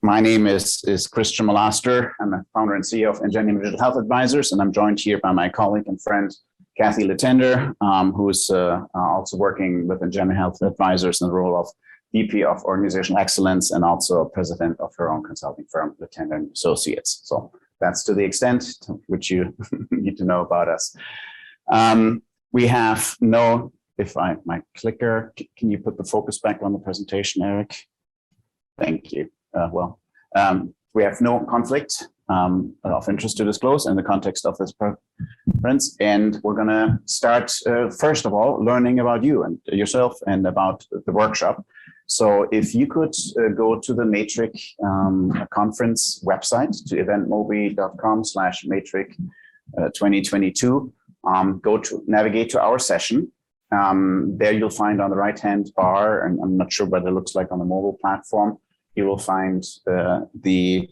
My name is Christian Malaster. I'm a founder and CEO of Ingenium Digital Health Advisors, and I'm joined here by my colleague and friend, Kathy Latender, who's also working with Ingenium Health Advisors in the role of VP of Organizational Excellence and also president of her own consulting firm, Latender Associates. So that's to the extent to which you need to know about us. We have no, my clicker, can you put the focus back on the presentation, Eric? Thank you. We have no conflict of interest to disclose in the context of this conference, and we're going to start first of all learning about you and yourself and about the workshop. So if you could go to the Matrix conference website, to eventmobi.com/Matrix 2022, navigate to our session. There you'll find on the right-hand bar, and I'm not sure what it looks like on the mobile platform, you will find the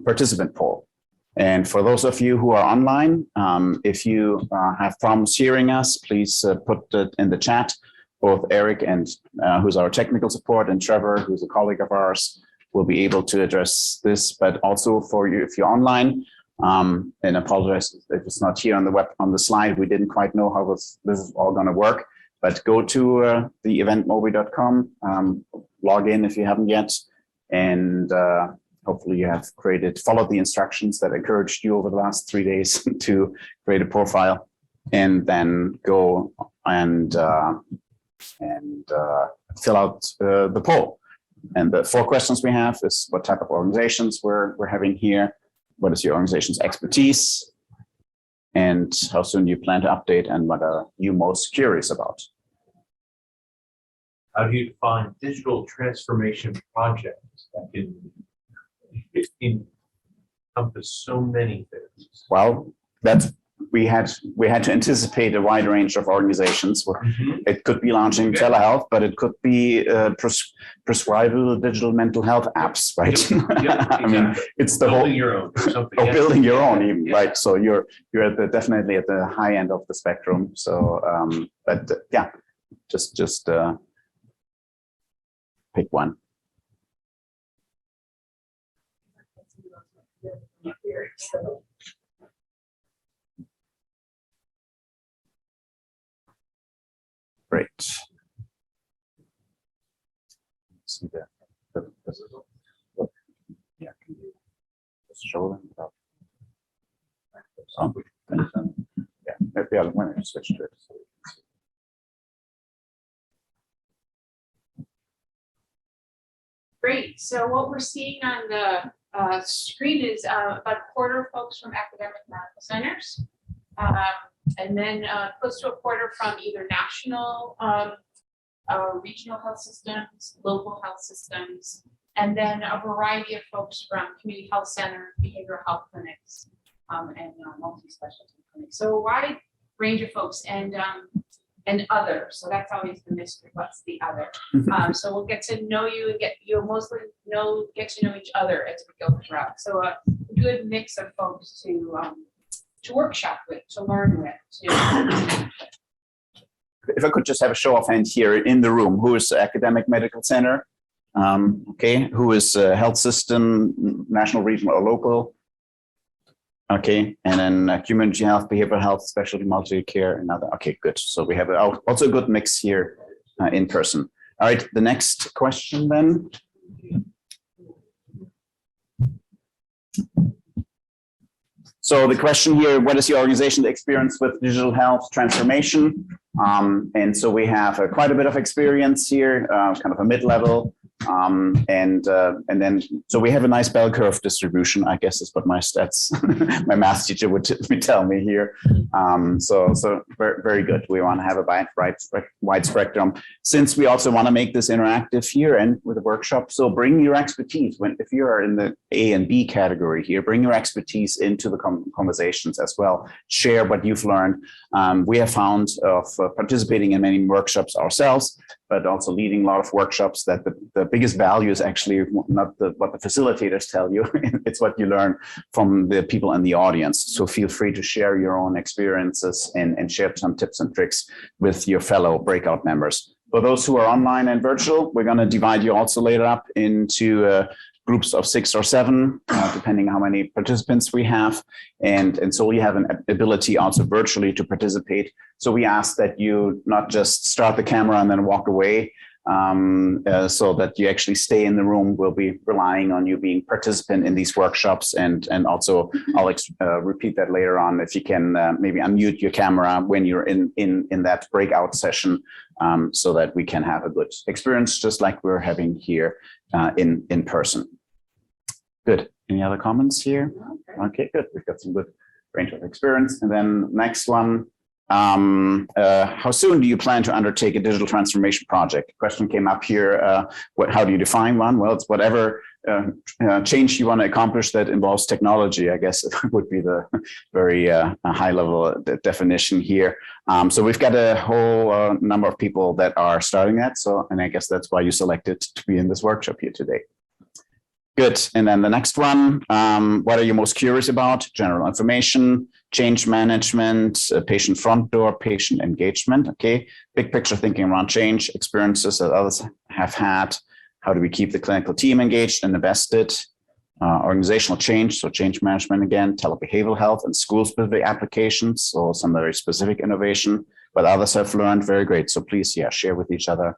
participant poll. And for those of you who are online, if you have problems hearing us, please put it in the chat. Both Eric and who's our technical support, and Trevor, who's a colleague of ours, will be able to address this. But also for you, if you're online, and apologize if it's not here on the slide, we didn't quite know how this is all going to work. But go to the eventmobi.com, log in if you haven't yet, and hopefully you have followed the instructions that encouraged you over the last 3 days to create a profile, and then go and fill out the poll. And the 4 questions we have is what type of organizations we're having here, what is your organization's expertise, and how soon you plan to update, and what are you most curious about? How do you define digital transformation projects that can encompass so many things? Well, we had to anticipate a wide range of organizations. It could be launching telehealth, but it could be prescribable digital mental health apps, right? Yep, exactly. I mean, it's the building your own, or building your own, even, right? So you're definitely at the high end of the spectrum. So, but yeah, just pick one. Great. See that? Yeah, can you just show them? Yeah, maybe I'll when I switch to it. Great. So what we're seeing on the screen is about a quarter of folks from academic medical centers, and then close to a quarter from either national, regional health systems, local health systems, and then a variety of folks from community health centers, behavioral health clinics, and multi-specialty clinics. So a wide range of folks, and other. So that's always the mystery. What's the other? So we'll get to know you and you'll mostly get to know each other as we go throughout. So a good mix of folks to workshop with, to learn with. If I could just have a show of hands here in the room, who is academic medical center? Okay, who is health system, national, regional, or local? Okay, and then community health, behavioral health, specialty, multi-care, and other. Okay, good. So we have also a good mix here in person. All right, the next question then. So the question here, what is your organization's experience with digital health transformation? And so we have quite a bit of experience here, kind of a mid-level. And then, so we have a nice bell curve distribution, I guess is what my stats, my math teacher would tell me here. So very, very good. We want to have a wide spectrum, since we also want to make this interactive here and with a workshop. So bring your expertise. If you are in the A and B category here, bring your expertise into the conversations as well. Share what you've learned. We have found of participating in many workshops ourselves, but also leading a lot of workshops, that the biggest value is actually not what the facilitators tell you, it's what you learn from the people in the audience. So feel free to share your own experiences and share some tips and tricks with your fellow breakout members. For those who are online and virtual, we're going to divide you also later up into groups of 6 or 7, depending how many participants we have. And so we have an ability also virtually to participate. So we ask that you not just start the camera and then walk away, so that you actually stay in the room. We'll be relying on you being participant in these workshops, and also I'll repeat that later on. If you can maybe unmute your camera when you're in that breakout session, so that we can have a good experience, just like we're having here in person. Good. Any other comments here? Okay, good. We've got some good range of experience. And then next one. How soon do you plan to undertake a digital transformation project? Question came up here. How do you define one? Well, it's whatever change you want to accomplish that involves technology. I guess it would be the very high level definition here. So we've got a whole number of people that are starting that. So, and I guess that's why you selected to be in this workshop here today. Good. And then the next one, what are you most curious about? General information, change management, patient front door, patient engagement. Okay. Big picture thinking around change, experiences that others have had. How do we keep the clinical team engaged and invested? Organizational change, so change management again, telebehavioral health and school-specific applications, so some very specific innovation, but others have learned. Very great. So please, yeah, share with each other.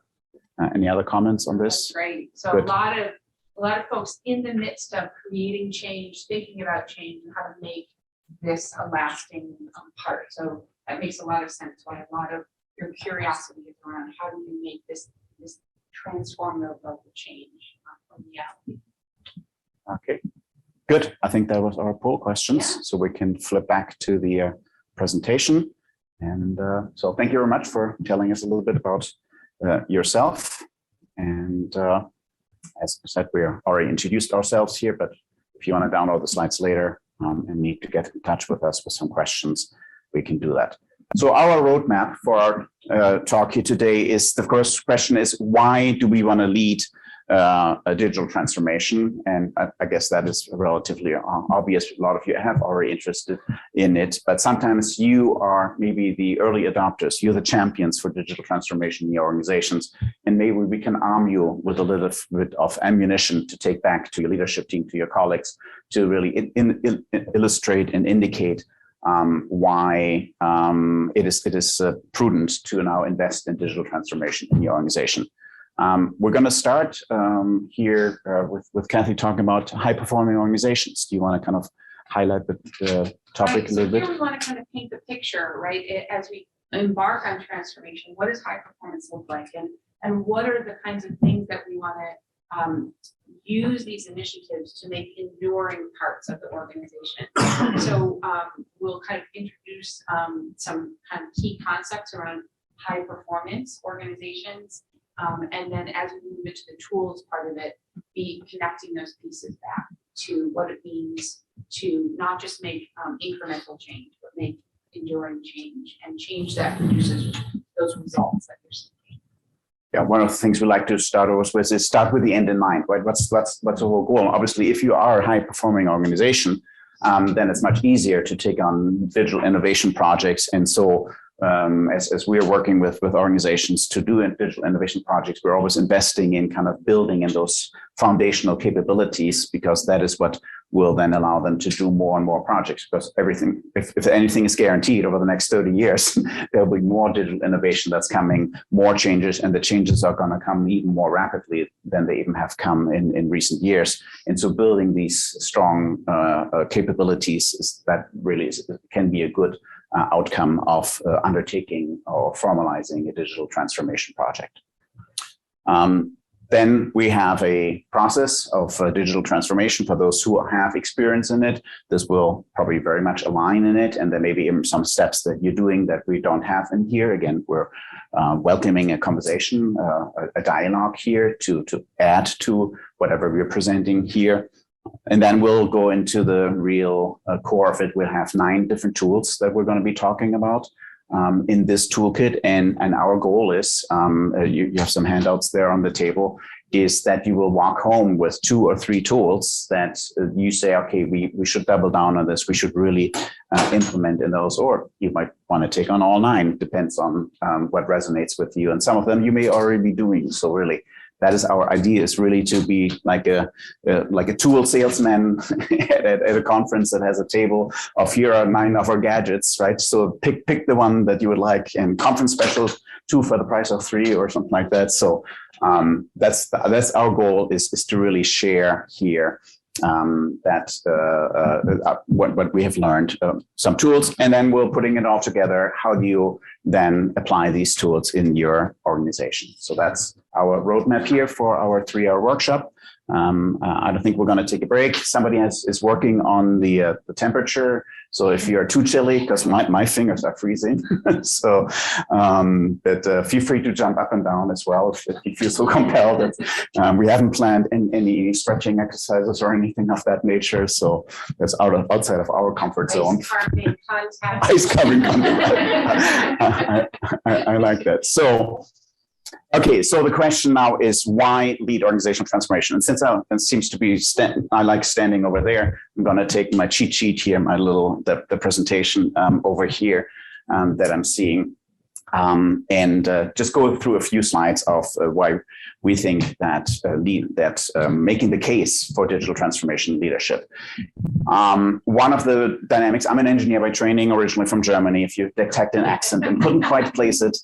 Any other comments on this? That's great. So Good. A lot of folks in the midst of creating change, thinking about change and how to make this a lasting part. So that makes a lot of sense. Why a lot of your curiosity is around how do you make this transformative of the change from reality. Okay, good. I think that was our poll questions. Yeah. So we can flip back to the presentation. And so thank you very much for telling us a little bit about yourself. And as I said, we already introduced ourselves here, but if you want to download the slides later and need to get in touch with us with some questions, we can do that. So our roadmap for our talk here today is, the first question is, why do we want to lead a digital transformation? And I guess that is relatively obvious. A lot of you have already interested in it, but sometimes you are maybe the early adopters. You're the champions for digital transformation in your organizations. And maybe we can arm you with a little bit of ammunition to take back to your leadership team, to your colleagues, to really illustrate and indicate why it is prudent to now invest in digital transformation in your organization. We're going to start here with Kathy talking about high-performing organizations. Do you want to kind of highlight the topic a little bit? Here we want to kind of paint the picture, right? As we embark on transformation, what does high performance look like, and what are the kinds of things that we want to use these initiatives to make enduring parts of the organization. So we'll kind of introduce some kind of key concepts around high performance organizations. And then as we move into the tools part of it, be connecting those pieces back to what it means to not just make incremental change, but make enduring change and change that produces those results that you're seeing. Yeah, one of the things we like to start always with is start with the end in mind, right? What's the whole goal? Obviously, if you are a high-performing organization, then it's much easier to take on digital innovation projects. And so as we're working with organizations to do digital innovation projects, we're always investing in kind of building in those foundational capabilities, because that is what will then allow them to do more and more projects. Because everything, if anything is guaranteed over the next 30 years, there'll be more digital innovation that's coming, more changes, and the changes are going to come even more rapidly than they even have come in recent years. And so building these strong capabilities that really can be a good outcome of undertaking or formalizing a digital transformation project. Then we have a process of digital transformation for those who have experience in it. This will probably very much align in it. And there may be even some steps that you're doing that we don't have in here. Again, we're welcoming a conversation, a dialogue here to add to whatever we're presenting here. And then we'll go into the real core of it. We'll have 9 different tools that we're going to be talking about in this toolkit. And our goal is, you have some handouts there on the table, is that you will walk home with 2 or 3 tools that you say, okay, we should double down on this. We should really implement in those, or you might want to take on all 9, depends on what resonates with you. And some of them you may already be doing. So really that is our idea, is really to be like a tool salesman at a conference that has a table of here are 9 of our gadgets, right? So pick the one that you would like, and conference special 2 for the price of 3 or something like that. So that's our goal, is to really share here what we have learned, some tools, and then we're putting it all together. How do you then apply these tools in your organization? So that's our roadmap here for our 3-hour workshop. I don't think we're going to take a break. Somebody is working on the temperature. So if you're too chilly, because my fingers are freezing, so but feel free to jump up and down as well if you feel so compelled. We haven't planned any stretching exercises or anything of that nature, so that's outside of our comfort zone. Ice carving contact. I like that. So. Okay, so the question now is, why lead organizational transformation? And since it seems to be, I like standing over there, I'm going to take my cheat sheet here, the presentation over here that I'm seeing, and just go through a few slides of why we think that making the case for digital transformation leadership. One of the dynamics, I'm an engineer by training, originally from Germany. If you detect an accent and couldn't quite place it,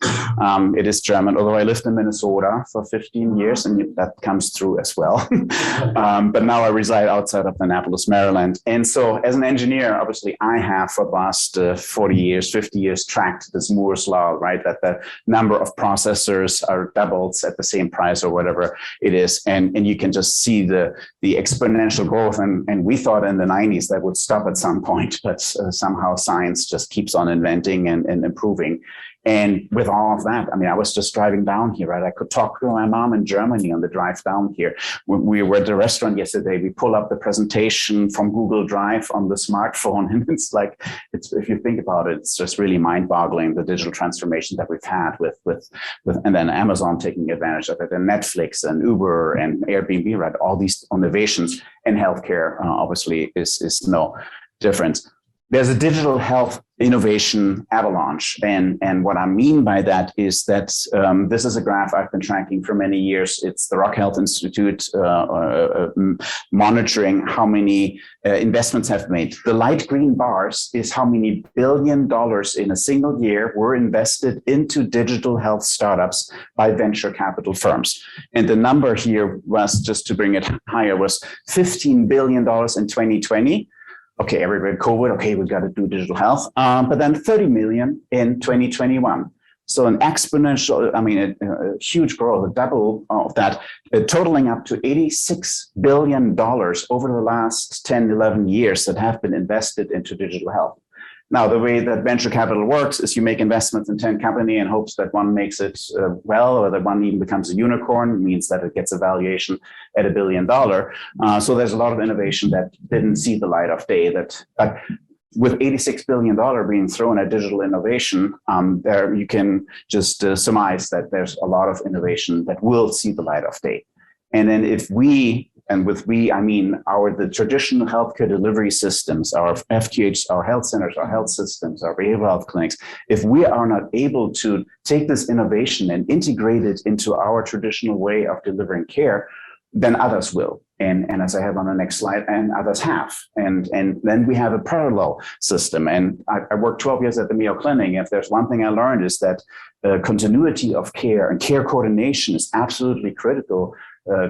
it is German, although I lived in Minnesota for 15 years, and that comes through as well. But now I reside outside of Annapolis, Maryland. And so as an engineer, obviously, I have for the last 40 years, 50 years, tracked this Moore's Law, right? That the number of processors are doubles at the same price or whatever it is. And you can just see the exponential growth. And we thought in the 90s that would stop at some point, but somehow science just keeps on inventing and improving. And with all of that, I mean, I was just driving down here, right? I could talk to my mom in Germany on the drive down here. When we were at the restaurant yesterday, we pull up the presentation from Google Drive on the smartphone. And it's like, if you think about it, it's just really mind-boggling, the digital transformation that we've had with and then Amazon taking advantage of it, and Netflix and Uber and Airbnb, right? All these innovations in healthcare, obviously, is no difference. There's a digital health innovation avalanche. And what I mean by that is that this is a graph I've been tracking for many years. It's the Rock Health Institute monitoring how many investments have made. The light green bars is how many $1 billion in a single year were invested into digital health startups by venture capital firms. And the number here was, just to bring it higher, was $15 billion in 2020. Okay, everybody, COVID, okay, we've got to do digital health, but then 30 million in 2021. So an exponential, I mean, a huge growth, a double of that, totaling up to $86 billion over the last 10, 11 years that have been invested into digital health. Now, the way that venture capital works is you make investments in 10 companies in hopes that one makes it well, or that one even becomes a unicorn, means that it gets a valuation at $1 billion. So there's a lot of innovation that didn't see the light of day. But with $86 billion being thrown at digital innovation, there you can just surmise that there's a lot of innovation that will see the light of day. And then if we, and with we, I mean the traditional healthcare delivery systems, our FQHs, our health centers, our health systems, our behavioral health clinics, if we are not able to take this innovation and integrate it into our traditional way of delivering care, then others will. And as I have on the next slide, and others have. And then we have a parallel system. And I worked 12 years at the Mayo Clinic. If there's one thing I learned, is that continuity of care and care coordination is absolutely critical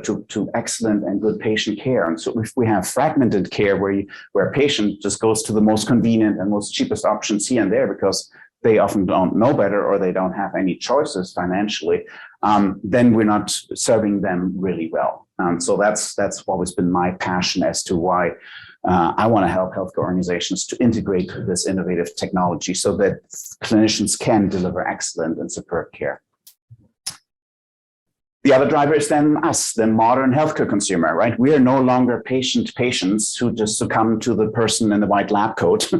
to excellent and good patient care. And so if we have fragmented care where a patient just goes to the most convenient and most cheapest options here and there because they often don't know better or they don't have any choices financially, then we're not serving them really well. So that's always been my passion as to why I want to help healthcare organizations to integrate this innovative technology so that clinicians can deliver excellent and superb care. The other driver is then us, the modern healthcare consumer, right? We are no longer patients who just succumb to the person in the white lab coat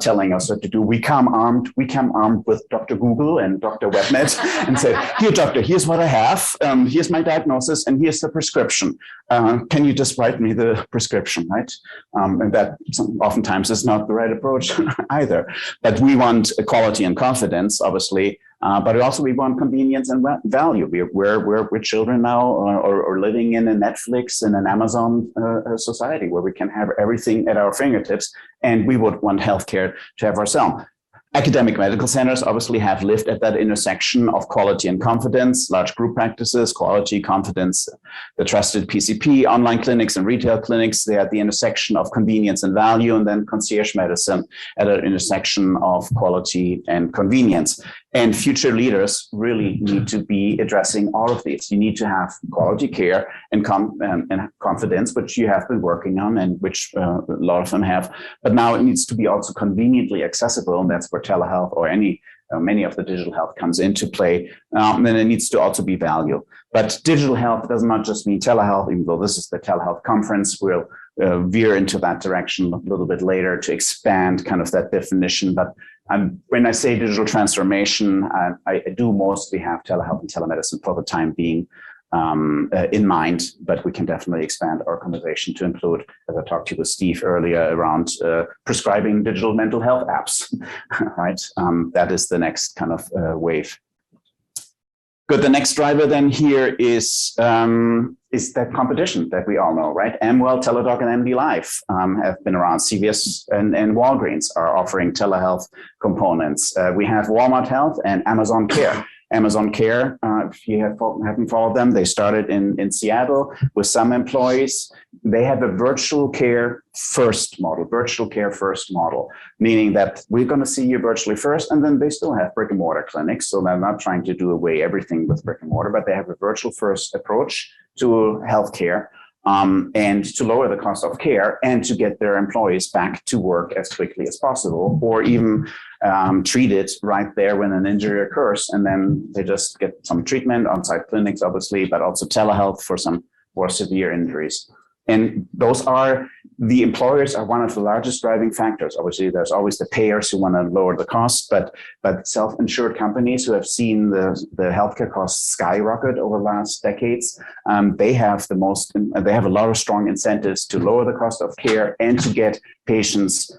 telling us what to do. We come armed with Dr. Google and Dr. WebMed and say, here, doctor, here's what I have. Here's my diagnosis and here's the prescription. Can you just write me the prescription, right? And that oftentimes is not the right approach either. But we want equality and confidence, obviously. But also we want convenience and value. We're children now, or living in a Netflix and an Amazon society where we can have everything at our fingertips, and we would want healthcare to have ourselves. Academic medical centers obviously have lived at that intersection of quality and confidence, large group practices, quality, confidence, the trusted PCP, online clinics and retail clinics. They're at the intersection of convenience and value, and then concierge medicine at an intersection of quality and convenience. And future leaders really need to be addressing all of these. You need to have quality care and confidence, which you have been working on and which a lot of them have. But now it needs to be also conveniently accessible, and that's where telehealth or many of the digital health comes into play. Then it needs to also be value. But digital health does not just mean telehealth, even though this is the telehealth conference. We'll veer into that direction a little bit later to expand kind of that definition. But when I say digital transformation, I do mostly have telehealth and telemedicine for the time being in mind, but we can definitely expand our conversation to include, as I talked to with Steve earlier, around prescribing digital mental health apps, right? That is the next kind of wave. Good. The next driver then here is that competition that we all know, right? Amwell, Teladoc, and MD Live have been around. CVS and Walgreens are offering telehealth components. We have Walmart Health and Amazon Care. Amazon Care, if you haven't followed them, they started in Seattle with some employees. They have a virtual care first model, meaning that we're going to see you virtually first, and then they still have brick and mortar clinics. So they're not trying to do away everything with brick and mortar, but they have a virtual first approach to healthcare. And to lower the cost of care and to get their employees back to work as quickly as possible, or even treat it right there when an injury occurs. And then they just get some treatment, on-site clinics, obviously, but also telehealth for some more severe injuries. And the employers are one of the largest driving factors. Obviously, there's always the payers who want to lower the costs, but self-insured companies who have seen the healthcare costs skyrocket over the last decades, they have a lot of strong incentives to lower the cost of care and to get patients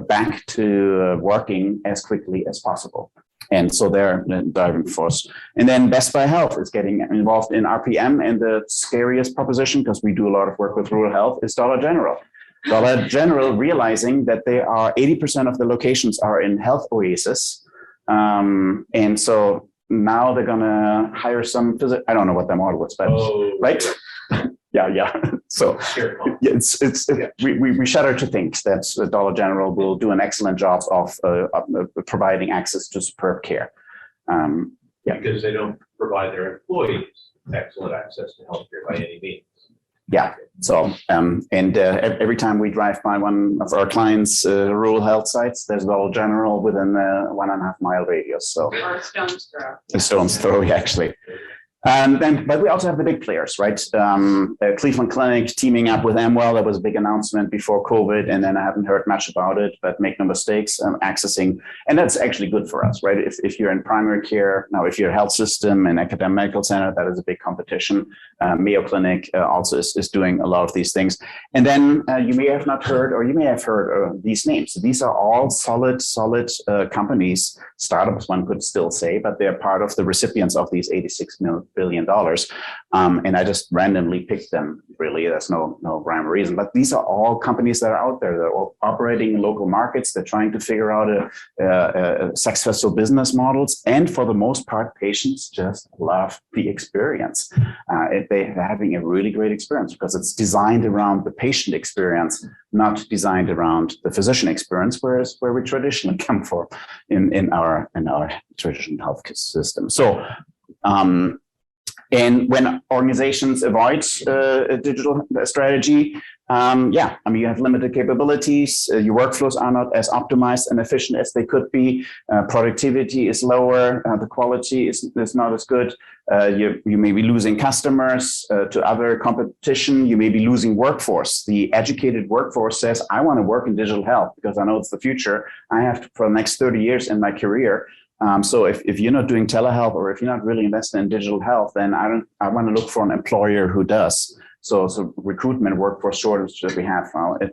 back to working as quickly as possible. And so they're the driving force. And then Best Buy Health is getting involved in RPM. And the scariest proposition, because we do a lot of work with rural health, is Dollar General. Dollar General realizing that 80% of the locations are in health oasis. And so now they're going to hire some, I don't know what their model is, but right? Yeah. So we shudder to think that the Dollar General will do an excellent job of providing access to superb care. Because they don't provide their employees excellent access to healthcare by any means. Yeah. So every time we drive by one of our clients' rural health sites, there's Dollar General within a 1.5 mile radius. So or a stone's throw. A stone's throw, actually. But we also have the big players, right? Cleveland Clinic teaming up with Amwell. That was a big announcement before COVID, and then I haven't heard much about it, but make no mistakes, accessing, and that's actually good for us, right? If you're in primary care, now if you're a health system and academic medical center, that is a big competition. Mayo Clinic also is doing a lot of these things. And then you may have not heard, or you may have heard these names. These are all solid companies, startups, one could still say, but they're part of the recipients of these $86 billion. And I just randomly picked them, really. There's no rhyme or reason. But these are all companies that are out there. They're all operating in local markets. They're trying to figure out a successful business models. And for the most part, patients just love the experience. They're having a really great experience because it's designed around the patient experience, not designed around the physician experience, where we traditionally come from in our traditional health system. So, and when organizations avoid a digital strategy, you have limited capabilities. Your workflows are not as optimized and efficient as they could be. Productivity is lower. The quality is not as good. You may be losing customers to other competition. You may be losing workforce. The educated workforce says, I want to work in digital health because I know it's the future. I have to, for the next 30 years in my career. So if you're not doing telehealth, or if you're not really investing in digital health, then I want to look for an employer who does. So recruitment, workforce shortage that we have,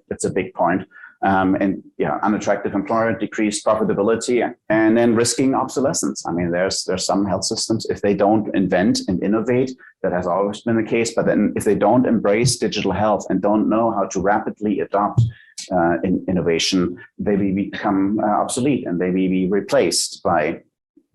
it's a big point. and yeah, unattractive employer, decreased profitability, and then risking obsolescence. I mean, there's some health systems, if they don't invent and innovate, that has always been the case. But then if they don't embrace digital health and don't know how to rapidly adopt innovation, they will become obsolete and they will be replaced by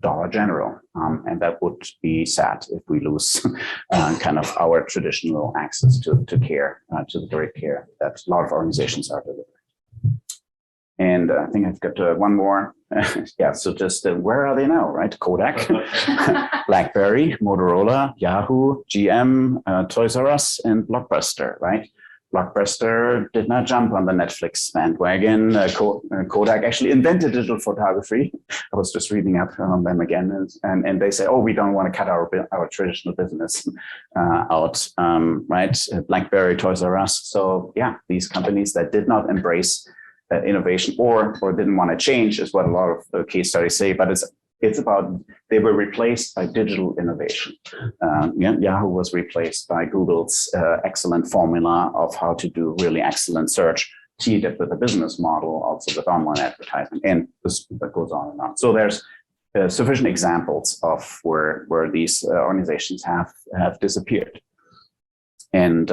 Dollar General. And that would be sad if we lose kind of our traditional access to care, to the great care that a lot of organizations are delivering. And I think I've got one more. Yeah, so just where are they now, right? Kodak, BlackBerry, Motorola, Yahoo, GM, Toys R Us, and Blockbuster, right? Blockbuster did not jump on the Netflix bandwagon. Kodak actually invented digital photography. I was just reading up on them again, and they say, oh, we don't want to cut our traditional business out, right? BlackBerry, Toys R Us. So yeah, these companies that did not embrace innovation or didn't want to change is what a lot of the case studies say, but it's about they were replaced by digital innovation. Yahoo was replaced by Google's excellent formula of how to do really excellent search, teed up with a business model, also with online advertising, and this that goes on and on. So there's sufficient examples of where these organizations have disappeared. And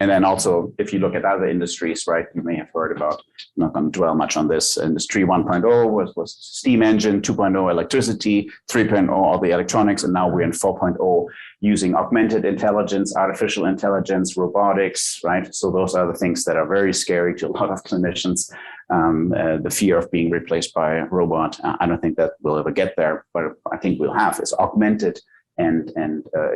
and then also, if you look at other industries, right, you may have heard about, I'm not going to dwell much on this, Industry 1.0 was steam engine, 2.0 electricity, 3.0 all the electronics, and now we're in 4.0 using augmented intelligence, artificial intelligence, robotics, right? So those are the things that are very scary to a lot of clinicians. The fear of being replaced by a robot. I don't think that we'll ever get there, but I think we'll have is augmented and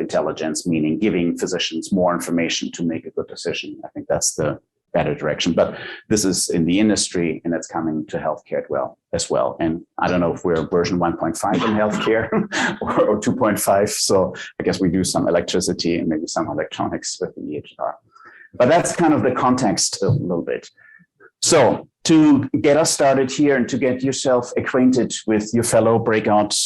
intelligence, meaning giving physicians more information to make a good decision. I think that's the better direction. But this is in the industry, and it's coming to healthcare as well. And I don't know if we're version 1.5 in healthcare or 2.5. So I guess we do some electricity and maybe some electronics with the EHR. But that's kind of the context a little bit. So to get us started here and to get yourself acquainted with your fellow breakout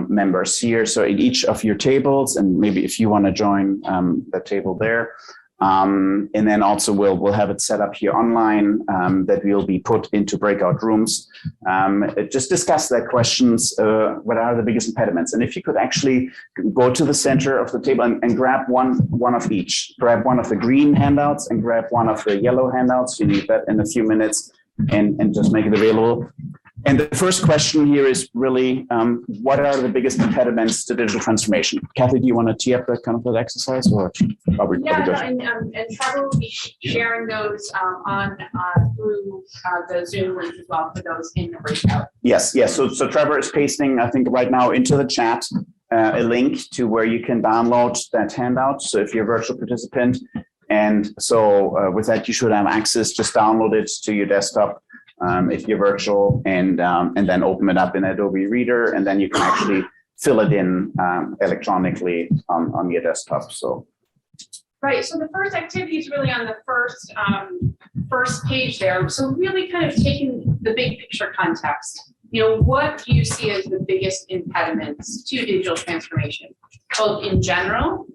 members here. So in each of your tables, and maybe if you want to join the table there, and then also we'll have it set up here online that will be put into breakout rooms. Just discuss their questions. What are the biggest impediments? And if you could actually go to the center of the table and grab one of each. Grab one of the green handouts and grab one of the yellow handouts. You need that in a few minutes, and just make it available. And the first question here is really, what are the biggest impediments to digital transformation? Kathy, do you want to tee up that kind of that exercise, or? And Trevor will be sharing those through the Zoom link as well for those in the breakout. Yes. So Trevor is pasting, I think, right now into the chat a link to where you can download that handout. So if you're a virtual participant, and so with that, you should have access. Just download it to your desktop. If you're virtual, and then open it up in Adobe Reader, and then you can actually fill it in electronically on your desktop. So, right. So the first activity is really on the first page there. So really kind of taking the big picture context. What do you see as the biggest impediments to digital transformation, both in general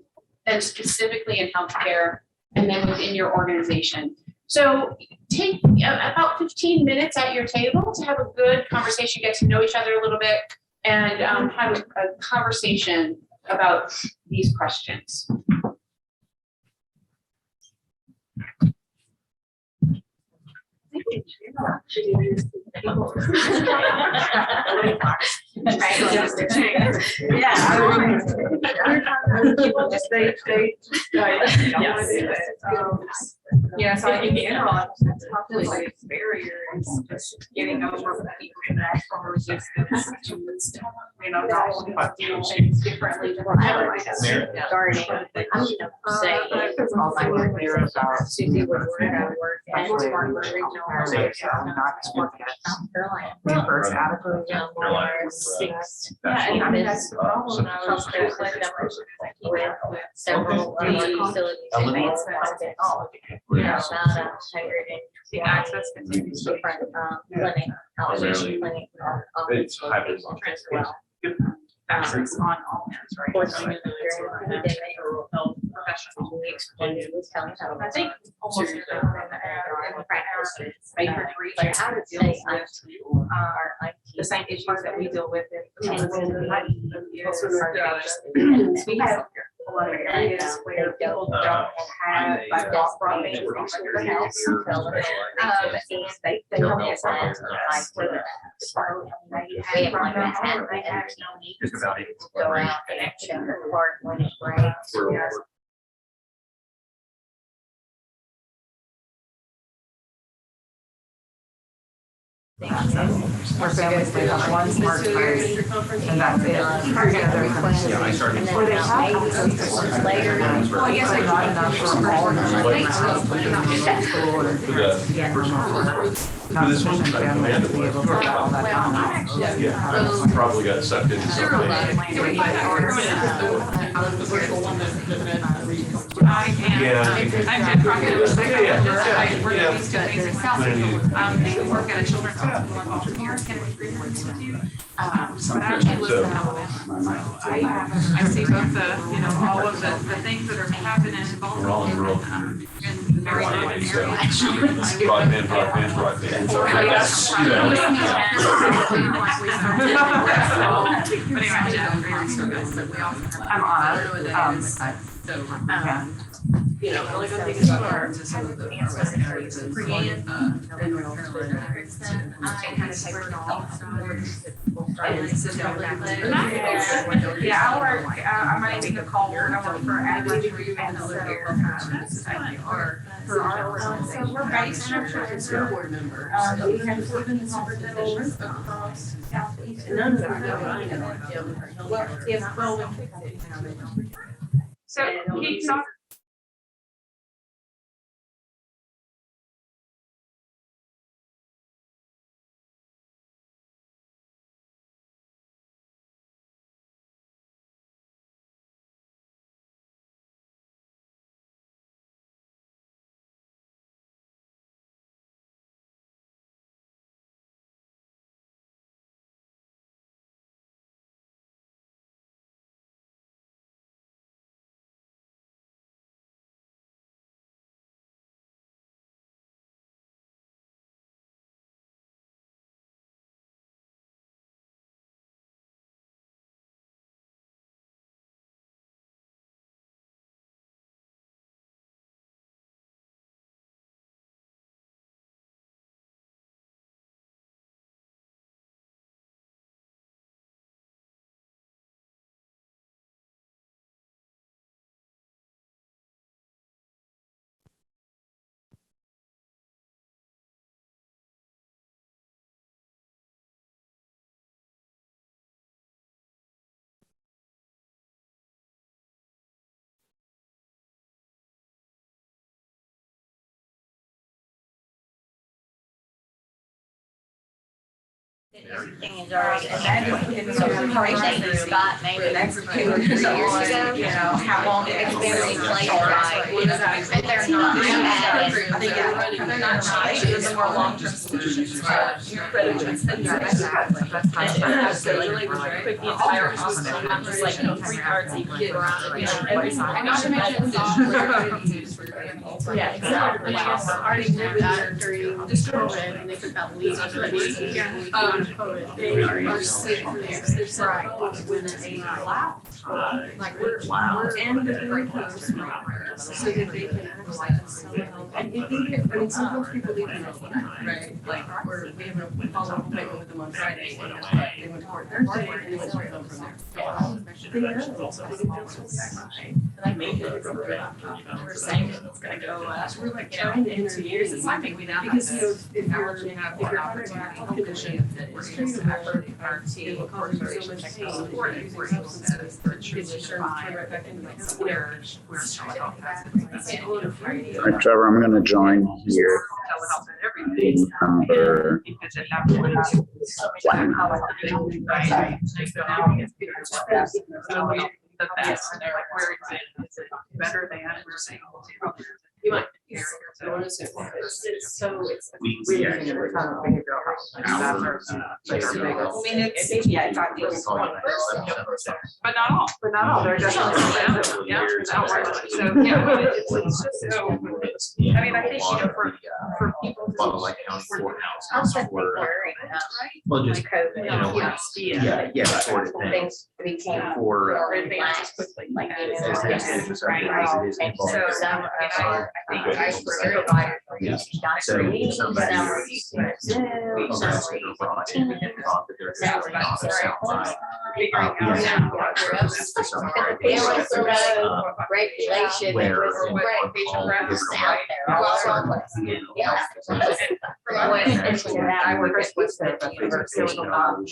and specifically in healthcare, and then within your organization? So take about 15 minutes at your table to have a good conversation, get to know each other a little bit, and have a conversation about these questions. Yeah, so I think the interrupt, that's probably like barriers, just getting over people natural resistance to this, not only do things differently than I starting. I'm say all my work there about Susie would work at work and Spartanburg Regional not work at South Carolina. First out of 6. Yeah, and that's the problem. I was with several facilities advancements in technology. About hired and access to different clinic, outpatient clinic, It's hybrid. as well. access on all ends, right? So I think that's where I think rural health professionals we explain. I think almost maker reach out to deal with the same issues that we deal with in the we have a lot of areas where people don't have like broadband reach their house. And they don't have problems like where they're at. They have broadband, they have no need to go out and actually work when it breaks. Our families, they have one smart device, and that's it. Yeah, I started. Or they have later. Well, I guess they got enough for all of them. Not sufficient family to be able to put all that on. Yeah, I probably got sucked into something. They work at a children's hospital in Baltimore, can we reference with you? But I actually live in Alabama. I see both the, all of the things that are happening in Baltimore and very different areas. Broadband. But anyway, I'm on. The only good thing is the areas of Brienne, and North Carolina. Yeah, I work, I might take a call, I work for Adelaide and for our organization. So we're based in our School board member. we have 7 hospitals across Southeast. None of them know what I know. Well, yes, well, so he's not. Everything is already, so appreciate Scott maybe next 2 or 3 years ago, how long it's been in place, right? And they're not bad. They're not cheap, it's more long-term solutions. So really, quick, the entire hospital, not just like 3 cards you can get around, And not to mention software to use for yeah, exactly. already did that during just COVID, and they took that leave. COVID. They are sick for this. They're so when they allow. Like we're in the glucose so that they can and if they get, I mean, sometimes people leave them right? Like we have a follow-up appointment with them on Friday, and they went to work Thursday, and they went to them from there. They know. And I made it. We're saying it's gonna go. We're like trying to in 2 years. It's not going to be that because if you're under a health condition that is treatable, our team will cause you so much pain. We're using substances that you can turn right back into like where All right, Trevor, I'm going to join here. The number The best, and they're like, where is it? Is it better than we're saying? You might. What is it? So it's. We actually were kind of behavioral health. And that's our, like our big. I mean, it's not just one person, but not all. But not all, they're definitely some. Yeah. Don't worry about it. So, yeah, but it's just so, I mean, I think, for people. Like county courthouse. Also, I think were, wearing, well, just, COVID, you know, yeah, sort of thing. things became For, more advanced advanced, quickly. like, you know, as yes. it is, Right. as it is And involved. so some of our, I think I providers were using So Dr. somebody- some were using Zoom, Okay, some so were they're using brought in and Teams. thought that they're Some just were not using the sound figuring out. we have Yeah. to provide services to some But there was sort of uh, regulation, it where was in regulation all preference different out there all over the place. Yeah. Went into that, I worked with the University of Ohio, in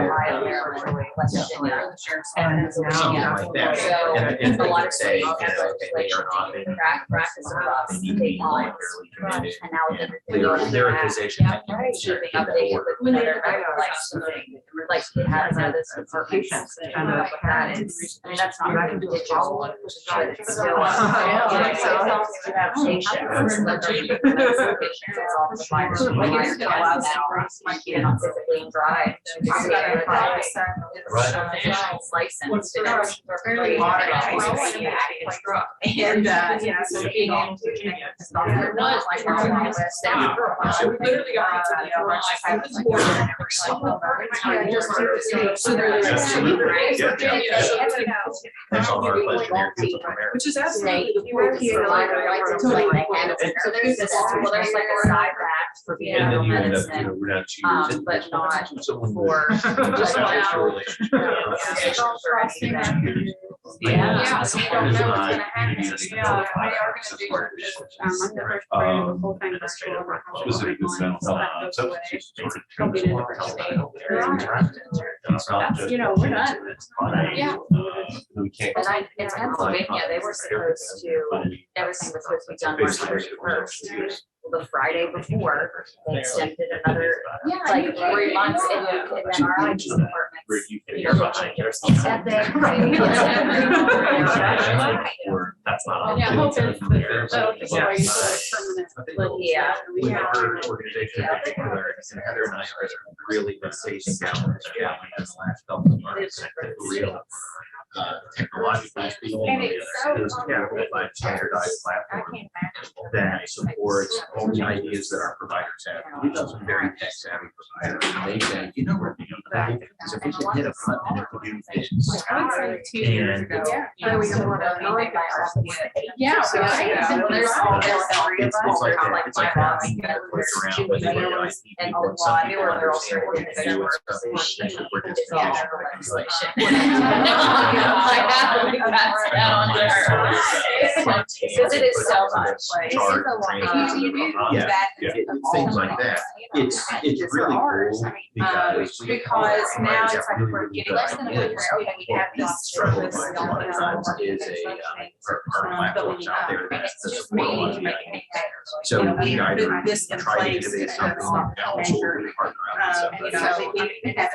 Ohio, Maryland, West Virginia. And something now. like that. So, And a lot they of say, you states know, have okay, they are not, legislation, practice across they need to be state lines. voluntarily committed. And now we're And they're a physician that can Right, insert keeping in that updated order. with other licensing, like we have another department. Patients And kind of that is, I mean, that's not I can do a digital, follow-up. but it's still. Yeah. You have patients, like, it's all providers. Like, it's gonna allow now, you know, physically and drive. Licensed. Fairly modern. And, you know, so being able to connect with doctor, not like our own staff. We literally got into the lunch and That's all our pleasure here. It's a premier. which is State, absolutely. provider rights, like, so there's this, well, there's like a side act for And then behavioral you end up, medicine, we're not choosing. but not Someone for. just like, has a now, relationship. for anything. Yeah. So we don't know what's gonna happen. Yeah, my organization, I'm the first part of a full-time virtual. Specific to mental health, substance use disorder. I'll be in a different state. That's, You know, we're not. Yeah. We can't. And in Pennsylvania, they were supposed to, everything was supposed to be done March 31st. The Friday before, they extended another, like 3 months, and then our IT department, you know, they changed their state ethic. That's not. Yeah, hoping that'll just why you put a permanent. Yeah. With our organization in particular, and Heather and I are really been facing down this challenge in the last couple of months. Real technologically speaking, And it's so is capable by standardized platform that supports all the ideas that our providers have. We've got some very tech savvy providers, and they say, you know what, because if we can hit a button, it could do this. I would say 2 years ago. Yeah, we don't want to know it by our. Yeah. So, Right. there's all, there's three of us, It's like there's that. like It's my like boss, that. and then Click there's around, two but other I ones, think and people- well, some I knew people they're all understand what certain they do and stuff. They think that we're just Yeah, following their legislation. Because it is so much. It is Chart, a lot. training, Yeah. yeah, things like that. It's really cool Because now it's like we're getting Less than a week, okay, we have the these struggle services by a lot of times is our platforms out there that's the support a lot of the ideas. So we either this in try to place innovate to something else or we partner up with somebody.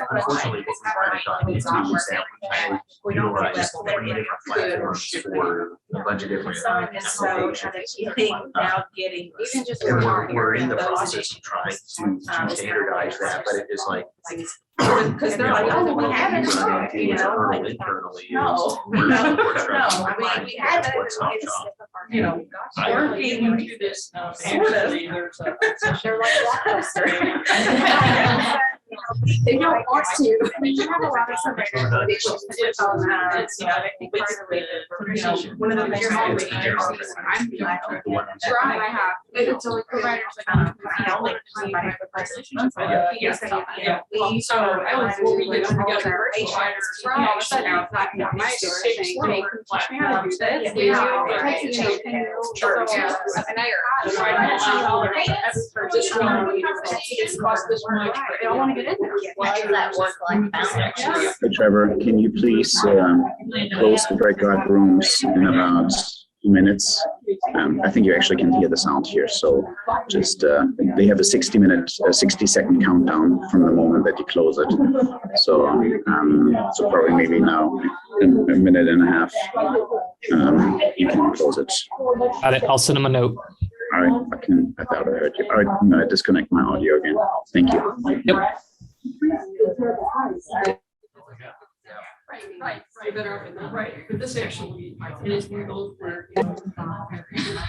Unfortunately, what we've tried to do is that we kind of we don't get utilize that many different platforms for a bunch of different and so applications. now getting Even just. And we're in the process of trying to standardize that, but it is like. because they're like, oh, we haven't, you know, like, Internally is. no, we're no, trying to no, we haven't, what's not it's, done. you know, working into this, actually, there's a. They're like blockbuster. They don't want to. You have a lot of surveyors. You know, I think basically, you know, one of the things I always I'm Try, I have. It's only providers like. Yes, so I was, we did together, providers, all of a sudden, I was like, my six Teach me how to do this. Sure. And for this one, it's cost this much, but they all want to get in there. That work-life balance. Hey, Trevor, can you please close the breakout rooms in about 2 minutes? I think you actually can hear the sound here. So just, they have a 60-second countdown from the moment that you close it. So, so probably maybe now in a minute and a half, you can close it. Got it. I'll send him a note. All right. I thought I heard you. All right, I'm going to disconnect my audio again. Thank you. Yep. Right. Better off in that, right, but this actually, it is legal for.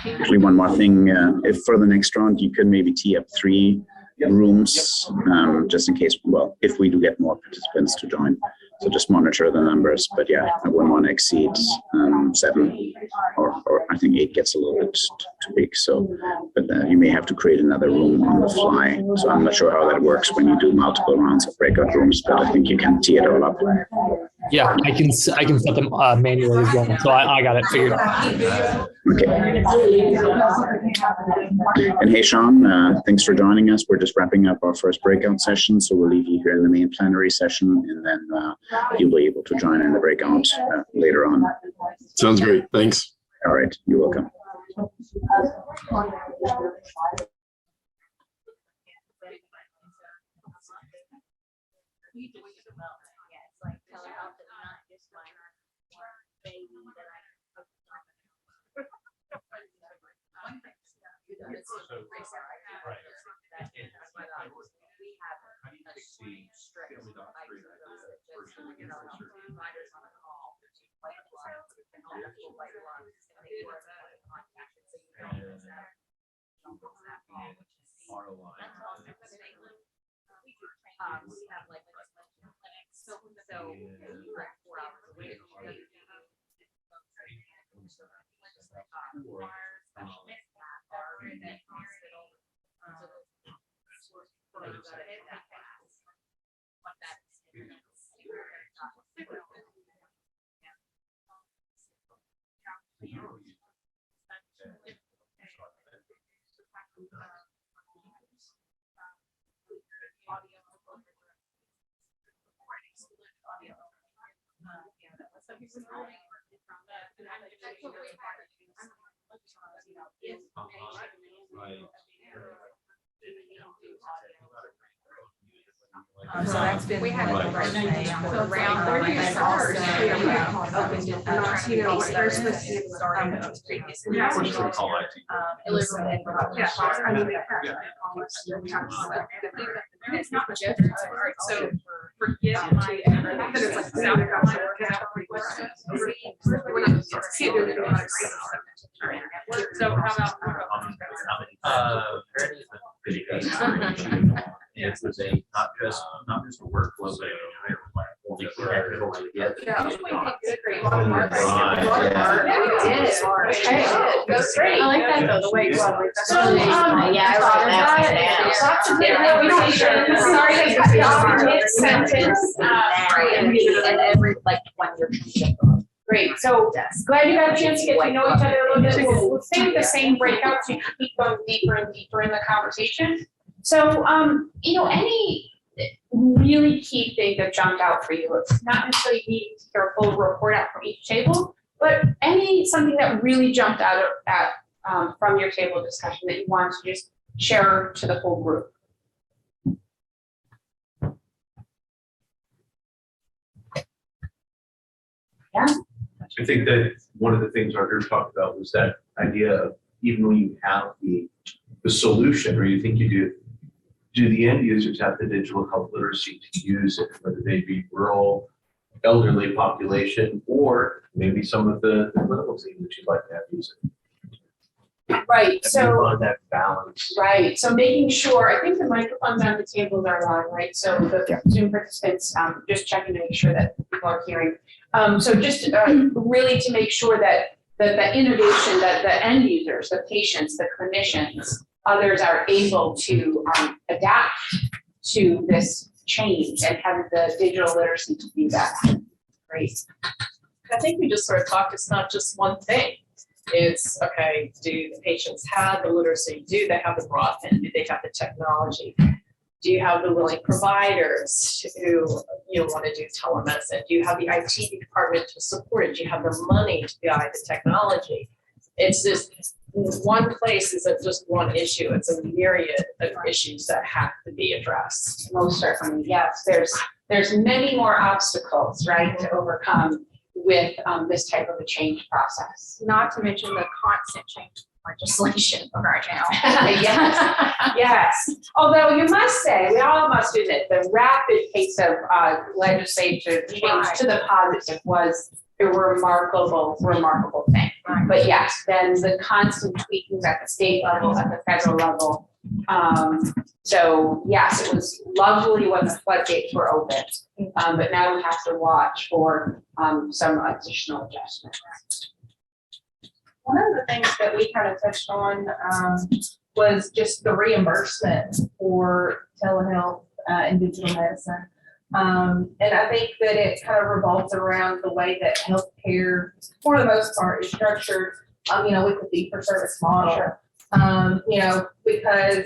Actually, one more thing, if for the next round, you could maybe tee up 3 rooms, just in case, well, if we do get more participants to join. So just monitor the numbers, but yeah, I wouldn't want to exceed 7 or I think 8 gets a little bit too big. So, but you may have to create another room on the fly. So I'm not sure how that works when you do multiple rounds of breakout rooms, but I think you can tee it all up. Yeah, I can set them manually as well. So I got it figured out. Okay. And hey, Sean, thanks for joining us. We're just wrapping up our first breakout session. So we'll leave you here in the main plenary session, and then you'll be able to join in the breakout later on. Sounds great. Thanks. All right. You're welcome. We have like clinics, so we're 4 hours away. So that's been. We had one of our things. So around 30 But stars. also, Yeah. opened it, You know, training there's started, supposed to be starting with those previous. Yeah. What should we call IT? it was so- Yeah, I mean, it's not just, alright, so for gift to, that it's like sound. So how about? It was not just a workflow, but an entire platform. That's great. I like that though, the way it was. So, Yeah, I wrote that lots of good conversations. Sorry to cut you off mid-sentence. And every, like, when you're. Great, so glad you got a chance to get to know each other a little bit. We'll stay with the same breakouts, so you can keep going deeper and deeper in the conversation. So, any really key thing that jumped out for you? It's not necessarily needing to hear a full report out from each table, but something that really jumped out from your table discussion that you want to just share to the whole group. Yeah. I think that one of the things our group talked about was that idea of even when you have the solution, or you think you do the end users have the digital health literacy to use it, whether they be rural, elderly population, or maybe some of the clinical team that you'd like to have use it. Right, And so. you want that balance. Right, so making sure, I think the microphones on the tables are on, right? So the Zoom participants, just checking to make sure that people are hearing. So just really to make sure that the innovation, that the end users, the patients, the clinicians, others are able to adapt to this change and have the digital literacy to do that. Great. I think we just sort of talked, it's not just one thing. It's, okay, do the patients have the literacy? Do they have the broadband? Do they have the technology? Do you have the willing providers who want to do telemedicine? Do you have the IT department to support it? Do you have the money to buy the technology? It's just one place isn't just one issue. It's a myriad of issues that have to be addressed. Most certainly, yes. There's many more obstacles, right, to overcome with this type of a change process. Not to mention the constant change legislation right now. Yes, yes. Although you must say, we all must admit, the rapid pace of legislature change to the positive was a remarkable thing. But yes, then the constant tweakings at the state level, at the federal level. So yes, it was lovely when the floodgates were open, but now we have to watch for some additional adjustments. One of the things that we kind of touched on was just the reimbursement for telehealth and digital medicine. And I think that it kind of revolves around the way that healthcare, for the most part, is structured, with the fee-for-service model. Because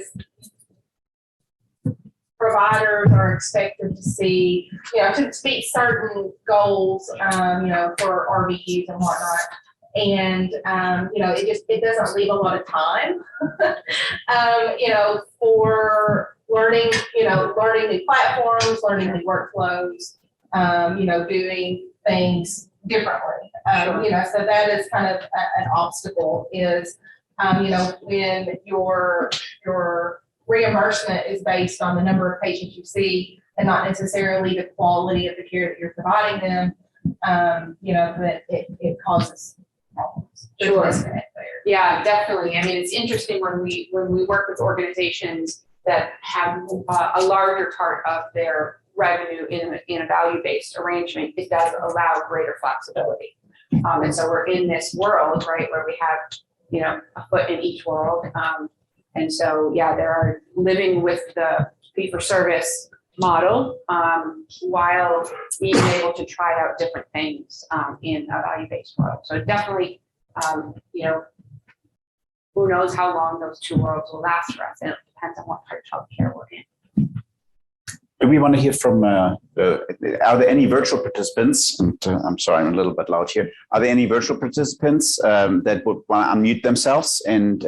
providers are expected to see, to meet certain goals, for RVUs and whatnot. And, it doesn't leave a lot of time, for learning new platforms, learning new workflows, doing things differently. So that is kind of an obstacle is, when your reimbursement is based on the number of patients you see and not necessarily the quality of the care that you're providing them, that it causes problems. Sure. Yeah, definitely. I mean, it's interesting when we work with organizations that have a larger part of their revenue in a value-based arrangement, it does allow greater flexibility. And so we're in this world, right, where we have, a foot in each world. And so, yeah, there are living with the fee-for-service model while being able to try out different things in a value-based world. So definitely, who knows how long those two worlds will last for us, and it depends on what part of healthcare we're in. Do we want to hear from, are there any virtual participants? And, I'm sorry, I'm a little bit loud here. Are there any virtual participants that would want to unmute themselves and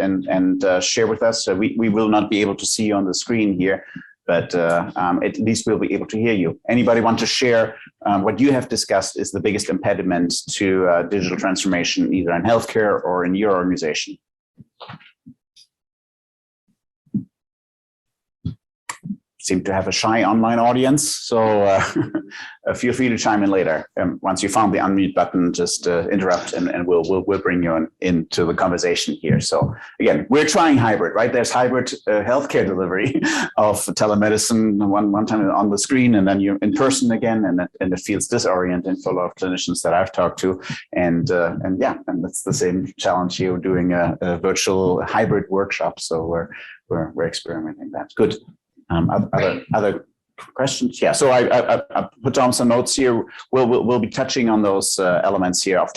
share with us? So we will not be able to see you on the screen here, but at least we'll be able to hear you. Anybody want to share what you have discussed is the biggest impediment to digital transformation, either in healthcare or in your organization? Seem to have a shy online audience, so feel free to chime in later. Once you found the unmute button, just interrupt and we'll bring you into the conversation here. So again, we're trying hybrid, right? There's hybrid healthcare delivery of telemedicine one time on the screen, and then you're in person again, and it feels disorienting for a lot of clinicians that I've talked to. And that's the same challenge here. We're doing a virtual hybrid workshop, so we're experimenting. That's good. Other questions? Yeah. So I put down some notes here. We'll be touching on those elements here of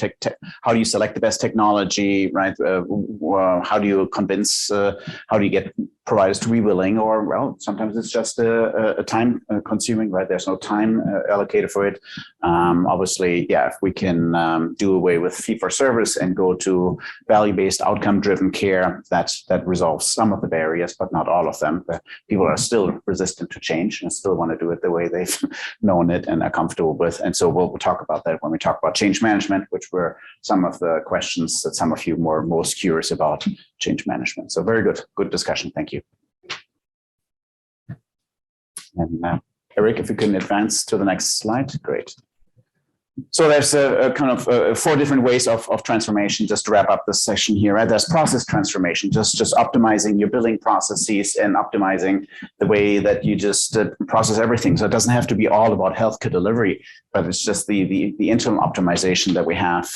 how do you select the best technology, right? How do you convince? How do you get providers to be willing? Or well, sometimes it's just a time consuming, right? There's no time allocated for it. Obviously, yeah. If we can do away with fee for service and go to value-based, outcome-driven care, that resolves some of the barriers, but not all of them. People are still resistant to change and still want to do it the way they've known it and are comfortable with. And so we'll talk about that when we talk about change management, which were some of the questions that some of you were most curious about change management. So very good discussion. Thank you. And Eric, if you can advance to the next slide, great. So there's a kind of 4 different ways of transformation, just to wrap up this session here, right? There's process transformation, just optimizing your billing processes and optimizing the way that you just process everything. So it doesn't have to be all about healthcare delivery, but it's just the internal optimization that we have.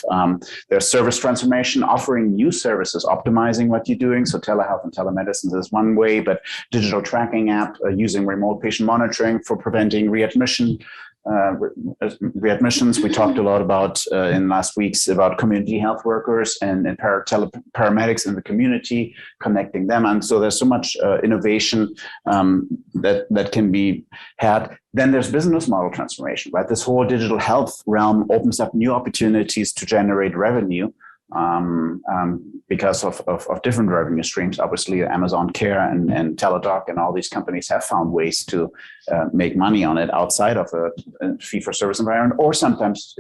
There's service transformation, offering new services, optimizing what you're doing. So telehealth and telemedicine is one way, but digital tracking app, using remote patient monitoring for preventing readmissions. We talked a lot about in last weeks about community health workers and paramedics in the community, connecting them. And so there's so much innovation that can be had. Then there's business model transformation, right? This whole digital health realm opens up new opportunities to generate revenue. Because of different revenue streams. Obviously, Amazon Care and Teladoc and all these companies have found ways to make money on it outside of a fee-for-service environment, or sometimes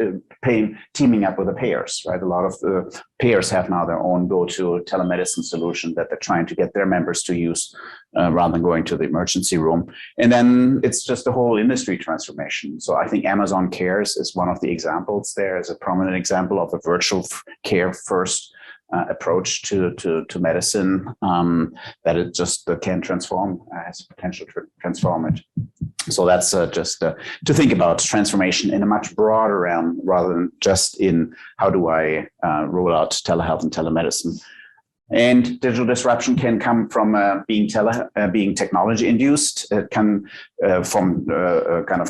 teaming up with the payers, right? A lot of the payers have now their own go-to telemedicine solution that they're trying to get their members to use rather than going to the emergency room. And then it's just a whole industry transformation. So I think Amazon Cares is one of the examples there, as a prominent example of a virtual care first approach to medicine that it just can transform, has potential to transform it. So that's just to think about transformation in a much broader realm rather than just in how do I roll out telehealth and telemedicine. And digital disruption can come from being technology induced. It can from kind of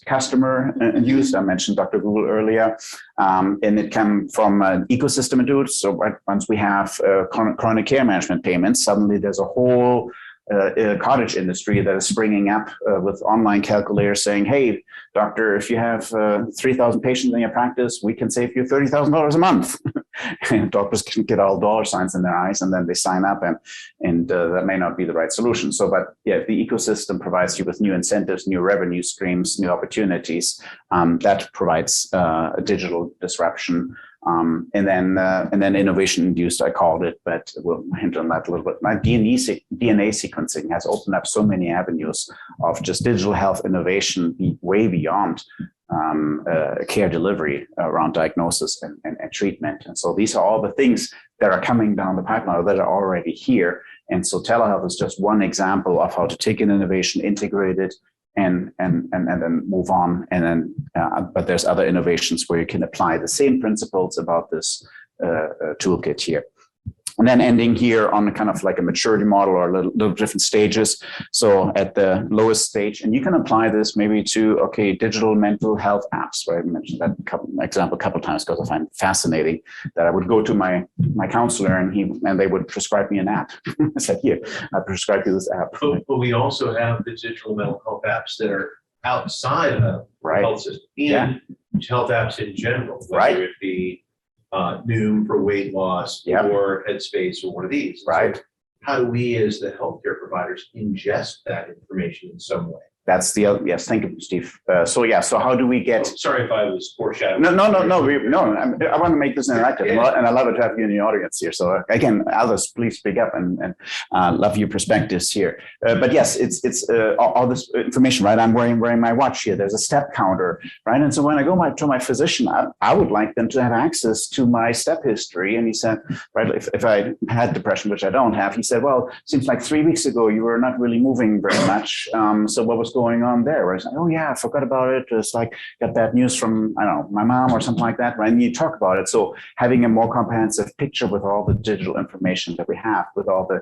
customer induced. I mentioned Dr. Google earlier, and it can from an ecosystem induced. So once we have chronic care management payments, suddenly there's a whole cottage industry that is springing up with online calculators saying, hey, doctor, if you have 3,000 patients in your practice, we can save you $30,000 a month. And doctors can get all dollar signs in their eyes, and then they sign up, and that may not be the right solution. So, but yeah, the ecosystem provides you with new incentives, new revenue streams, new opportunities. That provides a digital disruption. And then innovation induced, I called it, but we'll hint on that a little bit. My DNA sequencing has opened up so many avenues of just digital health innovation way beyond care delivery around diagnosis and treatment. And so these are all the things that are coming down the pipeline that are already here. And so telehealth is just one example of how to take an innovation, integrate it, and then move on. And then, but there's other innovations where you can apply the same principles about this toolkit here. And then ending here on kind of like a maturity model or little different stages. So at the lowest stage, and you can apply this maybe to, okay, digital mental health apps, right? I mentioned that example a couple of times because I find it fascinating that I would go to my counselor and they would prescribe me an app. I said, here, I prescribe you this app. But we also have the digital mental health apps that are outside of the health system and health apps in general, whether it be Noom for weight loss or Headspace or one of these. Right. So how do we as the healthcare providers ingest that information in some way? That's the other, yes, thank you, Steve. So how do we get? Sorry if I was foreshadowing. No. I want to make this interactive, and I love it to have you in the audience here. So again, others, please speak up and love your perspectives here. But yes, it's all this information, right? I'm wearing my watch here. There's a step counter, right? And so when I go to my physician, I would like them to have access to my step history. And he said, right, if I had depression, which I don't have, he said, well, seems like 3 weeks ago you were not really moving very much. So what was going on there? Where I said, oh yeah, I forgot about it. It's like got bad news from, I don't know, my mom or something like that, right? And you talk about it. So having a more comprehensive picture with all the digital information that we have, with all the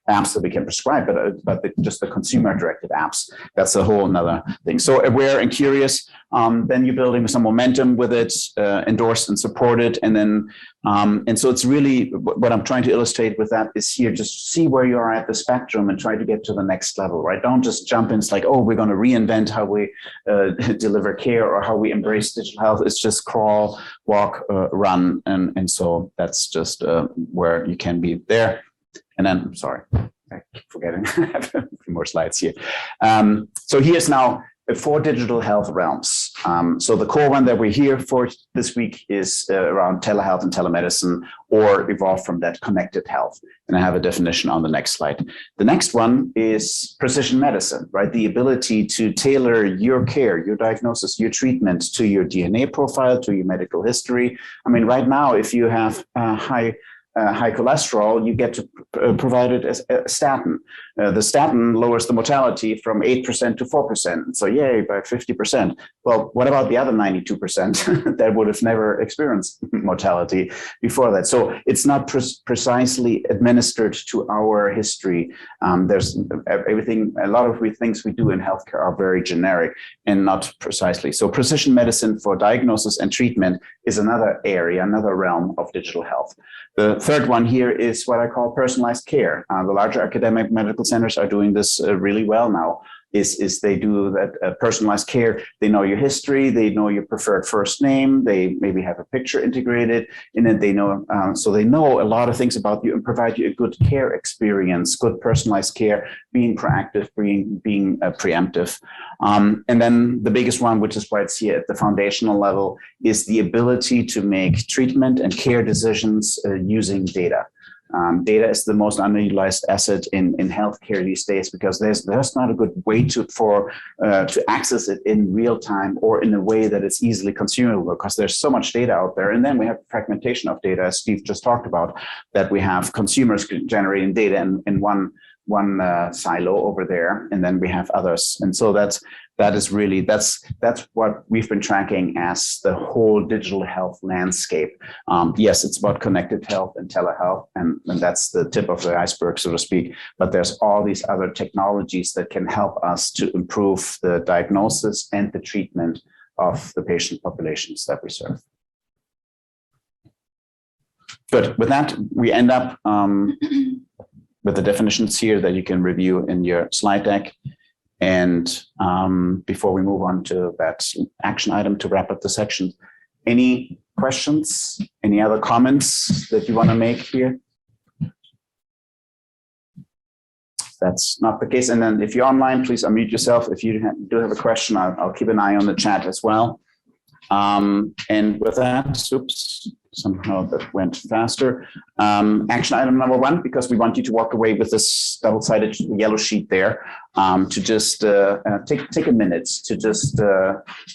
apps that we can prescribe, but just the consumer-directed apps, that's a whole nother thing. So aware and curious, then you're building some momentum with it, endorsed and supported, and then and so it's really what I'm trying to illustrate with that is here, just see where you are at the spectrum and try to get to the next level, right? Don't just jump in. It's like, oh, we're going to reinvent how we deliver care or how we embrace digital health. It's just crawl, walk, run. And so that's just where you can be there. And then, sorry, I keep forgetting, I have a few more slides here. So here's now 4 digital health realms. So the core one that we're here for this week is around telehealth and telemedicine, or evolved from that, connected health. And I have a definition on the next slide. The next one is precision medicine, right? The ability to tailor your care, your diagnosis, your treatment to your DNA profile, to your medical history. I mean, right now, if you have high cholesterol, you get to provide it as a statin. The statin lowers the mortality from 8% to 4%. So yay, by 50%. Well, what about the other 92% that would have never experienced mortality before that? So it's not precisely administered to our history. There's everything, a lot of things we do in healthcare are very generic and not precisely. So precision medicine for diagnosis and treatment is another area, another realm of digital health. The third one here is what I call personalized care. The larger academic medical centers are doing this really well now. is they do that personalized care. They know your history, they know your preferred first name, they maybe have a picture integrated, and then they know, so they know a lot of things about you and provide you a good care experience, good personalized care, being proactive, being preemptive. And then the biggest one, which is why it's here at the foundational level, is the ability to make treatment and care decisions using data. Data is the most underutilized asset in healthcare these days, because there's not a good way to access it in real time or in a way that is easily consumable, because there's so much data out there. And then we have fragmentation of data, as Steve just talked about, that we have consumers generating data in one silo over there, and then we have others. And so that's what we've been tracking as the whole digital health landscape. Yes, it's about connected health and telehealth, and that's the tip of the iceberg, so to speak. But there's all these other technologies that can help us to improve the diagnosis and the treatment of the patient populations that we serve. Good. With that, we end up with the definitions here that you can review in your slide deck. And before we move on to that action item to wrap up the section, any questions, any other comments that you want to make here? That's not the case. And then if you're online, please unmute yourself. If you do have a question, I'll keep an eye on the chat as well. And with that, oops, somehow that went faster. Action item number 1, because we want you to walk away with this double-sided yellow sheet there, to just take a minute to just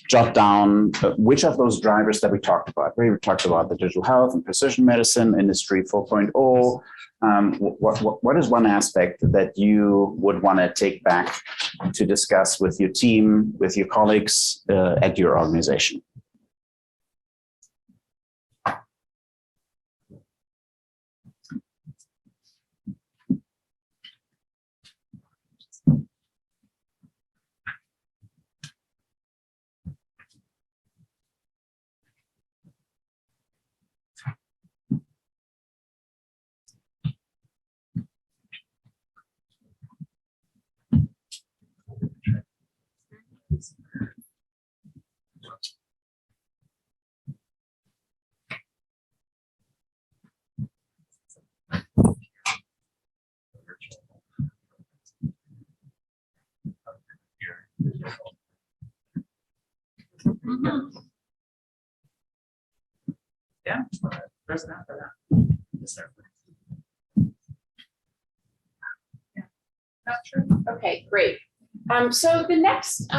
jot down which of those drivers that we talked about. We talked about the digital health and precision medicine, industry 4.0. What is one aspect that you would want to take back to discuss with your team, with your colleagues at your organization? Yeah, there's not for that. Yeah, that's true. Okay, great. So the next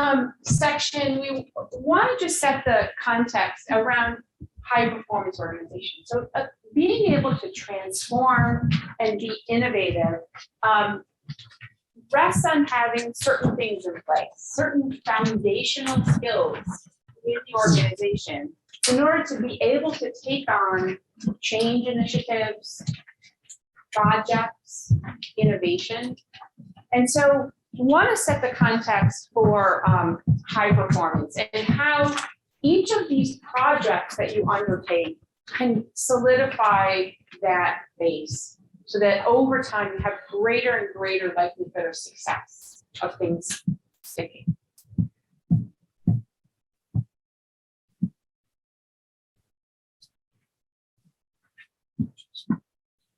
section, we want to just set the context around high performance organizations. So being able to transform and be innovative rests on having certain things in place, certain foundational skills in the organization in order to be able to take on change initiatives, projects, innovation. And so we want to set the context for high performance and how each of these projects that you undertake can solidify that base so that over time you have greater and greater likelihood of success of things sticking.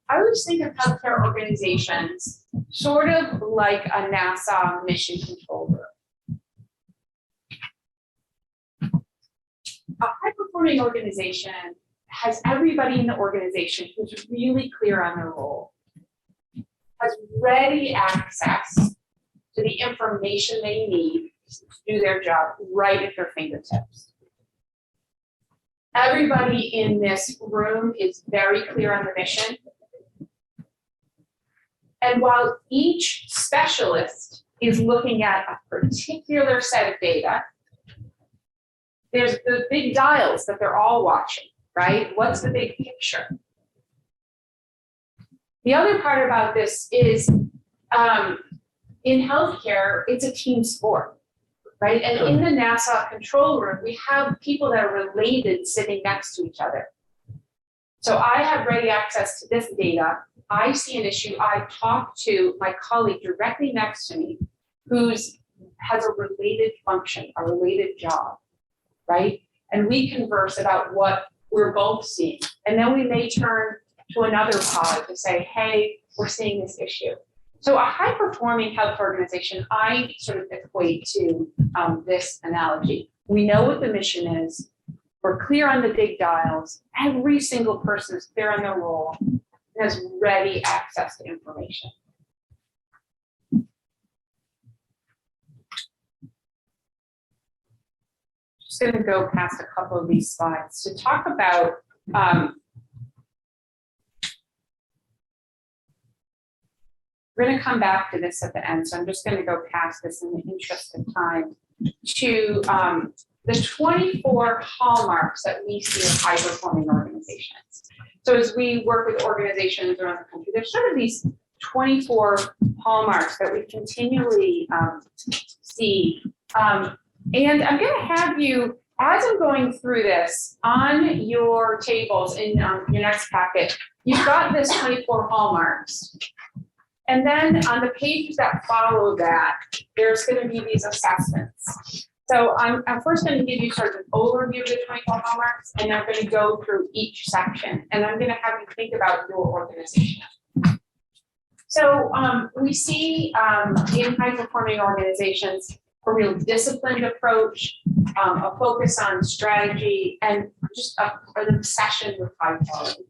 I always think of healthcare organizations sort of like a NASA mission control room. A high-performing organization has everybody in the organization who's really clear on their role, has ready access to the information they need to do their job right at their fingertips. Everybody in this room is very clear on the mission. And while each specialist is looking at a particular set of data, there's the big dials that they're all watching, right? What's the big picture? The other part about this is in healthcare, it's a team sport, right? And in the NASA control room, we have people that are related sitting next to each other. So I have ready access to this data. I see an issue, I talk to my colleague directly next to me who's has a related function, a related job, right? And we converse about what we're both seeing. And then we may turn to another pod to say, hey, we're seeing this issue. So a high-performing health organization, I sort of equate to this analogy. We know what the mission is. We're clear on the big dials. Every single person is clear on their role and has ready access to information. Just going to go past a couple of these slides to talk about we're going to come back to this at the end, so I'm just going to go past this in the interest of time to the 24 hallmarks that we see in high-performing organizations. So as we work with organizations around the country, there's sort of these 24 hallmarks that we continually see. And I'm going to have you, as I'm going through this, on your tables in your next packet, you've got this 24 hallmarks. And then on the pages that follow that, there's going to be these assessments. So I'm first going to give you sort of an overview of the 24 hallmarks, and I'm going to go through each section. And I'm going to have you think about your organization. So we see in high-performing organizations a real disciplined approach, a focus on strategy, and just an obsession with high quality.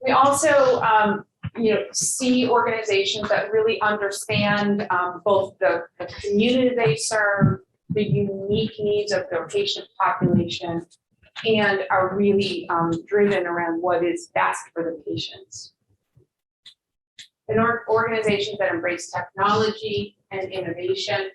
We also see organizations that really understand both the community they serve, the unique needs of their patient population, and are really driven around what is best for the patients. And organizations that embrace technology and innovation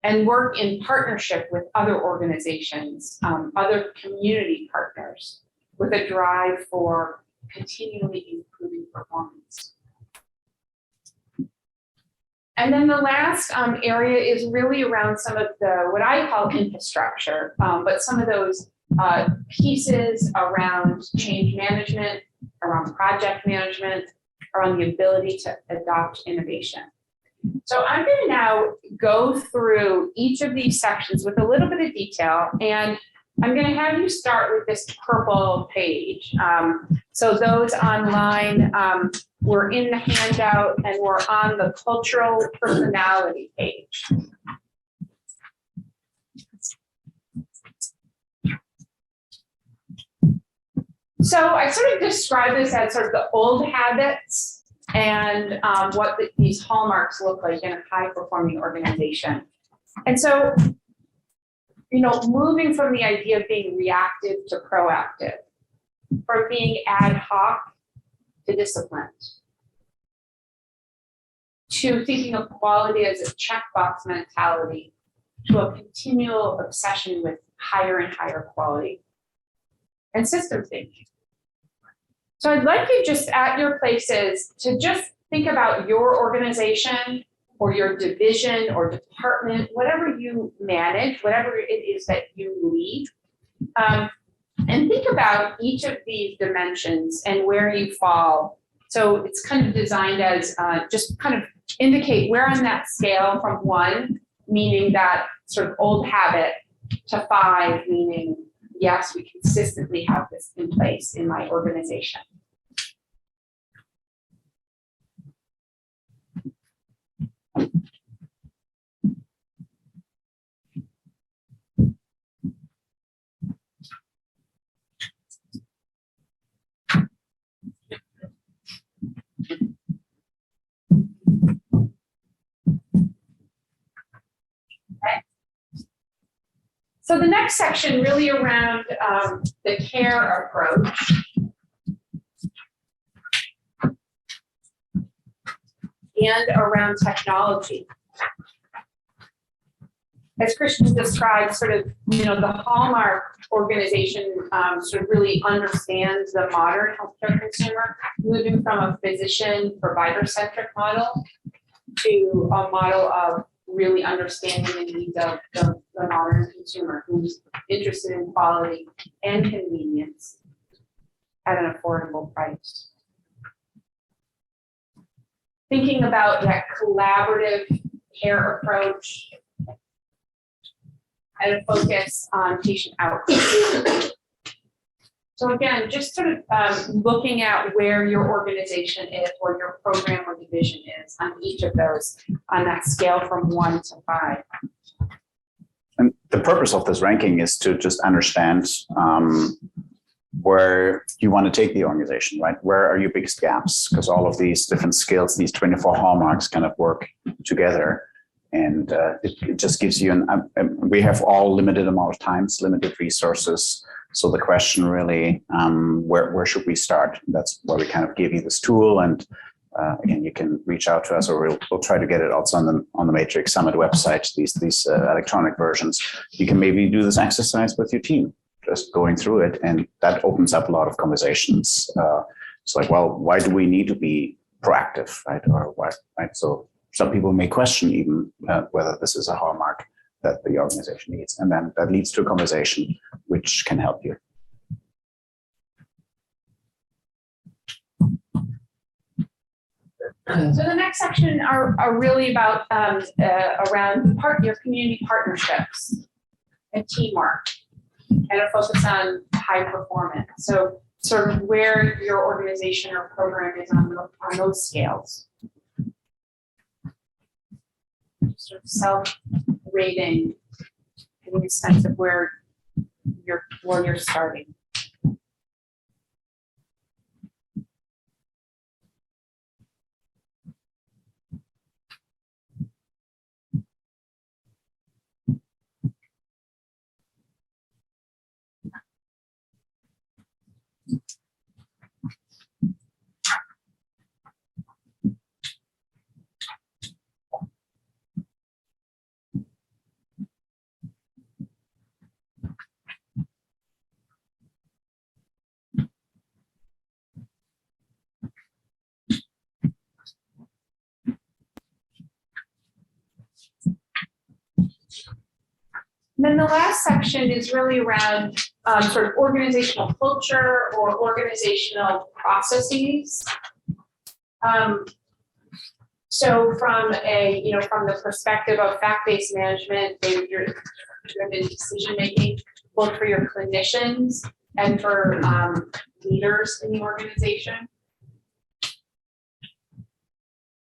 and work in partnership with other organizations, other community partners, with a drive for continually improving performance. And then the last area is really around some of the, what I call infrastructure, but some of those pieces around change management, around project management, around the ability to adopt innovation. So I'm going to now go through each of these sections with a little bit of detail, and I'm going to have you start with this purple page. So those online, we're in the handout and we're on the cultural personality page. So I sort of describe this as sort of the old habits and what these hallmarks look like in a high-performing organization. And so, moving from the idea of being reactive to proactive, from being ad hoc to disciplined, to thinking of quality as a checkbox mentality, to a continual obsession with higher and higher quality, and system thinking. So I'd like you just at your places to just think about your organization or your division or department, whatever you manage, whatever it is that you lead, and think about each of these dimensions and where you fall. So it's kind of designed as just kind of indicate where on that scale from 1, meaning that sort of old habit, to 5, meaning yes, we consistently have this in place in my organization. So the next section really around the care approach. And around technology. As Christian described, sort of, the Hallmark organization sort of really understands the modern healthcare consumer, moving from a physician provider-centric model to a model of really understanding the needs of the modern consumer who's interested in quality and convenience at an affordable price. thinking about that collaborative care approach and a focus on patient outcomes. So again, just sort of looking at where your organization is, or your program or division is on each of those on that scale from 1 to 5. And the purpose of this ranking is to just understand where you want to take the organization, right? Where are your biggest gaps? Because all of these different skills, these 24 hallmarks kind of work together. And it just gives you we have all limited amount of times, limited resources. So the question really, where should we start? That's why we kind of gave you this tool. And again, you can reach out to us, or we'll try to get it also on the Matrix Summit website, these electronic versions. You can maybe do this exercise with your team, just going through it. And that opens up a lot of conversations. It's like, well, why do we need to be proactive, right? Or why, right? So some people may question even whether this is a hallmark that the organization needs. And then that leads to a conversation which can help you. So the next section are really about around your community partnerships and teamwork, and a focus on high performance. So sort of where your organization or program is on those scales. Sort of self-rating, getting a sense of where you're starting. And then the last section is really around sort of organizational culture or organizational processes. So from the perspective of fact-based management, data-driven decision-making, both for your clinicians and for leaders in the organization.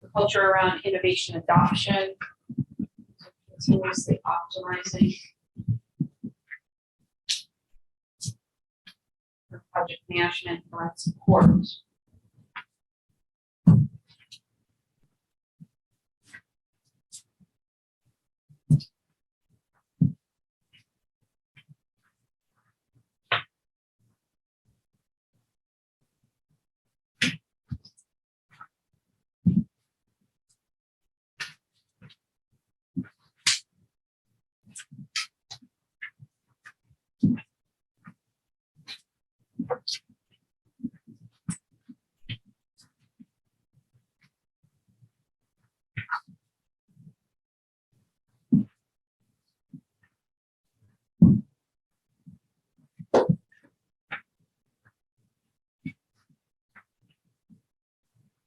The culture around innovation adoption, continuously optimizing. Project management or support.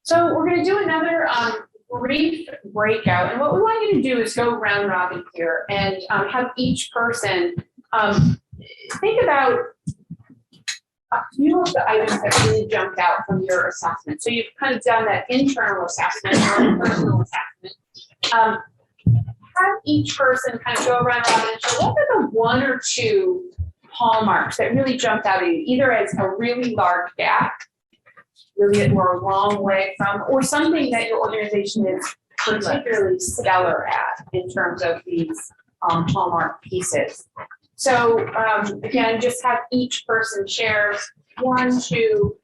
So we're going to do another brief breakout, and what we want you to do is go round robin here and have each person think about a few of the items that really jumped out from your assessment. So you've kind of done that internal assessment or personal assessment. Have each person kind of go around robin and show what are the 1 or 2 hallmarks that really jumped out at you, either as a really large gap, really we're a long way from, or something that your organization is particularly stellar at in terms of these hallmark pieces. So again, just have each person share 1, 2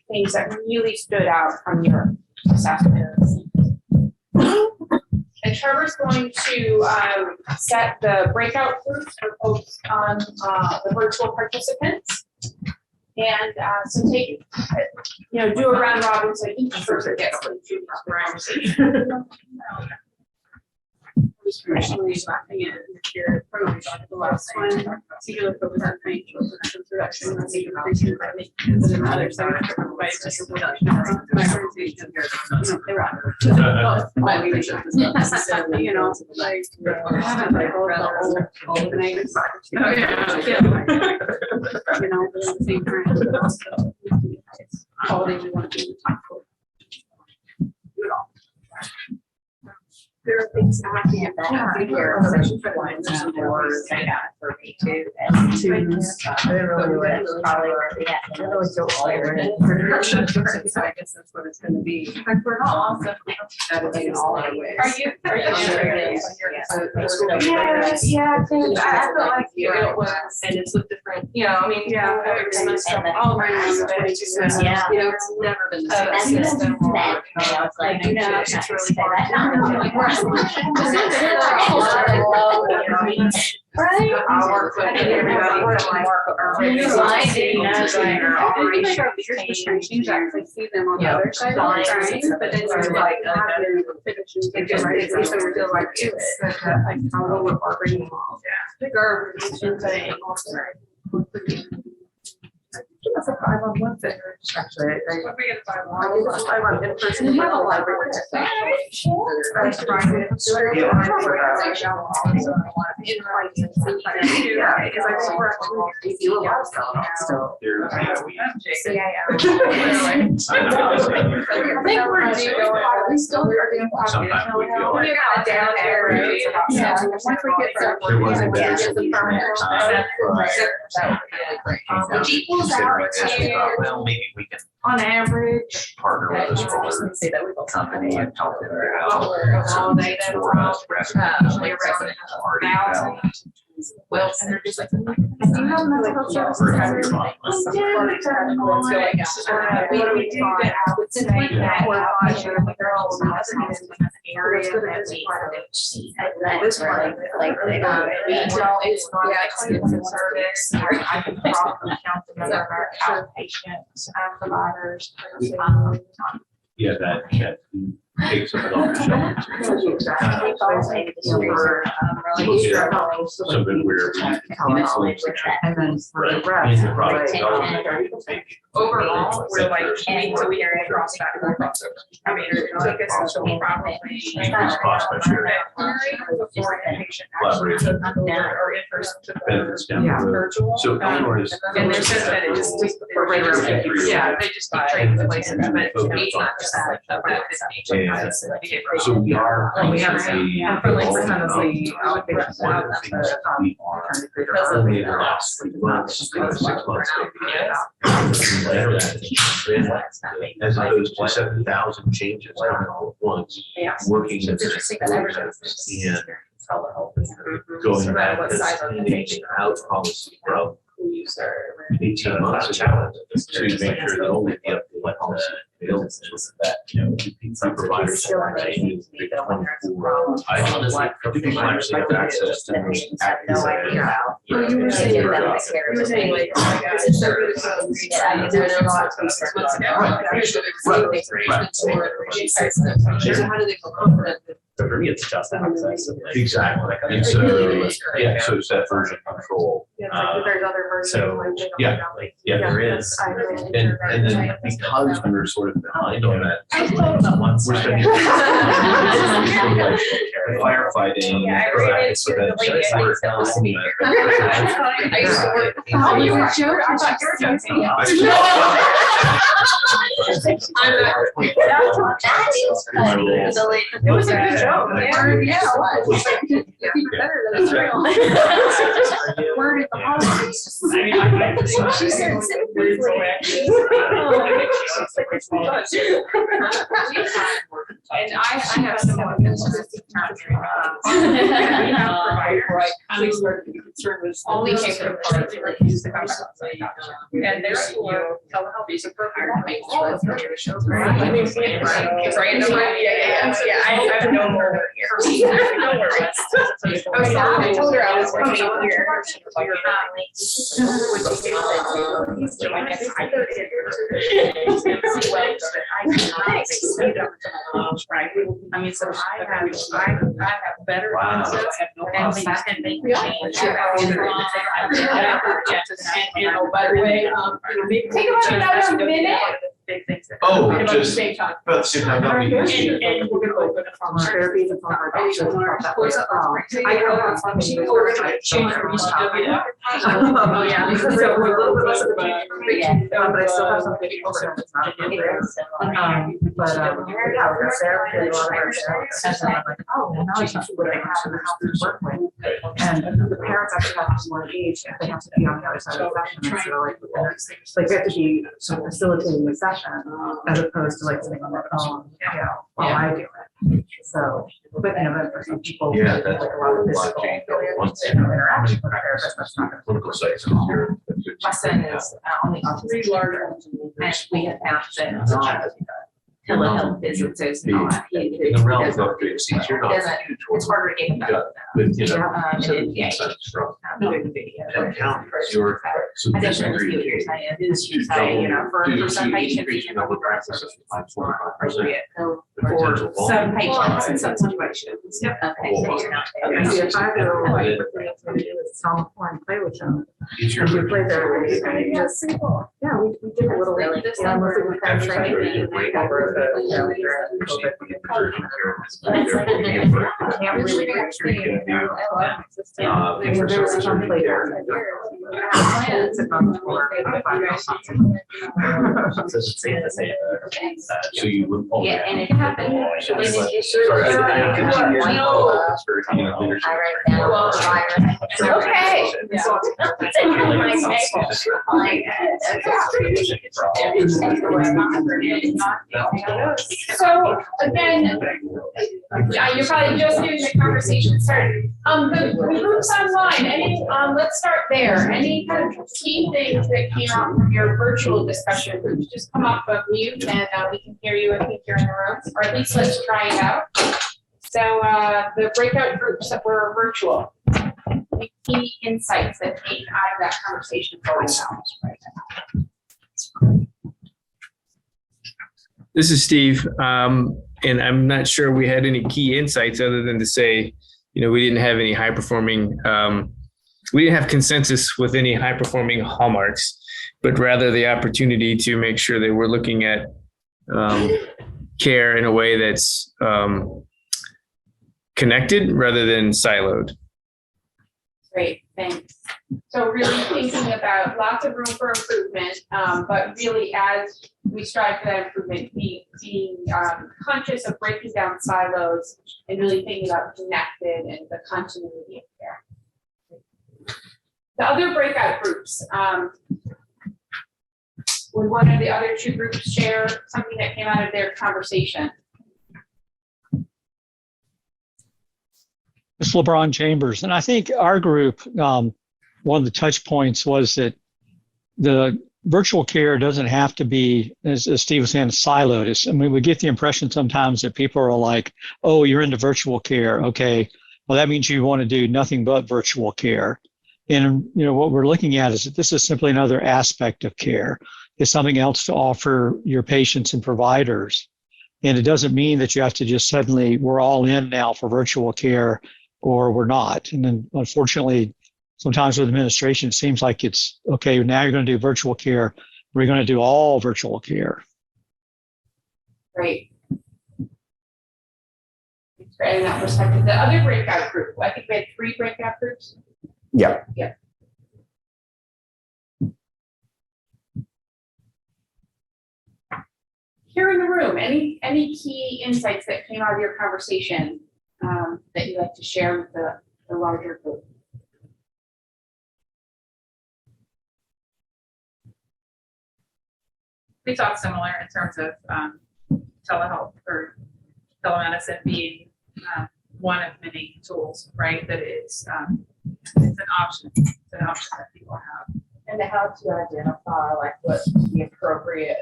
things that really stood out from your assessment. And Trevor's going to set the breakout groups for folks on the virtual participants. And so take, do a round robin so each person gets to choose the conversation. just traditionally laughing at your approach. The last one, singular focus on financial introduction, and the increasing credit, and then other side by just reduction of my organization. They were you know, like, I haven't like all the old nights. You know, but at the same time, also, quality we want to be in the top four. Do it all. There are things that I can't. For me too. And two, probably where we at. So I guess that's what it's gonna be. Like, we're not also. That is in all our ways. Are you? Yeah, I think, I feel like it was, and it's with different, I mean, And then- all around, Yeah. it's never been the That's same. just that, you know, it's like, you know, it's really hard. Right? I'll work with everybody. Actually see them on the other side of the time, but then you're like, it's just feel like it's like how we're bringing them all. The garbage and thing. That's a 5-on-1 thing. Actually, I give us 5-on in person. We have a library. Yeah, because I think we're actually do a lot of stuff. So we still are doing. Sometimes we feel like. Down there, right? Yeah. Once we get there. There wasn't that. Which equals out Well, maybe we can on average. partner with a stroller company and help them out. For us, Well, and they're just like, I do have mental health services. We do that. It's like that. We're watching the girls and that's an area that we this one, Like, we don't, it's not extensive service. I can probably count the number of our outpatient providers. Yeah, that takes up an option. So then we're. And then for the rest, In the product development, Overall, we're like, we are across that. I mean, it took us until probably. Increase cost measure. Before inpatient Collaborate. actually took or in person took Benefits down the road. virtual. So Illinois is. And there's just that it just, they just keep trading places, but it's not just that. So we are. we have a- for like percent of the outpatient. One of the things that we are. Only the last 3 months, 6 months. As opposed to 7,000 changes coming all at once, working in going back to teenage out policy from 18 months ago. To make sure that only the updated policy available that, providers have access to 24 items. Providers have access to those No idea. You were saying like, it's so good. So how do they feel confident? For me, it's just access. Exactly. And so, yeah, so it's that version control. There's other versions. So, yeah, there is. And then because we were sort of behind on that. We're spending. Firefighting. So that's where it's I used to work. Oh, you were joking? I thought you were joking. That is funny. It was a good joke. Yeah, it was. Even better than it's real. Word at the holidays. She said simply. And I have some consistent we started to be concerned with only came from use the and there's telehealth is a program. I mean, random. Yeah, I have no more here. No worries. I told her I was working here. Right. I mean, so I have better concepts, I have no And problem. second, They yeah. can change. And by the way, maybe. Take about another minute. Big things that. Oh, About the just same time. about the same time, not me. And we're gonna open it from Therapies and our doctors and stuff that way as well. I know from she organized change from ECW. Oh, yeah. So we're a little bit less of a Yeah. but I still have some people that it's not a good but yeah, we're there, we do a lot of our therapists, and I'm like, oh, well, now I can see what they have in the house to work with. And the parents actually have to be more engaged if they have to be on the other side of the session, so like they have to be sort of facilitating the session as opposed to like sitting on their phone, while I do it. So, but then for some people, Yeah, like that's a lot of physical change once. interaction with the therapist, that's not gonna. Clinical sites. My son is only on 3 large ones, and we have found that telehealth visits is not. In the realm of upgrade seats, you're not Doesn't- huge. It's harder to get that. But, you know, And it- yeah. from Doing video. that counts. Your. So I this think what degree. you're saying is you say, you know, for some patients, you know, Double practice is like 45%. appropriate The for potential some volume. patients in some situations. Yep. Okay, so you're not. I see a 5-year-old, like, what they have to do is tell them and play with them. It's And your. you play there, and you just, yeah, we did a little, Really? you know, mostly with kind of training. Over the, you know, during COVID, can't really I mean, there's some play there. It's a fun tour. So you would. Yeah, and it happened. So And it's like- it sure Sorry, is. I continue to No. ask for, you know, leadership. I write down the virus. Okay. So again, you're probably just getting the conversation started. The groups online, let's start there. Any kind of key things that came out from your virtual discussion groups, just come off of mute and we can hear you. I think you're in the room, or at least let's try it out. So the breakout groups that were virtual, the key insights that came out of that conversation going on right now. This is Steve, and I'm not sure we had any key insights other than to say, you know, we didn't have any high performing, we didn't have consensus with any high performing hallmarks, but rather the opportunity to make sure that we're looking at care in a way that's connected rather than siloed. Great, thanks. So really thinking about lots of room for improvement, but really as we strive for that improvement, being conscious of breaking down silos and really thinking about connected and the continuity of care. The other breakout groups, would one of the other 2 groups share something that came out of their conversation? It's LeBron Chambers. And I think our group, one of the touch points was that the virtual care doesn't have to be, as Steve was saying, siloed. I mean, we get the impression sometimes that people are like, oh, you're into virtual care. Okay, well, that means you want to do nothing but virtual care. And, you know, what we're looking at is that this is simply another aspect of care. It's something else to offer your patients and providers. And it doesn't mean that you have to just suddenly, we're all in now for virtual care or we're not. And then unfortunately, sometimes with administration, it seems like it's, okay, now you're going to do virtual care. We're going to do all virtual care. Great. Thanks for adding that perspective. The other breakout group, I think we had 3 breakout groups. Yeah. Yeah. Here in the room, any key insights that came out of your conversation that you'd like to share with the larger group? We talked similar in terms of telehealth or telemedicine being one of many tools, right? That it's an option. It's an option that people have. And how to identify like what the appropriate,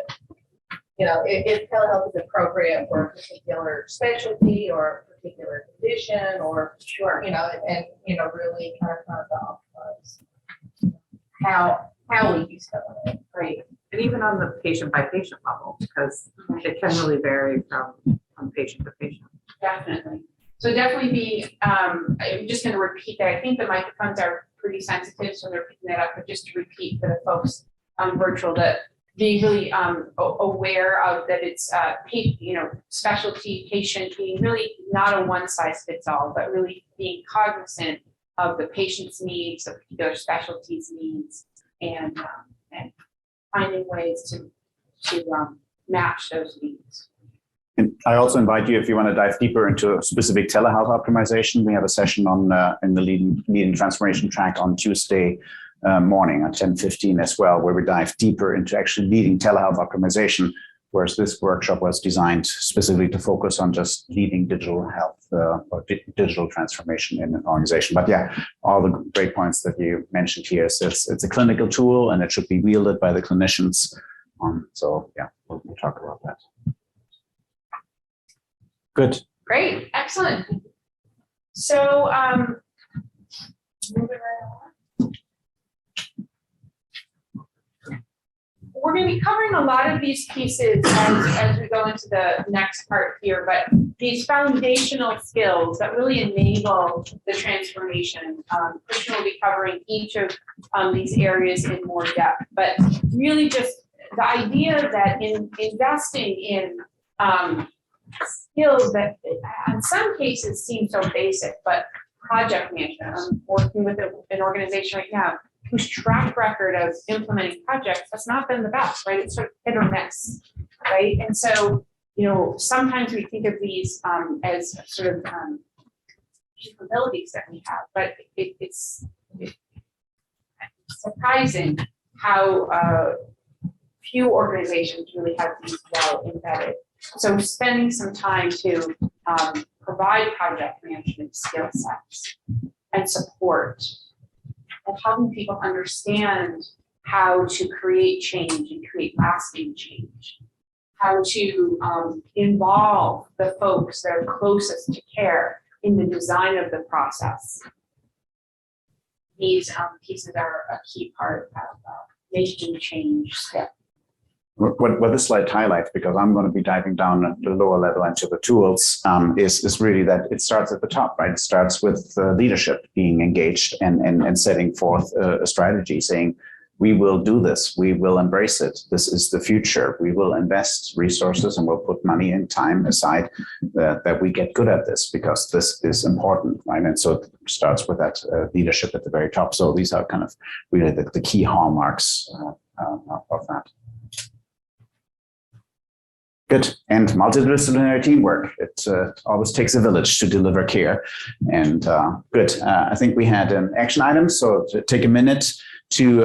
you know, if telehealth is appropriate for a particular specialty or a particular condition or, you know, and, you know, really kind of how we use telehealth, right? And even on the patient by patient level, because it can really vary from patient to patient. Definitely. So definitely be, I'm just going to repeat that. I think the microphones are pretty sensitive, so they're picking that up, but just to repeat for the folks on virtual, that being really aware of that it's, specialty patient, being really not a one size fits all, but really being cognizant of the patient's needs, of particular specialties needs, and finding ways to match those needs. And I also invite you, if you want to dive deeper into specific telehealth optimization, we have a session on in the leading transformation track on Tuesday morning at 10:15 as well, where we dive deeper into actually leading telehealth optimization, whereas this workshop was designed specifically to focus on just leading digital health or digital transformation in an organization. But yeah, all the great points that you mentioned here. So it's a clinical tool and it should be wielded by the clinicians. So yeah, we'll talk about that. Good. Great, excellent. So moving right along. We're going to be covering a lot of these pieces as we go into the next part here, but these foundational skills that really enable the transformation. Christian will be covering each of these areas in more depth, but really just the idea that in investing in skills that in some cases seem so basic, but project management. I'm working with an organization right now whose track record of implementing projects has not been the best, right? It's sort of hit or miss, right? And so, sometimes we think of these as sort of capabilities that we have, but it's surprising how few organizations really have these well embedded. So spending some time to provide project management skill sets and support, and helping people understand how to create change and create lasting change, how to involve the folks that are closest to care in the design of the process. These pieces are a key part of making change stick. What this slide highlights, because I'm going to be diving down at the lower level into the tools, is really that it starts at the top, right? It starts with leadership being engaged and setting forth a strategy, saying, we will do this, we will embrace it, this is the future, we will invest resources and we'll put money and time aside that we get good at this because this is important, right? And so it starts with that leadership at the very top. So these are kind of really the key hallmarks of that. Good. And multidisciplinary teamwork. It always takes a village to deliver care. And good. I think we had an action item. So to take a minute to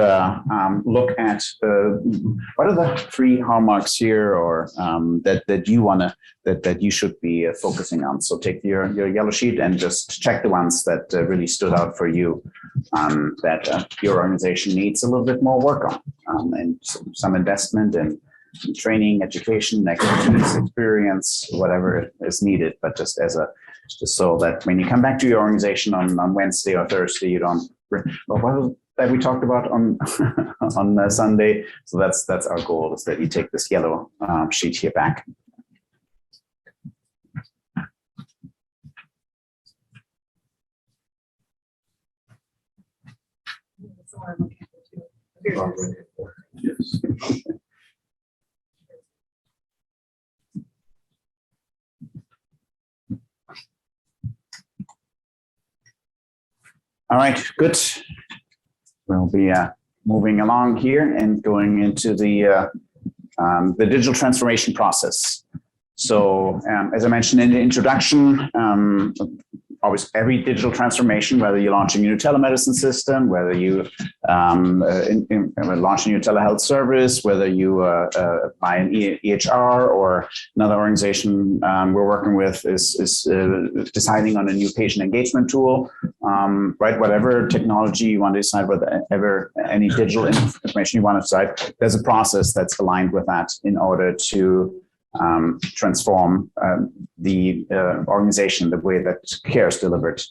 look at what are the 3 hallmarks here, or that you wanna that you should be focusing on. So take your yellow sheet and just check the ones that really stood out for you, that your organization needs a little bit more work on, and some investment in training, education, expertise, experience, whatever is needed, but just so that when you come back to your organization on Wednesday or Thursday, you don't, well, what was that we talked about on on Sunday? So that's our goal, is that you take this yellow sheet here back. Yes. All right, good. We'll be moving along here and going into the digital transformation process. So as I mentioned in the introduction, obviously every digital transformation, whether you're launching a new telemedicine system, whether you launch a new telehealth service, whether you buy an EHR, or another organization we're working with is deciding on a new patient engagement tool, right? Whatever technology you want to decide, whatever any digital information you want to decide, there's a process that's aligned with that in order to transform the organization, the way that care is delivered.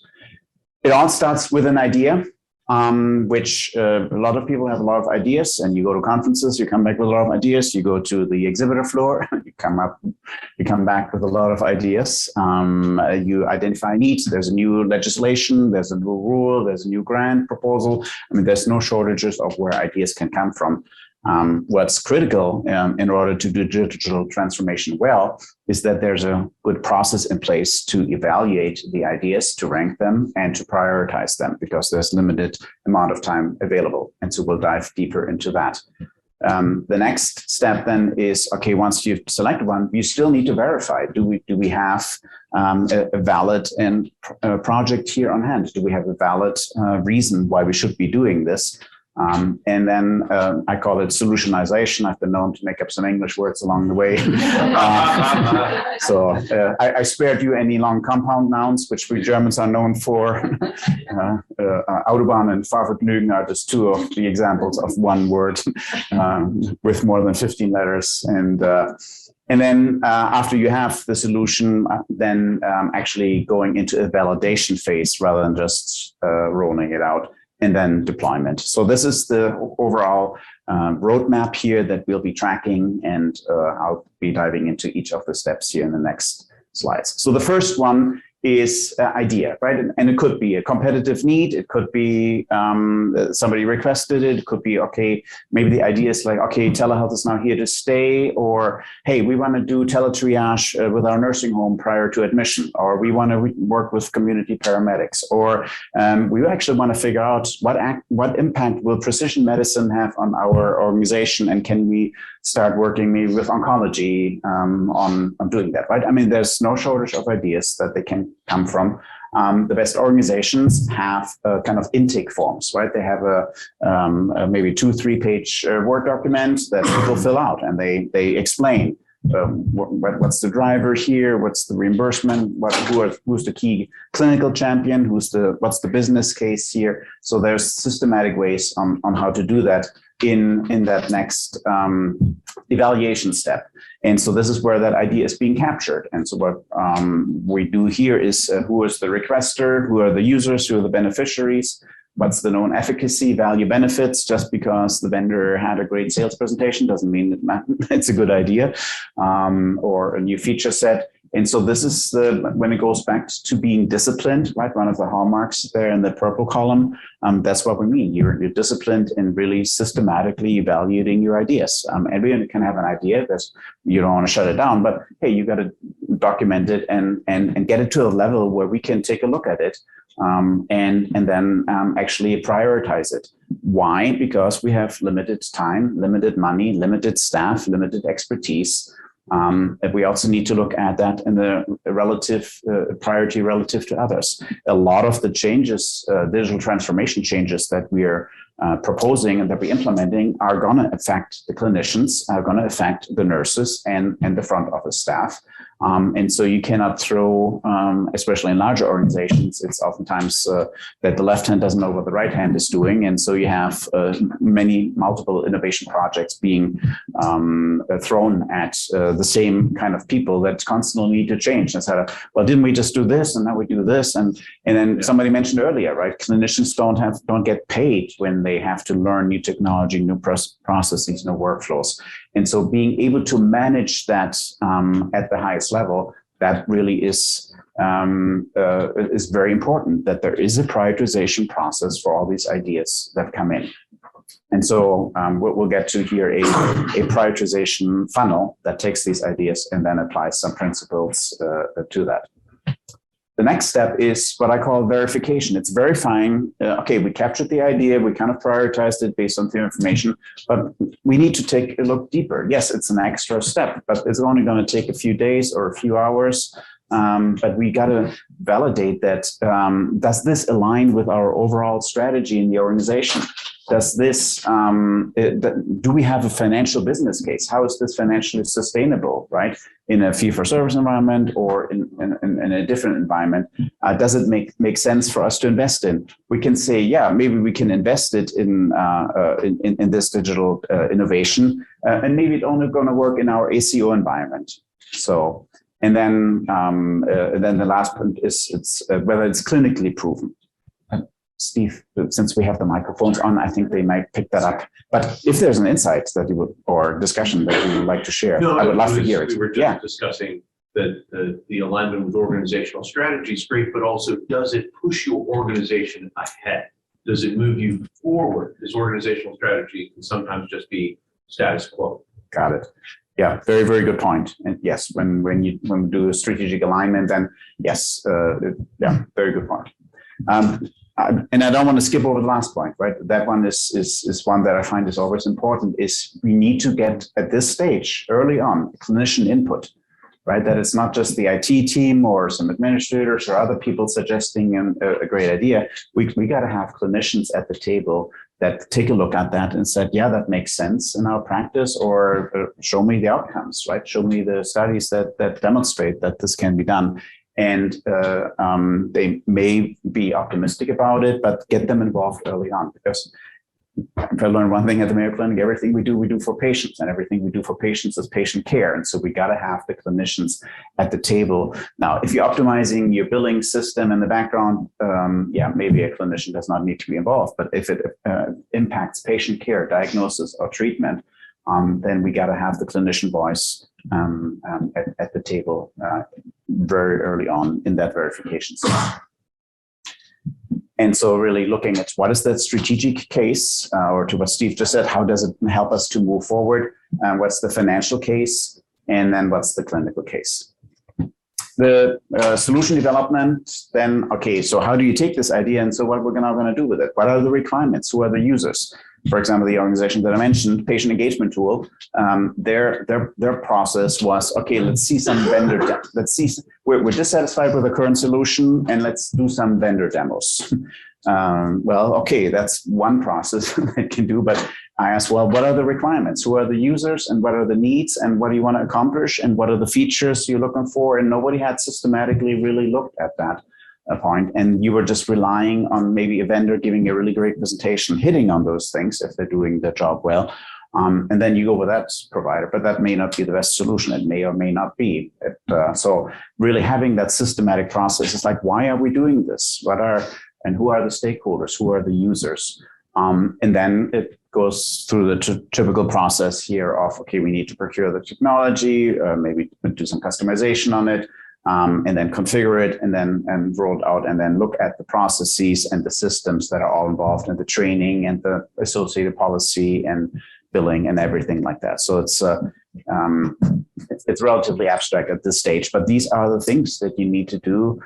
It all starts with an idea. which a lot of people have a lot of ideas, and you go to conferences, you come back with a lot of ideas. You go to the exhibitor floor, you come back with a lot of ideas. You identify needs. There's a new legislation, there's a new rule, there's a new grant proposal. I mean, there's no shortages of where ideas can come from. What's critical in order to do digital transformation well is that there's a good process in place to evaluate the ideas, to rank them, and to prioritize them, because there's limited amount of time available. And so we'll dive deeper into that. The next step then is, okay, once you've selected one, you still need to verify. Do we have a valid project here on hand? Do we have a valid reason why we should be doing this? And then I call it solutionization. I've been known to make up some English words along the way. So I spared you any long compound nouns, which we Germans are known for. Autobahn and Fahrvergnügen are just two of the examples of one word with more than 15 letters. And then after you have the solution, then actually going into a validation phase rather than just rolling it out. And then deployment. So this is the overall roadmap here that we'll be tracking, and I'll be diving into each of the steps here in the next slides. So the first one is idea, right? And it could be a competitive need. It could be somebody requested it. It could be, okay, maybe the idea is like, okay, telehealth is now here to stay, or, hey, we want to do teletriage with our nursing home prior to admission, or we want to work with community paramedics, or we actually want to figure out what impact will precision medicine have on our organization, and can we start working maybe with oncology on doing that, right? I mean, there's no shortage of ideas that they can come from. The best organizations have kind of intake forms, right? They have a maybe 2-3 page Word document that people fill out, and they explain what's the driver here, what's the reimbursement, who's the key clinical champion, what's the business case here. So there's systematic ways on how to do that in that next evaluation step. And so this is where that idea is being captured. And so what we do here is who is the requester, who are the users, who are the beneficiaries, what's the known efficacy, value, benefits. Just because the vendor had a great sales presentation doesn't mean it's a good idea, or a new feature set. And so this is when it goes back to being disciplined, right? One of the hallmarks there in the purple column. That's what we mean. You're disciplined in really systematically evaluating your ideas. Everyone can have an idea. You don't want to shut it down, but hey, you got to document it and get it to a level where we can take a look at it. And then actually prioritize it. Why? Because we have limited time, limited money, limited staff, limited expertise. And we also need to look at that in the relative priority relative to others. A lot of the changes, digital transformation changes that we are proposing and that we're implementing are going to affect the clinicians, are going to affect the nurses and the front office staff. And so you cannot throw, especially in larger organizations, it's oftentimes that the left hand doesn't know what the right hand is doing. And so you have multiple innovation projects being thrown at the same kind of people that constantly need to change. And so, well, didn't we just do this? And now we do this. And then somebody mentioned earlier, right? Clinicians don't get paid when they have to learn new technology, new processes, new workflows. And so being able to manage that at the highest level, that really is very important, that there is a prioritization process for all these ideas that come in. And so we'll get to here a prioritization funnel that takes these ideas and then applies some principles to that. The next step is what I call verification. It's verifying, okay, we captured the idea, we kind of prioritized it based on the information, but we need to take a look deeper. Yes, it's an extra step, but it's only going to take a few days or a few hours. But we got to validate that, does this align with our overall strategy in the organization? Does this, do we have a financial business case? How is this financially sustainable, right? In a fee-for-service environment or in a different environment? Does it make sense for us to invest in? We can say, yeah, maybe we can invest it in this digital innovation, and maybe it's only going to work in our ACO environment. So, and then the last point is whether it's clinically proven. Steve, since we have the microphones on, I think they might pick that up. But if there's an insight that you would, or discussion that you would like to share, I would love to hear it. We were just discussing the alignment with organizational strategy is great, but also does it push your organization ahead? Does it move you forward? This organizational strategy can sometimes just be status quo. Got it. Yeah, very, very good point. And yes, when we do a strategic alignment, then yes, yeah, very good point. And I don't want to skip over the last point, right? That one is one that I find is always important. Is we need to get at this stage early on clinician input, right? That it's not just the IT team or some administrators or other people suggesting a great idea. We got to have clinicians at the table that take a look at that and said, yeah, that makes sense in our practice, or show me the outcomes, right? Show me the studies that demonstrate that this can be done. And they may be optimistic about it, but get them involved early on, because if I learned one thing at the Mayo Clinic, everything we do for patients, and everything we do for patients is patient care. And so we got to have the clinicians at the table. Now, if you're optimizing your billing system in the background, yeah, maybe a clinician does not need to be involved. But if it impacts patient care, diagnosis, or treatment, then we got to have the clinician voice at the table very early on in that verification step. And so really looking at what is that strategic case, or to what Steve just said, how does it help us to move forward? What's the financial case? And then what's the clinical case? The solution development, then, okay, so how do you take this idea? And so what we're now going to do with it? What are the requirements? Who are the users? For example, the organization that I mentioned, patient engagement tool, their process was, okay, let's see some vendor, we're dissatisfied with the current solution, and let's do some vendor demos. Well, okay, that's one process that can do, but I asked, well, what are the requirements? Who are the users, and what are the needs, and what do you want to accomplish, and what are the features you're looking for? And nobody had systematically really looked at that point, and you were just relying on maybe a vendor giving a really great presentation, hitting on those things if they're doing their job well, and then you go with that provider, but that may not be the best solution. It may or may not be. So really having that systematic process is like, why are we doing this? And who are the stakeholders? Who are the users? And then it goes through the typical process here of, okay, we need to procure the technology, maybe do some customization on it, and then configure it, and roll it out, and then look at the processes and the systems that are all involved in the training and the associated policy and billing and everything like that. So it's relatively abstract at this stage, but these are the things that you need to do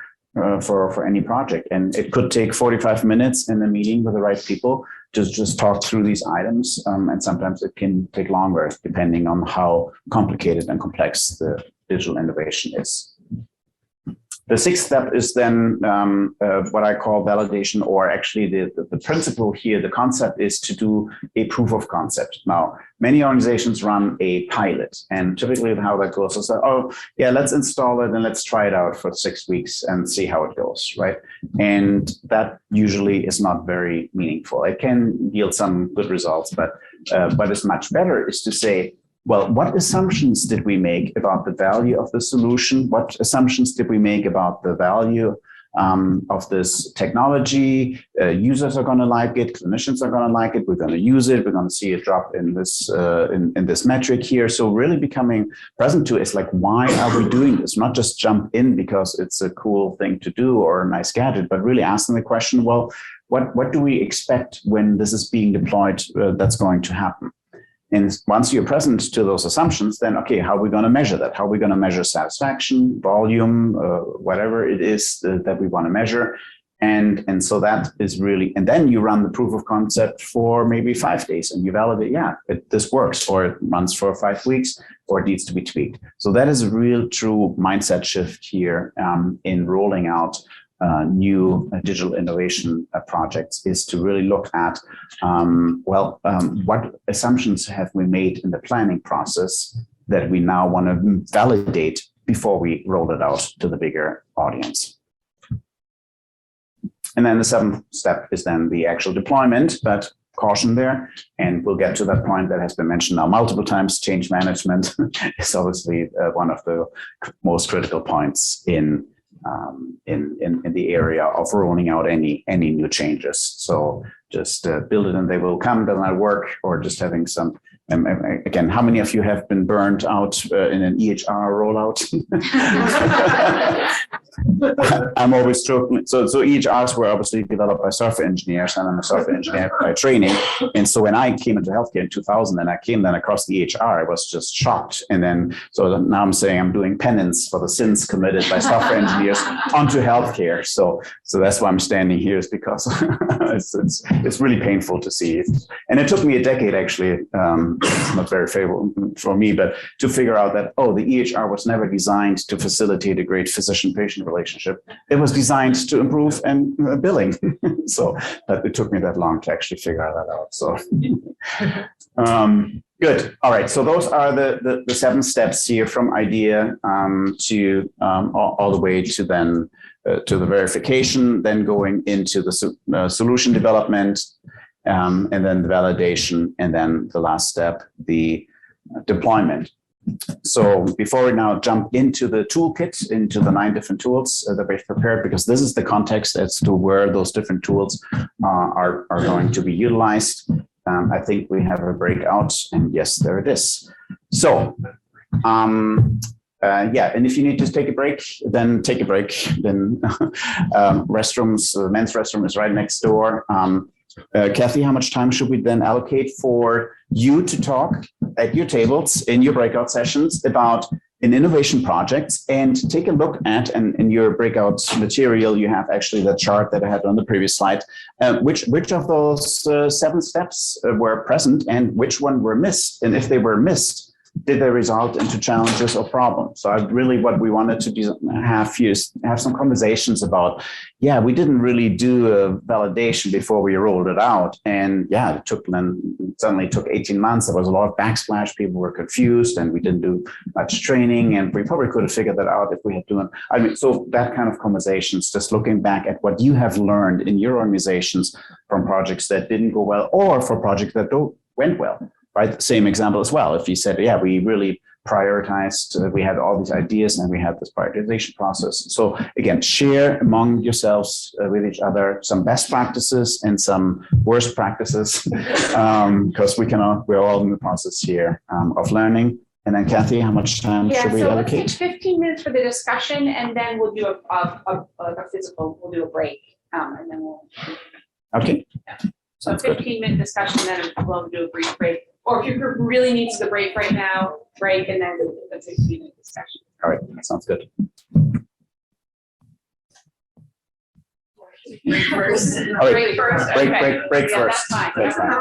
for any project. And it could take 45 minutes in a meeting with the right people to just talk through these items. And sometimes it can take longer depending on how complicated and complex the digital innovation is. The sixth step is then what I call validation, or actually the principle here, the concept is to do a proof of concept. Now, many organizations run a pilot, and typically how that goes is that, oh, yeah, let's install it and let's try it out for 6 weeks and see how it goes, right? And that usually is not very meaningful. It can yield some good results, but what is much better is to say, well, what assumptions did we make about the value of the solution? What assumptions did we make about the value of this technology? Users are going to like it. Clinicians are going to like it. We're going to use it. We're going to see a drop in this in this metric here. So really becoming present to it is like, why are we doing this? Not just jump in because it's a cool thing to do or a nice gadget, but really asking the question, well, what do we expect when this is being deployed that's going to happen? And once you're present to those assumptions, then, okay, how are we going to measure that? How are we going to measure satisfaction, volume, whatever it is that we want to measure? And so that is really, and then you run the proof of concept for maybe 5 days and you validate, yeah, this works, or it runs for 5 weeks, or it needs to be tweaked. So that is a real true mindset shift here in rolling out new digital innovation projects, is to really look at, what assumptions have we made in the planning process that we now want to validate before we roll it out to the bigger audience. And then the seventh step is then the actual deployment, but caution there, and we'll get to that point that has been mentioned now multiple times. Change management is obviously one of the most critical points in in the area of rolling out any new changes. So just build it and they will come. Does not work, or just having some. Again, how many of you have been burned out in an EHR rollout? I'm always joking. So EHRs were obviously developed by software engineers, and I'm a software engineer by training. And so when I came into healthcare in 2000, and I came then across the EHR, I was just shocked. And then so now I'm saying I'm doing penance for the sins committed by software engineers onto healthcare. So that's why I'm standing here, is because it's really painful to see it. And it took me a decade, actually. Not very favorable for me, but to figure out that, the EHR was never designed to facilitate a great physician-patient relationship. It was designed to improve and billing. So but it took me that long to actually figure that out. So good. All right. So those are the 7 steps here, from idea to all the way to then to the verification, then going into the solution development, and then the validation, and then the last step, the deployment. So before we now jump into the toolkit, into the 9 different tools that we've prepared, because this is the context as to where those different tools are going to be utilized. I think we have a breakout, and yes, there it is. So and if you need to take a break, then take a break. Then restrooms, the men's restroom is right next door. Kathy, how much time should we then allocate for you to talk at your tables in your breakout sessions about an innovation project, and take a look at, and in your breakout material, you have actually the chart that I had on the previous slide, which of those 7 steps were present and which one were missed, and if they were missed, did they result into challenges or problems? So what we wanted to have here is have some conversations about, we didn't really do a validation before we rolled it out. And it suddenly took 18 months. There was a lot of backsplash. People were confused, and we didn't do much training, and we probably could have figured that out if we had done. So that kind of conversations, just looking back at what you have learned in your organizations from projects that didn't go well, or for projects that went well. Right, same example as well. If you said, we really prioritized, we had all these ideas, and we had this prioritization process. So again, share among yourselves with each other some best practices and some worst practices, because we're all in the process here of learning. And then Kathy, how much time should we allocate? Let's take 15 minutes for the discussion, and then we'll do we'll do a break, and then we'll. Okay. So 15-minute discussion, then we'll do a brief break. Or if you really needs the break right now, break, and then a 15-minute discussion. All right, that sounds good. Break first. All right. Break first. That's fine. That's fine.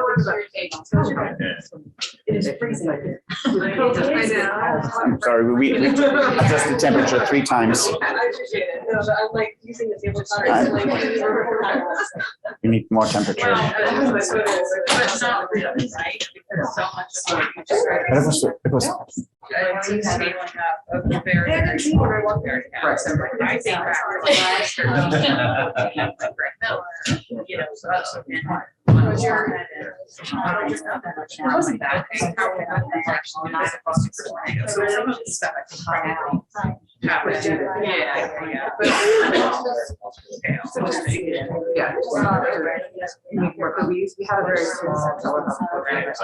It is freezing. I'm sorry, we adjust the temperature 3 times. I appreciate it. No, but I'm like using the table time. We need more temperature. But it's not really, right? Because so much of what you just read. It was. It seems to be like a very small, very fast. I think that like Brett Miller, so that's what was your head is. It wasn't that big. Actually, not supposed to. So some of the stuff I can find out. Yeah. We had a very small telehealth program that was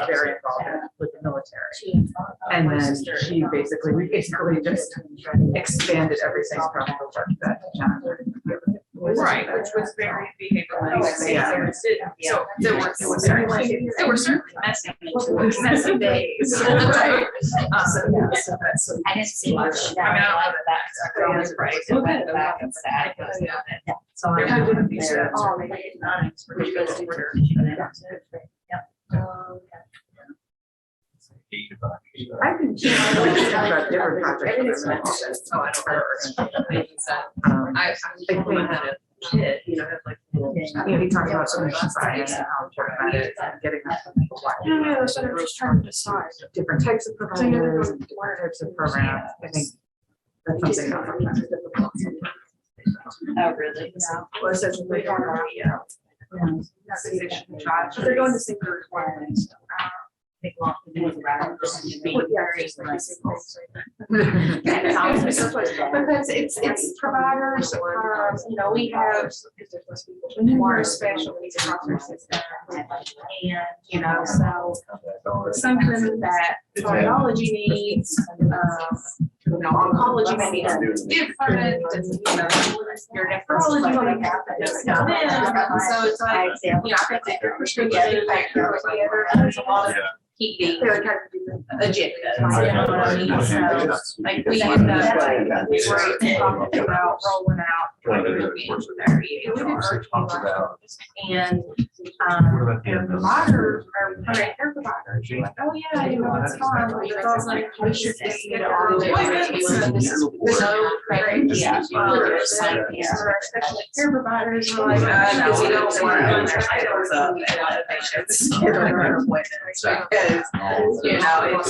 very involved with the military. And then we basically just expanded everything from the work that Jennifer. Right, which was very behavioral. So there were certainly messy days. Right. I didn't see much. I mean, I don't know that. Right. So there would be I think she about different projects. I implemented a kid, he talked about solution science and how important that is, and getting that to people. No, so they're just trying to decide. Different types of providers, and different types of programs. I think that's something that sometimes is difficult. Oh, really? Well, it says we don't know yet. They're going to sing the requirements. think a lot of people would rather just be very Because it's providers, you know, we have numerous specialties across our system. And, you know, so something that cardiology needs, you know, oncology may be different, and, you know, your nephrology may have to just come in. So it's like, you know, I think that your prescription factor together, there's a lot of keeping agendas, you know what I mean? So, like, we end up, we were talking about rolling out. And, the providers, or primary care providers, you're like, oh yeah, you know, it's fine, but it's also like, we should just get our appointments. So, our specialty care providers are like, no, we don't want to titles up and let patients get their appointments. Because, you know,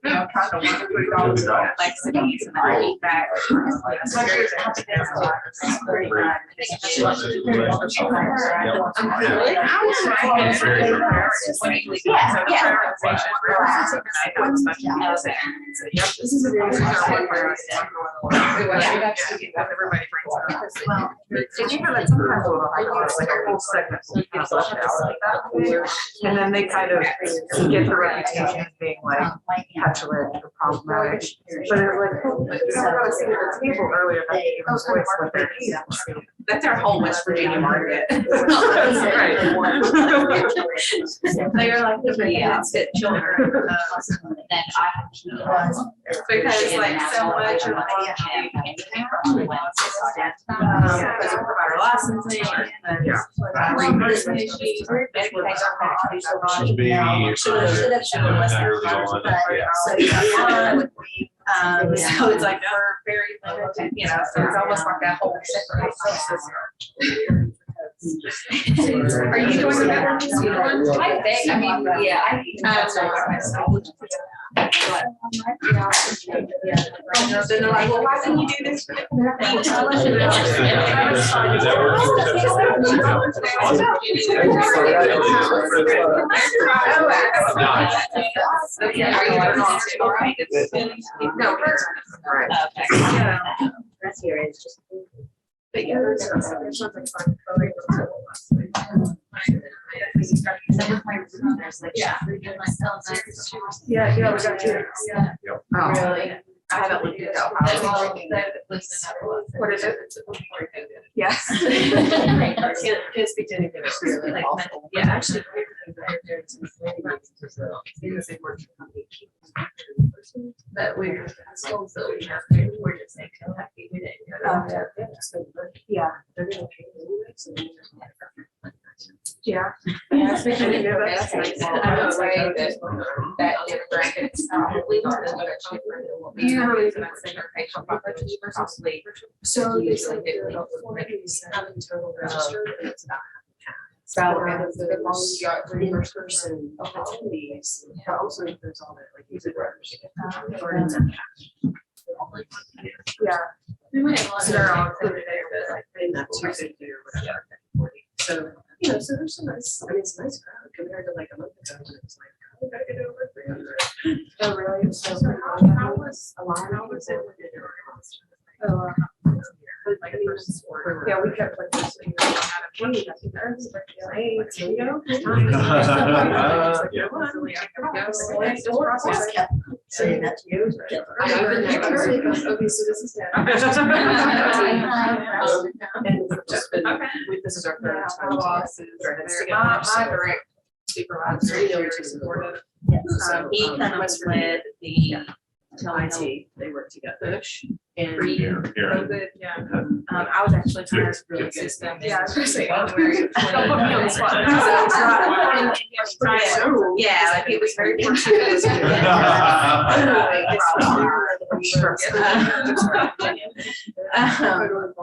you know, trying to work through all the complexities and the feedback. This is a really one where everybody brings it up. Did you know that sometimes we'll have like a whole segment kind of left out like that? And then they kind of get the reputation of being like petulant or problematic. But it's like, oh, but you know what I was sitting at the table earlier about giving voice with their needs. That's our whole West Virginia market. Right. They're like the babysit children. Because like so much of because of provider licensing and reimbursement issues, so it's like we're very limited, you know, so it's almost like that whole separate system. Are you doing the better ones? I think, I mean, yeah, I think that's then they're like, well, why didn't you do this? That's here is just. But yeah, there's something fun. Yeah, we got two. Oh, really? I haven't looked it up. What is it? Yes. Can't speak to anything. Yeah, actually. But we're schools that we have, we're just saying, happy we didn't go to. Yeah. Yeah. Yeah, especially that's nice. I would say that demographics probably not as much different than what we usually consider patient population versus sleep. So it's like they're like 407 total registered, and it's not. So the long you got reimbursement opportunities, but also there's all that like user drivers. Yeah. So they're all included there, but like they not Tuesday or whatever. So, you know, so there's some nice, I mean, it's a nice crowd compared to like a month ago when it was like, oh, we gotta get over 300. Oh, really? So how was a line? How was it? Oh, like yeah, we kept like this thing out of money. I think that's like, hey, you know, saying that to you. Okay, so this is that. This is our third time. My direct supervisor, very supportive. He kind of led the IT, they work together. push and pre-COVID. Yeah. I was actually trying to really system. Yeah, I was gonna say, Don't put me on the spot. Yeah, like it was very fortuitous.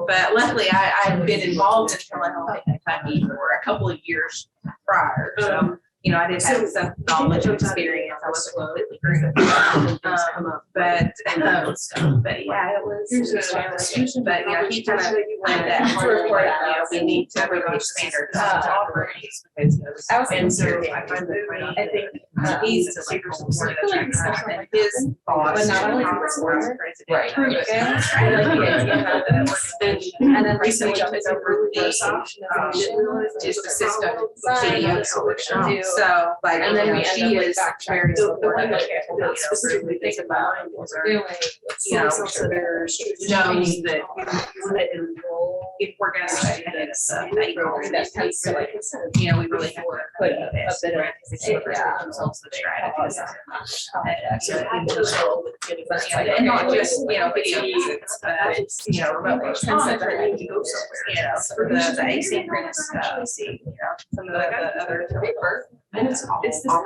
But luckily I'd been involved in telehealth in Kentucky for a couple of years prior. So you know, I didn't have some knowledge or experience. I was completely green. But yeah, it was a challenge. But yeah, he kind of led that hard part. We need to really expand our offerings because and so I find that I think he's a super supportive and his boss. But not only president, and then recently took over the system CEO solution. So like, and then she is very supportive. Specifically think about what we're doing. You know, knows that if we're going to do this, that tends to like, you know, we really have to put a bit of themselves the strategies. And not just, you know, video meetings, but, you know, remote concentrated, you know, for the asynchronous stuff, you know, some of the other paper. And it's the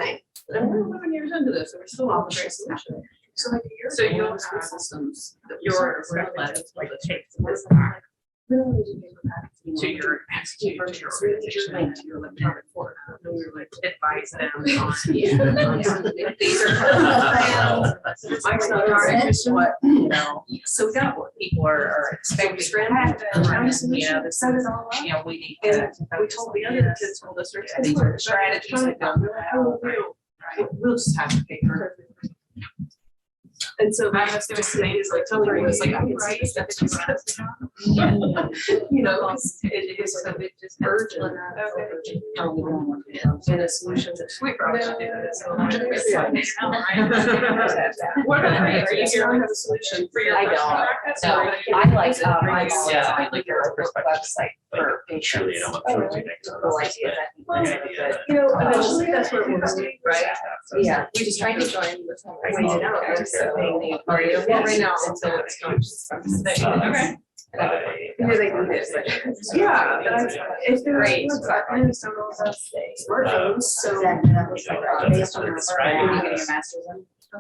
same. And we're 11 years into this, and we're still on the great solution. So like so you'll have systems, your athletics, like takes this back to your institute, to your organization, to your electronic form, and we like advise them on these are Mike's not what, you know, so we got what people are expecting to happen, you know, this is all, you know, we need to, we told the other kids school districts, these are the strategies that don't we'll just have to pay for it. And so my husband was saying, is like, telling me, was like, I can see stuff that you know, it is so it just urgent. And a solution that we probably should do this. What are you here have a solution for your? I don't. No, I like your website for Surely, you know, what cool ideas. You know, eventually that's where we're going, right? Yeah, we just trying to join with some ways to know. Are you? Well, right now, until it's going to. Okay. Yeah, they do this. Yeah, but if they're Great. smartphones, so. Based on your master's in. I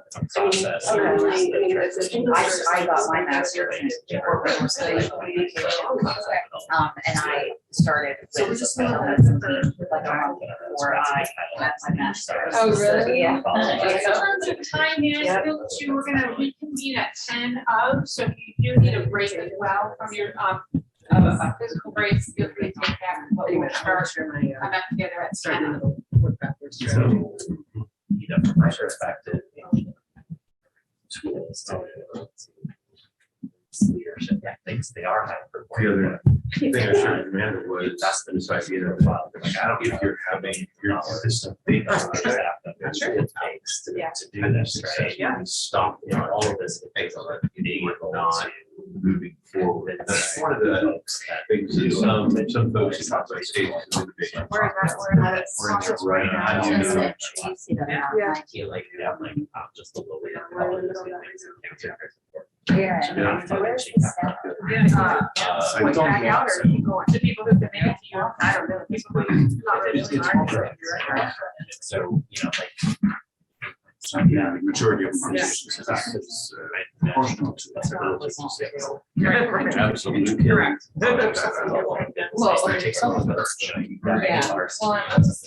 got my master's in corporate studies communication. And I started with like a month before I got my master's. Oh, really? Yeah. Tons of time, Nashville, too. We're gonna reconvene at 10 of, so if you do need a break as well from your, physical breaks, feel free to take that. But we'll start, come back together at 10. You know, from my perspective, tools leadership tactics, they are high performing. The other thing I shared with Amanda was That's the this idea of like, I don't know if you're having your system big staff that it takes to do this, right? Yeah. And stop, you know, all of this, it takes a lot of not moving forward. That's one of the things that some folks who talk about stages of innovation. We're Right. I I do do know. You see them now. I feel like they have like just a little bit of Yeah. Yeah. Where's the staff? I don't Back know. out or keep going? To people who can make it to you. I don't know. People who not really So, you know, like. Yeah, the majority of organizations is proportional to its ability to say. Absolutely. Correct. Well, It takes a lot of yeah.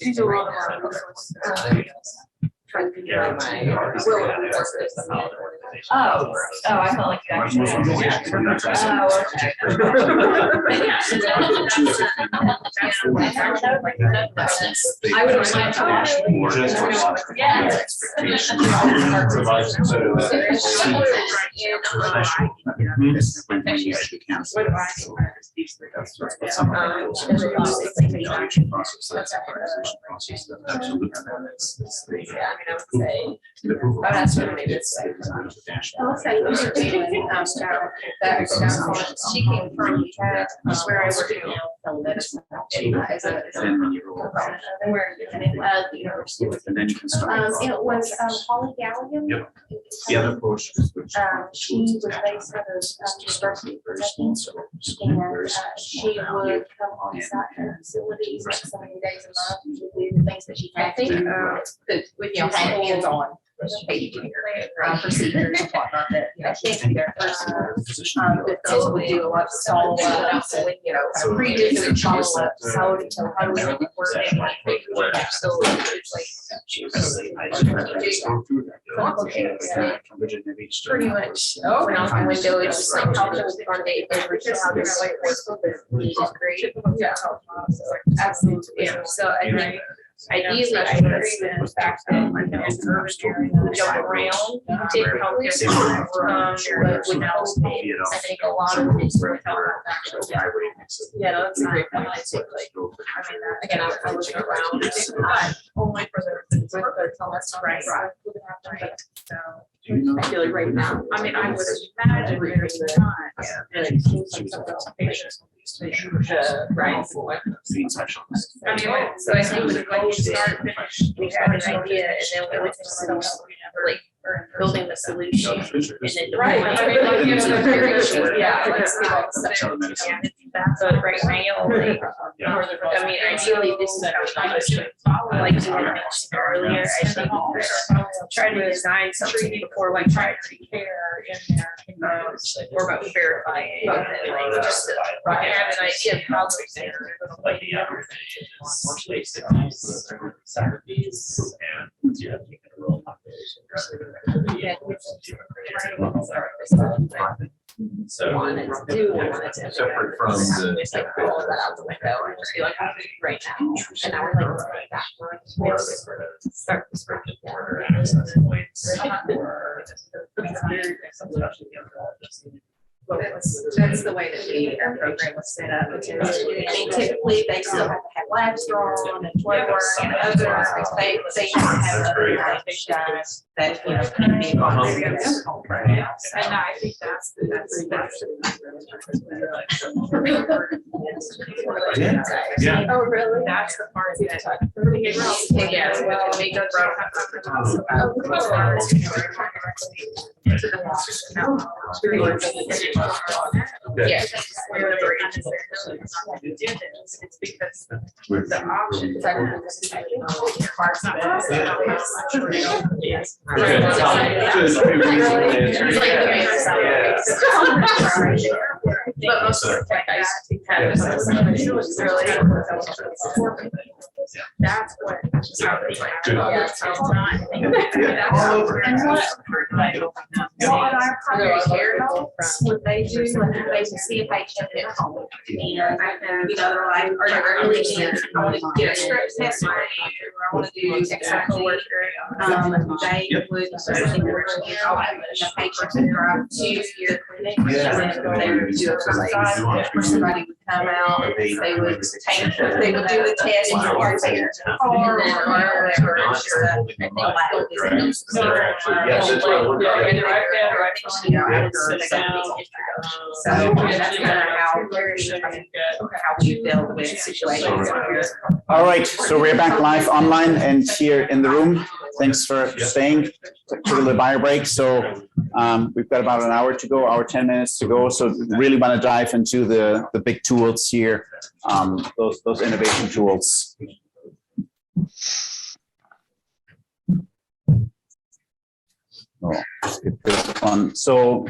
These are all of our Trying to figure out my. Oh, I felt like you actually. I would have liked she came from where I work now, medicine. As a where the university. It was Holly Galligan. Yep. The other portion is which. She was based out of University of Kentucky, and she would come on site in her facilities so many days a month to do the things that she had. I think that with you know, hands on. procedures and whatnot that, I think their first, that those would do a lot of follow-up, you know, kind of pre-doing follow-up, so how do we make it work? So it's like, pretty much, when out the window, it's just like, how can we fund it, and just how this like, is great. Yeah. Absolutely, yeah, so I think, ideally, I agree with the fact that, you know, jump around, typically, but without, I think a lot of these were actually. Yeah, no, that's a great point. I think, like, I mean, again, I was around, it's not only for the, tell us, right, right, so. I feel like right now, I mean, I would imagine there's not, and it seems like some of those patients. Right. I mean, so I think when you start, we have an idea and then we would just like building the solution and then. Right. I mean, like, you know, very short, yeah. That's a right now, like, I mean, ideally, this is like you had mentioned earlier, I think try to design something before like trying to care in there, or about verifying, like just to have an idea of how those things are going to So wanted to do, wanted to. separate from the. Just like pull all that out the window and just be like, right now, and I would like to take that one. Start the script. That's the way that our program was set up. I mean, typically, they still have to have labs drawn and blood work and other, they have other guys that, you know, can be. And I think that's. Yeah. Oh, really? That's the part that. Yeah, well, they go Yeah. It's because the options. But most of the like I that's what. That's what our primary care dogs, what they do, like they see a patient at home. And, you know, they're like, are you early in? I want to get a script test, or I want to do exactly worker. They would, I think we're in the patient would drive to your clinic. And they would do a exercise, or somebody would come out, they would take, they would do the test and you would take it to the car or whatever. It's just a, and they like this. Yes, that's what I would. You know, after they got the introduction. So that's kind of how we deal with situations. All right, so we're back live online and here in the room. Thanks for staying. Took a little bio break. So we've got about an hour to go, 10 minutes to go. So really want to dive into the big tools here, those innovation tools. Oh, skip this one. So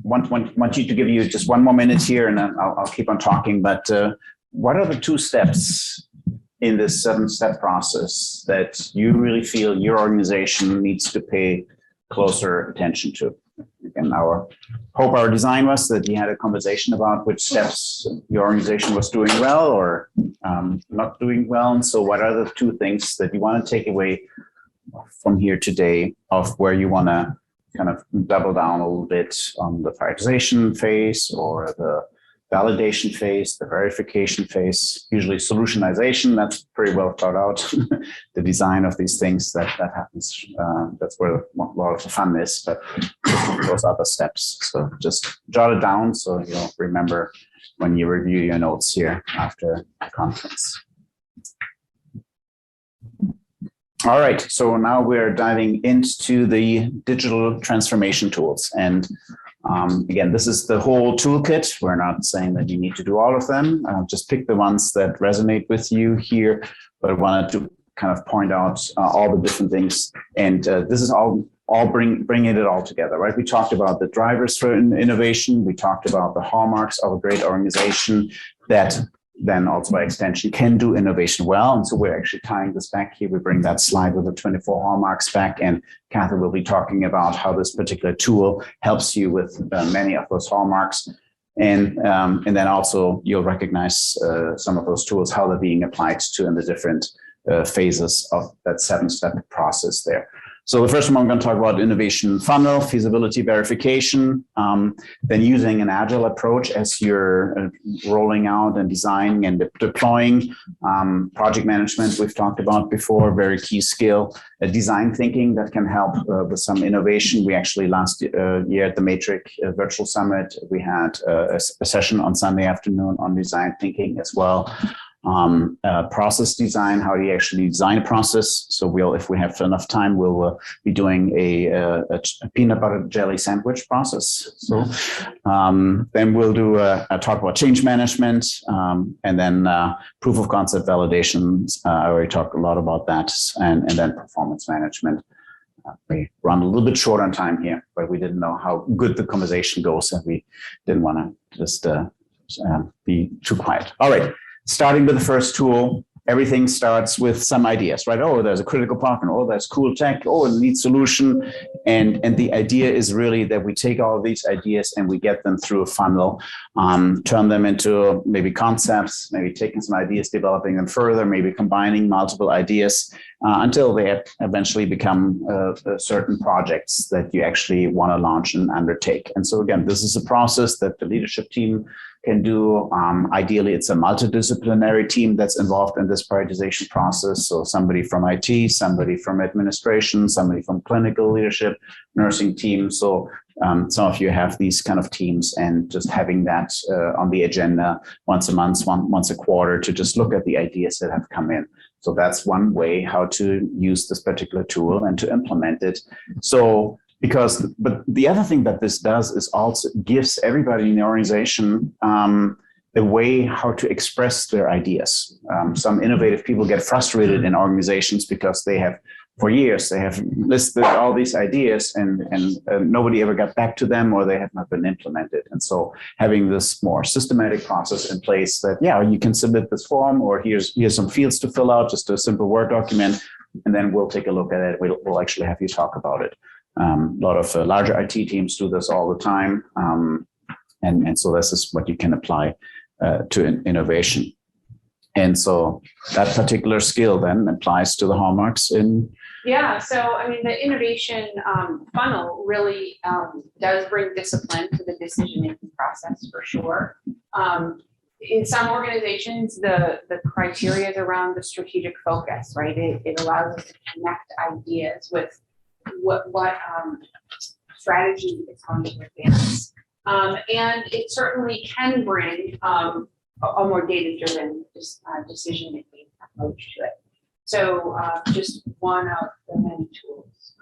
want you to give you just one more minute here and then I'll keep on talking. But what are the 2 steps in this 7-step process that you really feel your organization needs to pay closer attention to? Again, our design was that you had a conversation about which steps your organization was doing well or not doing well. And so what are the 2 things that you want to take away from here today of where you want to kind of double down a little bit on the prioritization phase or the validation phase, the verification phase, usually solutionization, that's pretty well thought out. The design of these things that happens, that's where a lot of the fun is, but those other steps. So just jot it down so you'll remember when you review your notes here after the conference. All right, so now we're diving into the digital transformation tools. And again, this is the whole toolkit. We're not saying that you need to do all of them. Just pick the ones that resonate with you here, but I wanted to kind of point out all the different things. And this is all bringing it all together, right? We talked about the drivers for innovation. We talked about the hallmarks of a great organization that then also by extension can do innovation well. And so we're actually tying this back here. We bring that slide with the 24 hallmarks back, and Catherine will be talking about how this particular tool helps you with many of those hallmarks. And then also you'll recognize some of those tools, how they're being applied to in the different phases of that 7-step process there. So the first one I'm going to talk about innovation funnel, feasibility verification, then using an agile approach as you're rolling out and designing and deploying. Project management we've talked about before, very key skill. Design thinking that can help with some innovation. We actually last year at the Matrix Virtual Summit, we had a session on Sunday afternoon on design thinking as well. Process design, how do you actually design a process? So if we have enough time, we'll be doing a peanut butter jelly sandwich process. So then we'll do a talk about change management, and then proof of concept validations. I already talked a lot about that, and then performance management. We run a little bit short on time here, but we didn't know how good the conversation goes, and we didn't want to just be too quiet. All right. Starting with the first tool, everything starts with some ideas, right? Oh, there's a critical problem. Oh, there's cool tech. Oh, it needs solution. And the idea is really that we take all of these ideas and we get them through a funnel, turn them into maybe concepts, maybe taking some ideas, developing them further, maybe combining multiple ideas until they eventually become certain projects that you actually want to launch and undertake. And so again, this is a process that the leadership team can do. Ideally, it's a multidisciplinary team that's involved in this prioritization process. So somebody from IT, somebody from administration, somebody from clinical leadership, nursing team. So some of you have these kind of teams, and just having that on the agenda once a month, once a quarter, to just look at the ideas that have come in. So that's one way how to use this particular tool and to implement it. But the other thing that this does is also gives everybody in the organization a way how to express their ideas. Some innovative people get frustrated in organizations because for years, they have listed all these ideas and nobody ever got back to them, or they have not been implemented. And so having this more systematic process in place that, you can submit this form, or here's some fields to fill out, just a simple Word document, and then we'll take a look at it. We'll actually have you talk about it. A lot of larger IT teams do this all the time. And so this is what you can apply to innovation. And so that particular skill then applies to the hallmarks in. Yeah, so I mean, the innovation funnel really does bring discipline to the decision-making process for sure. In some organizations, the criteria is around the strategic focus, right? It allows us to connect ideas with what strategy is going to advance. And it certainly can bring a more data-driven decision-making approach to it. So just one of the many tools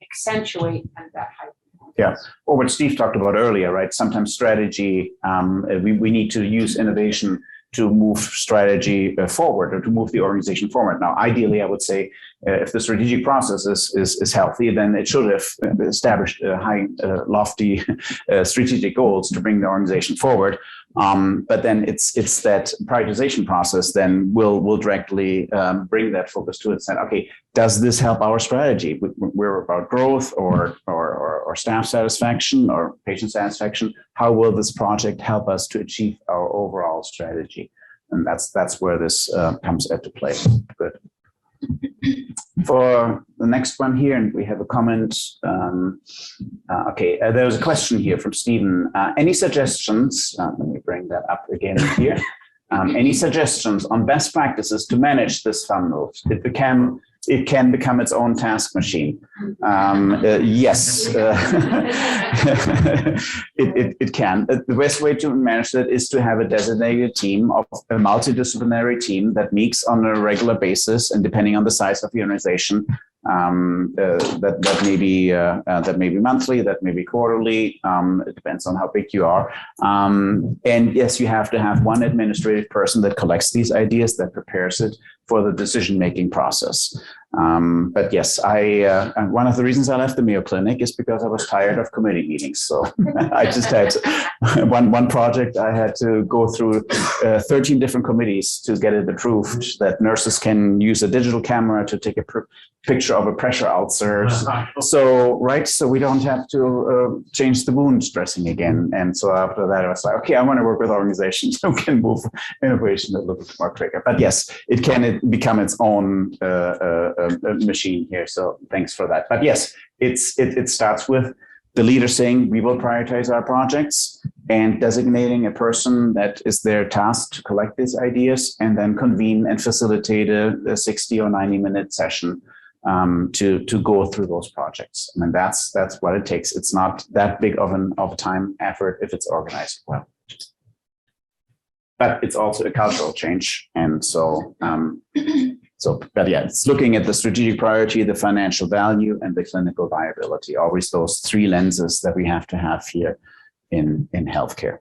accentuate kind of that high performance. Yeah, or what Steve talked about earlier, right? Sometimes strategy, we need to use innovation to move strategy forward, or to move the organization forward. Now, ideally, I would say if the strategic process is healthy, then it should have established high, lofty strategic goals to bring the organization forward. But then it's that prioritization process then will directly bring that focus to it and say, okay, does this help our strategy? We're about growth or staff satisfaction or patient satisfaction. How will this project help us to achieve our overall strategy? And that's where this comes into play. Good. For the next one here, and we have a comment. There's a question here from Stephen. Any suggestions? Let me bring that up again here. Any suggestions on best practices to manage this funnel? It can become its own task machine. Yes, it can. The best way to manage that is to have a designated team, of a multidisciplinary team that meets on a regular basis, and depending on the size of the organization, that may be monthly, that may be quarterly. It depends on how big you are. And yes, you have to have one administrative person that collects these ideas, that prepares it for the decision-making process. But yes, one of the reasons I left the Mayo Clinic is because I was tired of committee meetings. So I just had one project I had to go through 13 different committees to get it approved that nurses can use a digital camera to take a picture of a pressure ulcer. So we don't have to change the wound dressing again. And so after that, I was like, okay, I want to work with organizations who can move innovation a little bit more quicker. But yes, it can become its own machine here. So thanks for that. But yes, it starts with the leader saying we will prioritize our projects and designating a person that is their task to collect these ideas and then convene and facilitate a 60 or 90-minute session to go through those projects. I mean, that's what it takes. It's not that big of a time effort if it's organized well. But it's also a cultural change. And so, but yeah, it's looking at the strategic priority, the financial value, and the clinical viability, always those three lenses that we have to have here in healthcare.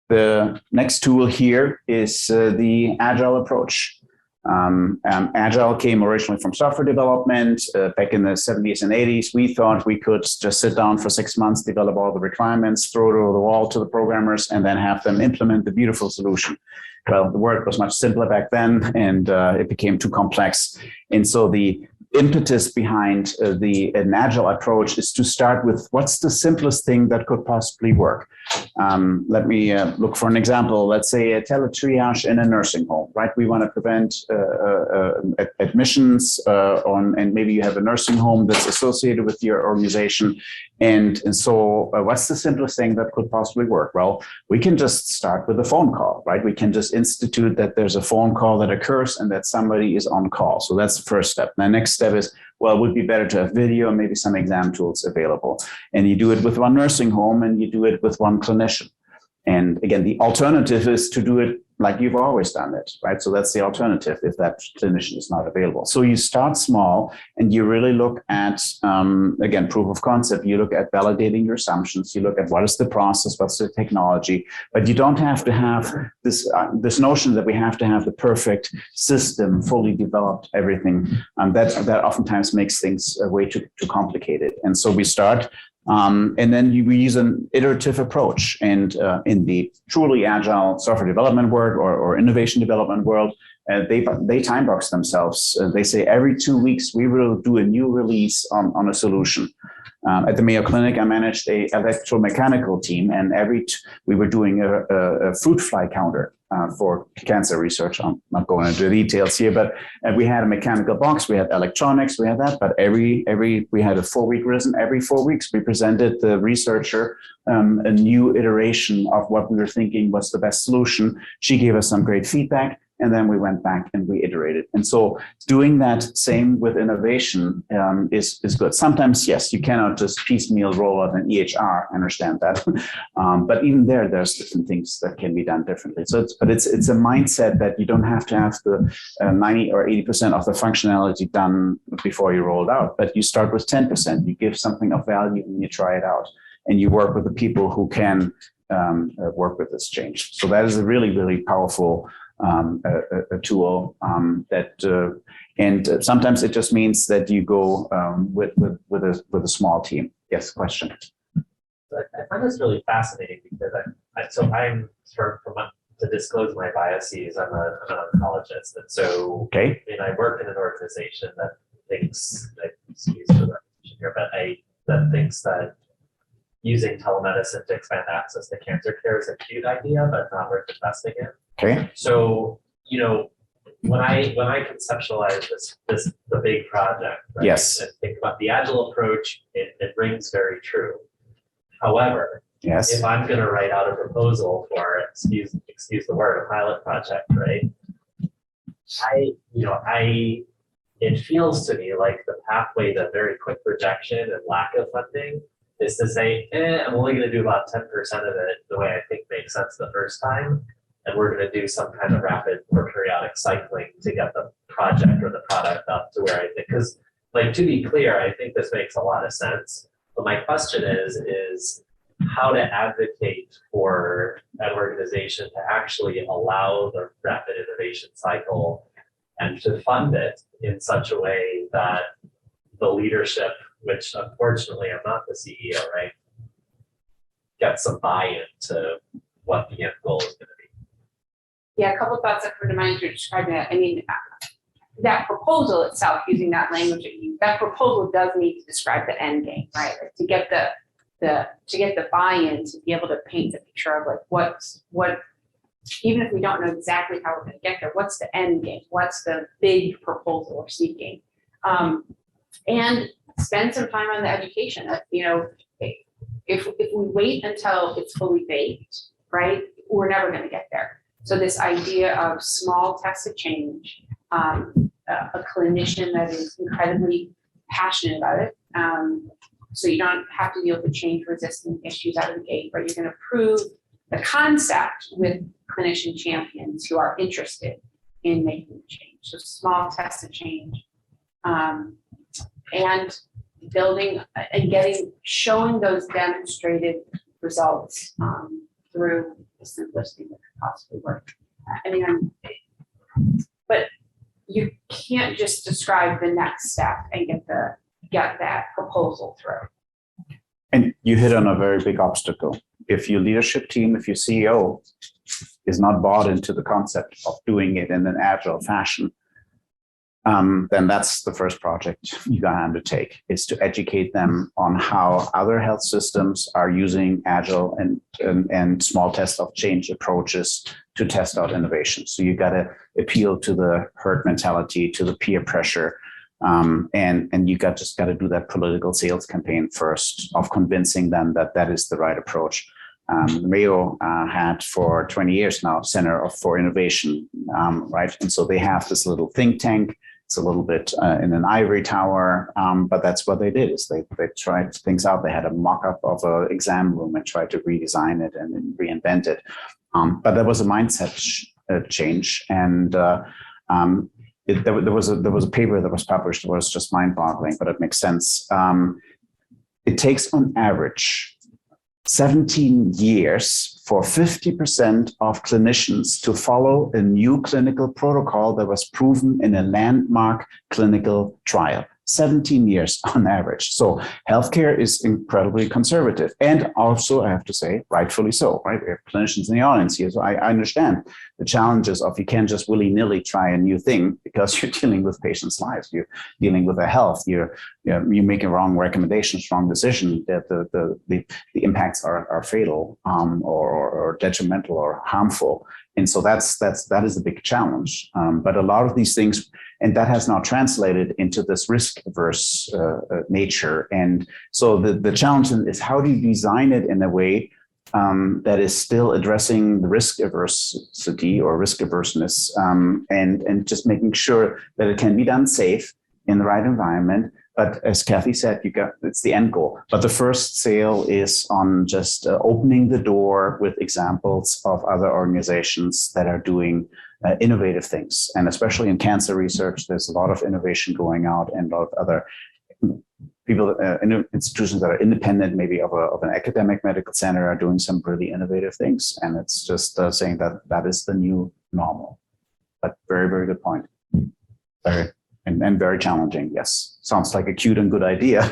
The next tool here is the Agile approach. Agile came originally from software development back in the 70s and 80s. We thought we could just sit down for 6 months, develop all the requirements, throw it over the wall to the programmers, and then have them implement the beautiful solution. Well, the work was much simpler back then, and it became too complex. And so the impetus behind an Agile approach is to start with what's the simplest thing that could possibly work. Let me look for an example. Let's say a teletriage in a nursing home, right? We want to prevent admissions and maybe you have a nursing home that's associated with your organization. And so what's the simplest thing that could possibly work? Well, we can just start with a phone call, right? We can just institute that there's a phone call that occurs and that somebody is on call. So that's the first step. The next step is, well, it would be better to have video and maybe some exam tools available. And you do it with one nursing home and you do it with one clinician. And again, the alternative is to do it like you've always done it, right? So that's the alternative if that clinician is not available. So you start small and you really look at, again, proof of concept. You look at validating your assumptions. You look at what is the process, what's the technology, but you don't have to have this notion that we have to have the perfect system, fully developed, everything. That oftentimes makes things way too complicated. And so we start and then we use an iterative approach. And in the truly agile software development world or innovation development world, they time box themselves. They say every 2 weeks we will do a new release on a solution. At the Mayo Clinic, I managed a electromechanical team, and we were doing a fruit fly counter for cancer research. I'm not going into the details here, but we had a mechanical box, we had electronics, we had that. But we had a 4-week rhythm. Every 4 weeks, we presented the researcher a new iteration of what we were thinking was the best solution. She gave us some great feedback. And then we went back and we iterated. And so doing that same with innovation is good. Sometimes, yes, you cannot just piecemeal roll out an EHR. I understand that. But even there's different things that can be done differently. So it's a mindset that you don't have to have the 90 or 80% of the functionality done before you roll it out. But you start with 10%. You give something of value and you try it out. And you work with the people who can work with this change. So that is a really, really powerful a tool and sometimes it just means that you go with a small team. Yes, question. I find this really fascinating because I'm to disclose my biases. I'm an oncologist, and so okay. And I work in an organization that thinks, excuse the repetition here, but that thinks that using telemedicine to expand access to cancer care is a cute idea, but not worth investing in. Okay. So, when I conceptualize the big project, right, yes, and think about the agile approach, it rings very true. However, yes, if I'm going to write out a proposal for, excuse the word, a pilot project, right? It feels to me like the pathway to very quick rejection and lack of funding is to say, I'm only going to do about 10% of it the way I think makes sense the first time. And we're going to do some kind of rapid or periodic cycling to get the project or the product up to where I think, because to be clear, I think this makes a lot of sense. But my question is how to advocate for an organization to actually allow the rapid innovation cycle and to fund it in such a way that the leadership, which unfortunately I'm not the CEO, right, get some buy-in to what the end goal is going to be. Yeah, a couple of thoughts that come to mind to describe that. I mean, that proposal itself, using that language that you, that proposal does need to describe the end game, right? Like to get the buy-in, to be able to paint the picture of like what, even if we don't know exactly how we're going to get there, what's the end game? What's the big proposal we're seeking? And spend some time on the education. You know, if we wait until it's fully baked, right, we're never going to get there. So this idea of small tests of change, a clinician that is incredibly passionate about it. So you don't have to deal with the change resistant issues out of the gate, but you're going to prove the concept with clinician champions who are interested in making the change. So small tests of change, and building and showing those demonstrated results through the simplest thing that could possibly work. I mean, but you can't just describe the next step and get that proposal through. And you hit on a very big obstacle. If your leadership team, if your CEO is not bought into the concept of doing it in an agile fashion, then that's the first project you gotta undertake, is to educate them on how other health systems are using agile and small test of change approaches to test out innovation. So you gotta appeal to the herd mentality, to the peer pressure, and you just gotta do that political sales campaign first of convincing them that that is the right approach. Mayo had for 20 years now Center for Innovation, right? And so they have this little think tank. It's a little bit in an ivory tower, but that's what they did, is they tried things out. They had a mock-up of an exam room and tried to redesign it and then reinvent it. But there was a mindset change, and there was a paper that was published that was just mind-boggling, but it makes sense. It takes on average 17 years for 50% of clinicians to follow a new clinical protocol that was proven in a landmark clinical trial. 17 years on average. So healthcare is incredibly conservative. And also, I have to say, rightfully so, right? We have clinicians in the audience here. So I understand the challenges of you can't just willy-nilly try a new thing because you're dealing with patients' lives. You're dealing with their health. You're making wrong recommendations, wrong decision, that the impacts are fatal or detrimental or harmful. And so that is a big challenge. But a lot of these things, and that has now translated into this risk-averse nature. And so the challenge is, how do you design it in a way that is still addressing the risk aversity or risk averseness, and just making sure that it can be done safe in the right environment. But as Kathy said, it's the end goal. But the first sale is on just opening the door with examples of other organizations that are doing innovative things. And especially in cancer research, there's a lot of innovation going out, and a lot of other people, institutions that are independent, maybe of an academic medical center, are doing some really innovative things. And it's just saying that is the new normal. But very, very good point. And very challenging. Yes, sounds like a cute and good idea,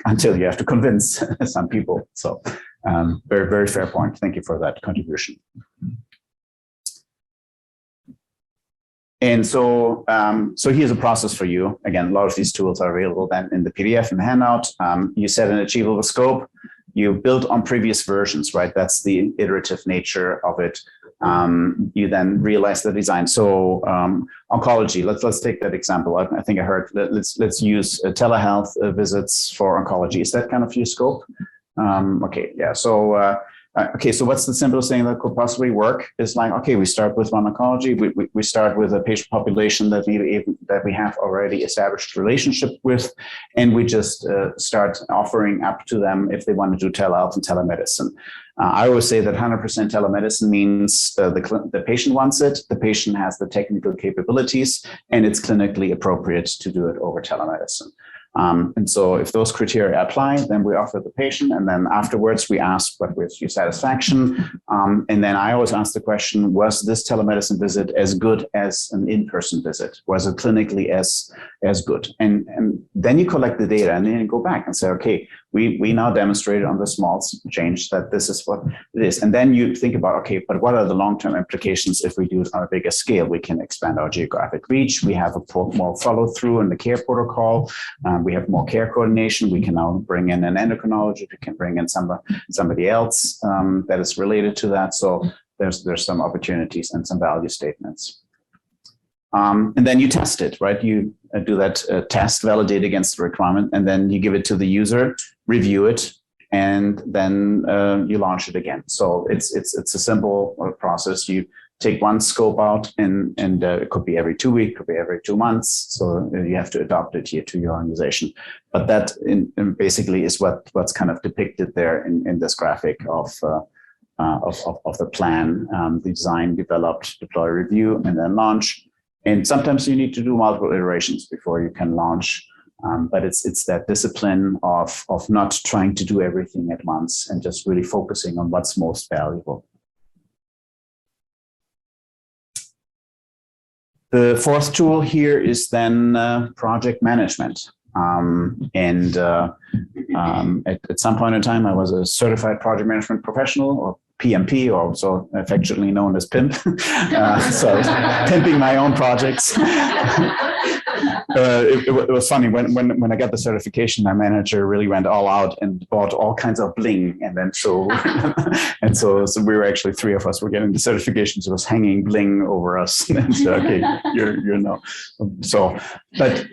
until you have to convince some people. So very, very fair point. Thank you for that contribution. And so here's a process for you. Again, a lot of these tools are available then in the PDF and the handout. You set an achievable scope. You build on previous versions, right? That's the iterative nature of it. You then realize the design. So oncology, let's take that example. I think I heard, let's use telehealth visits for oncology. Is that kind of your scope? Okay, yeah. So so what's the simplest thing that could possibly work? Is like, okay, we start with one oncology. We start with a patient population that we have already established relationship with, and we just start offering up to them if they want to do telehealth and telemedicine. I always say that 100% telemedicine means the patient wants it, the patient has the technical capabilities, and it's clinically appropriate to do it over telemedicine. And so if those criteria apply, then we offer the patient, and then afterwards we ask what was your satisfaction. And then I always ask the question, was this telemedicine visit as good as an in-person visit? Was it clinically as good? And then you collect the data and then you go back and say, okay, we now demonstrated on the small change that this is what it is. And then you think about, okay, but what are the long-term implications if we do it on a bigger scale? We can expand our geographic reach. We have more follow-through in the care protocol. We have more care coordination. We can now bring in an endocrinologist. We can bring in somebody else that is related to that. So there's some opportunities and some value statements. And then you test it, right? You do that test, validate against the requirement, and then you give it to the user, review it, and then you launch it again. So it's a simple process. You take one scope out, and it could be every 2 weeks, could be every 2 months. So you have to adopt it here to your organization. But that basically is what's kind of depicted there in this graphic of the plan, the design, developed, deploy, review, and then launch. And sometimes you need to do multiple iterations before you can launch. But it's that discipline of not trying to do everything at once and just really focusing on what's most valuable. The fourth tool here is then project management. At some point in time, I was a certified project management professional, or PMP, or also affectionately known as PIMP. So pimping my own projects. It was funny when I got the certification, my manager really went all out and bought all kinds of bling, and then so we were actually, 3 of us were getting the certifications. It was hanging bling over us. And so, okay, you're no. So, but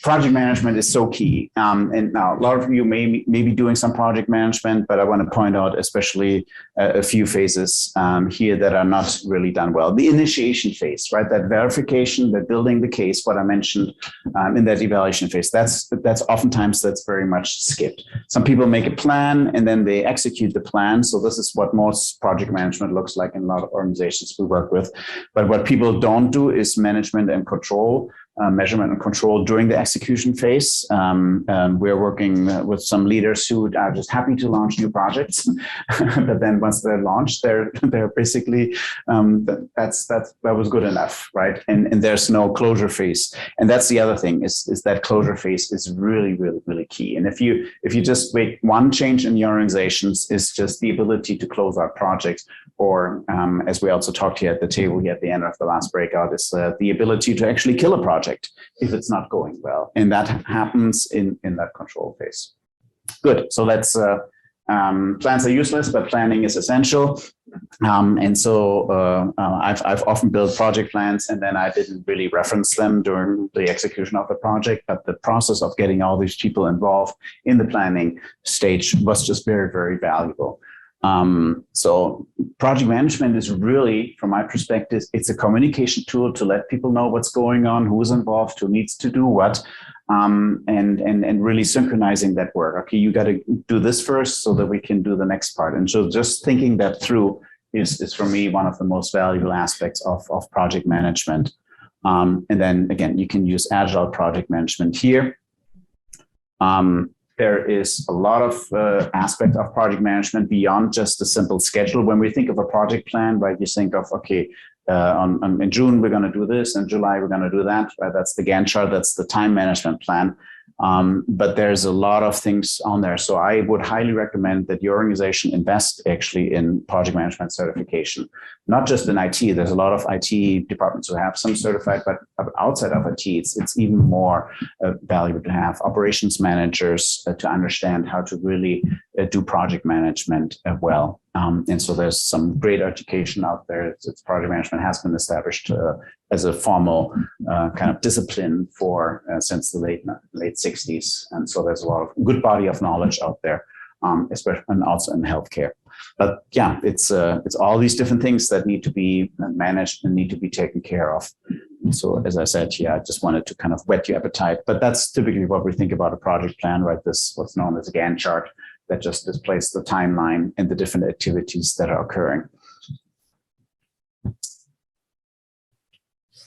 project management is so key. And now a lot of you may be doing some project management, but I want to point out especially a few phases here that are not really done well. The initiation phase, right? That verification, that building the case, what I mentioned in that evaluation phase, that's oftentimes that's very much skipped. Some people make a plan and then they execute the plan. So this is what most project management looks like in a lot of organizations we work with. But what people don't do is management and control. Measurement and control during the execution phase. We're working with some leaders who are just happy to launch new projects, but then once they're launched, they're basically that was good enough, right? And there's no closure phase, and that's the other thing is that closure phase is really, really, really key. And if you just make one change in your organizations, is just the ability to close out projects, or as we also talked here at the table here at the end of the last breakout, is the ability to actually kill a project if it's not going well. And that happens in that control phase. Good. So let's, plans are useless, but planning is essential. And so I've often built project plans and then I didn't really reference them during the execution of the project, but the process of getting all these people involved in the planning stage was just very, very valuable. So project management is really, from my perspective, it's a communication tool to let people know what's going on, who's involved, who needs to do what, and really synchronizing that work. Okay, you got to do this first so that we can do the next part. And so just thinking that through is for me one of the most valuable aspects of project management. And then again, you can use agile project management here. There is a lot of aspect of project management beyond just the simple schedule. When we think of a project plan, right, you think of, okay, in June, we're going to do this. In July, we're going to do that. Right? That's the Gantt chart. That's the time management plan. But there's a lot of things on there. So I would highly recommend that your organization invest actually in project management certification, not just in IT. There's a lot of IT departments who have some certified, but outside of IT, it's even more valuable to have operations managers to understand how to really do project management well. And so there's some great education out there. It's project management has been established as a formal kind of discipline for since the late 60s. And so there's a lot of good body of knowledge out there, especially and also in healthcare. But yeah, it's all these different things that need to be managed and need to be taken care of. And so as I said, yeah, I just wanted to kind of whet your appetite. But that's typically what we think about a project plan, right? This what's known as a Gantt chart that just displays the timeline and the different activities that are occurring.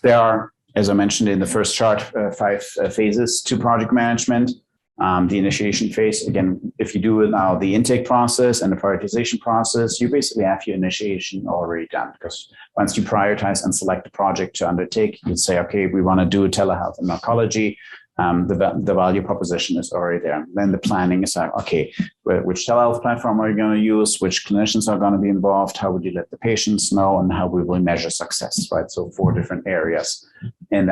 There are as I mentioned in the first chart, 5 phases to project management. The initiation phase, again, if you do now the intake process and the prioritization process, you basically have your initiation already done, because once you prioritize and select a project to undertake, you say, okay, we want to do telehealth and oncology. The value proposition is already there. Then the planning is like, okay, which telehealth platform are you going to use? Which clinicians are going to be involved? How would you let the patients know? And how we will measure success, right? So 4 different areas. And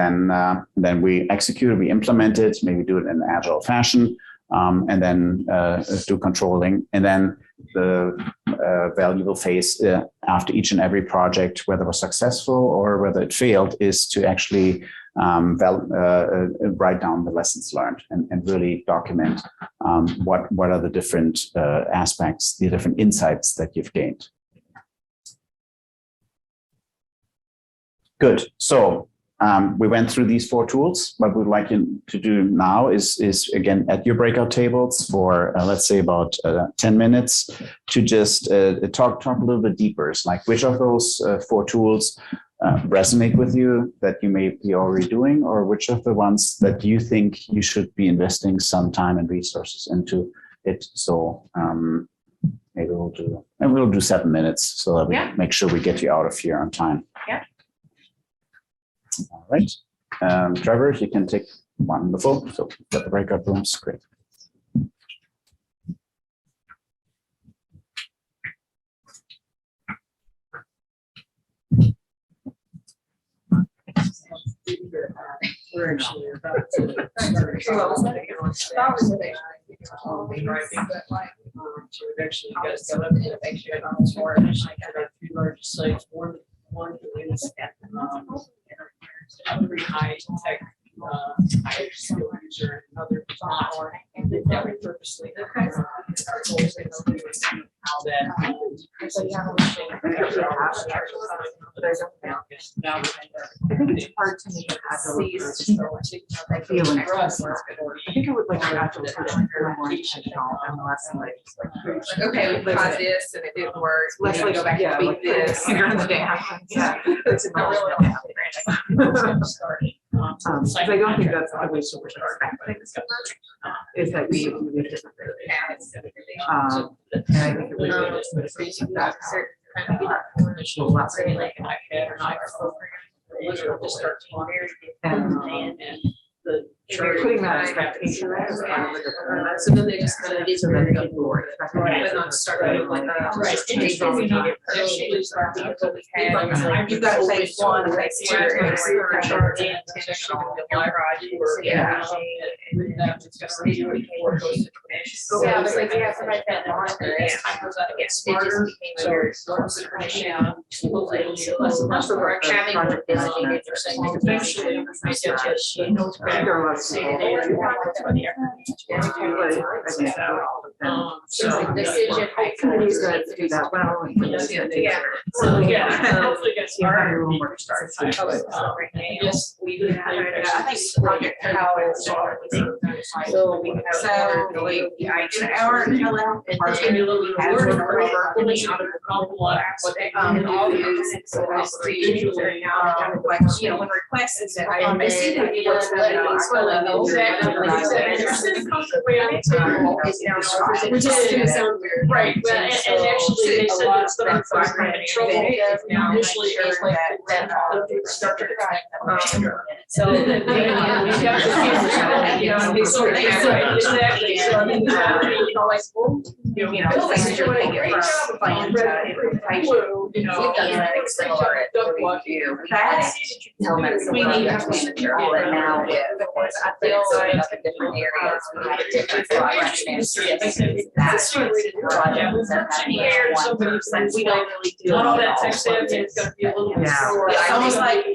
then we execute, we implement it, maybe do it in an agile fashion, and then do controlling. And then the valuable phase after each and every project, whether it was successful or whether it failed, is to actually write down the lessons learned and really document what are the different aspects, the different insights that you've gained. Good. So we went through these 4 tools. What we'd like you to do now is again at your breakout tables for let's say about 10 minutes to just talk a little bit deeper. It's like which of those 4 tools resonate with you that you may be already doing, or which of the ones that you think you should be investing some time and resources into it. So maybe we'll do 7 minutes so that we make sure we get you out of here on time. Yeah. All right. Trevor, you can take wonderful. So got the breakout rooms. Great. We're actually about to start. So we've actually got to go up and make sure I'm as far as I got 3 largest sites. One is very high tech, high skill user, and another is not. And that we purposely our goals is how that. I think it's hard to make it feeling. I think I would like to actually more intentional and less like. Okay, we tried this and it didn't work. Let's Let's go back and beat this. Finger in the dam. Yeah. It's not really. Because I don't think that's the way super is that we do it differently. And I think it was that initial lesson like an iPad or an iPhone. Just start and the putting that expectation is kind of a different. So then they just kind of do so that people were expecting and not start like right. You've got phase 1, phase 2, and yeah. Yeah, but like we have somebody that monitor it. It just became weird. Having designated for something. Eventually, decision. Somebody's going to do that well. Yeah. Hopefully gets harder when we start. Yes, we do. I think project how so we have our telehealth. It's going to be a little bit more pulling out of the complex. All you know, when requests is that I see that you want which is going to sound weird. Right, and actually they said that's the first kind of trouble initially is like the starter track. So exactly. So I mean, you know, like you know, like you're doing a great job of finding you know, and accelerate that. We need to secure all that now. I feel like different areas we have different projects. That's we don't really do all that tech stuff. It's going to be a little bit slower. It's almost like in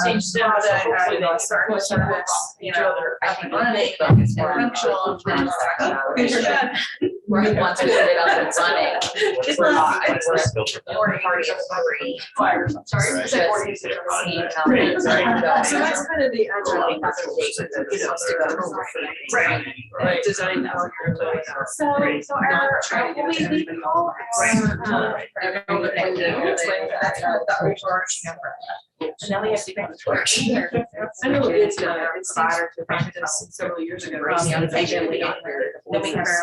stage 7. Hopefully they'll start with service. You know, I think running, focus more functional. Right. Once we get it up and running, we're not. We're party of three. Sorry. So that's kind of the agile right. Right. Design that. So our we call our that's the overarching number. And then we have to get to work. I know it's provider to practice several years ago. Then we have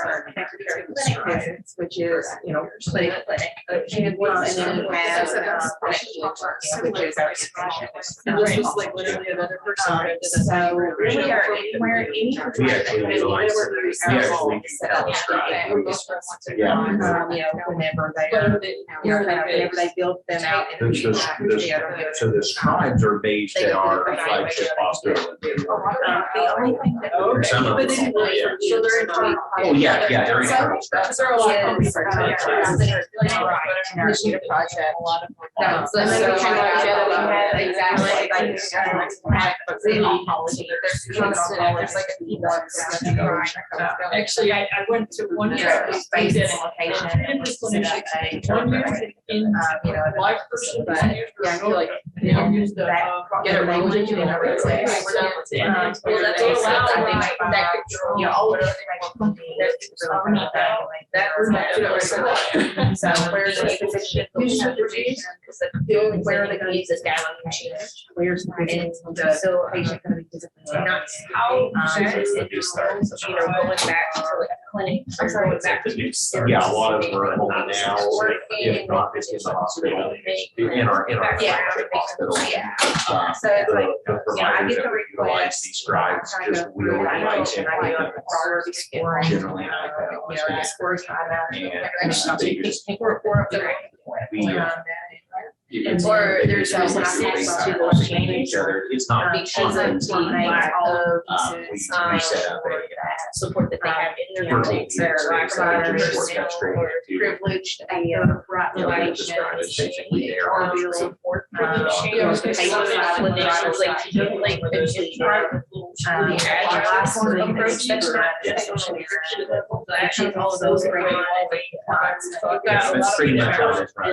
our connected care clinic visits, which is, clinic. And then we have, which is our This was like literally another person. So really are anywhere, any. We actually utilize, we actually do Whenever they build them out. So the scribes are based at our flagship hospital. The only thing that. Or some of them. So they're in. Oh, yeah, they're internal scribes. There are a lot of. Yes, and there's a project. So then we kind of have exactly in oncology, there's like a few ones. Actually, I went to one year. One year in life person. Yeah, I feel like, Use the. get a language in every place. Well, that's All of those things. So where's the physician? Where are they gonna use this dialing machine? Where's the patient gonna be physically? Not how, going back to like a clinic. Or going back to. Yeah, a lot of them are at home now, if not, it's in the hospital, in our hospital. Yeah. So it's like, The I providers get that the utilize request. these scribes, just we organize it. Priority scoring. Generally, Scores time out. and they just, We're up there. we, Or there's they also just- access they to support change. each other. It's not. Because fun. of lack of We set up support that they have in their for buildings. years, They're so providers, just work out straight to- privileged, right you know, they describe it basically they are. support. Actually, all of those are That's pretty much how it's run.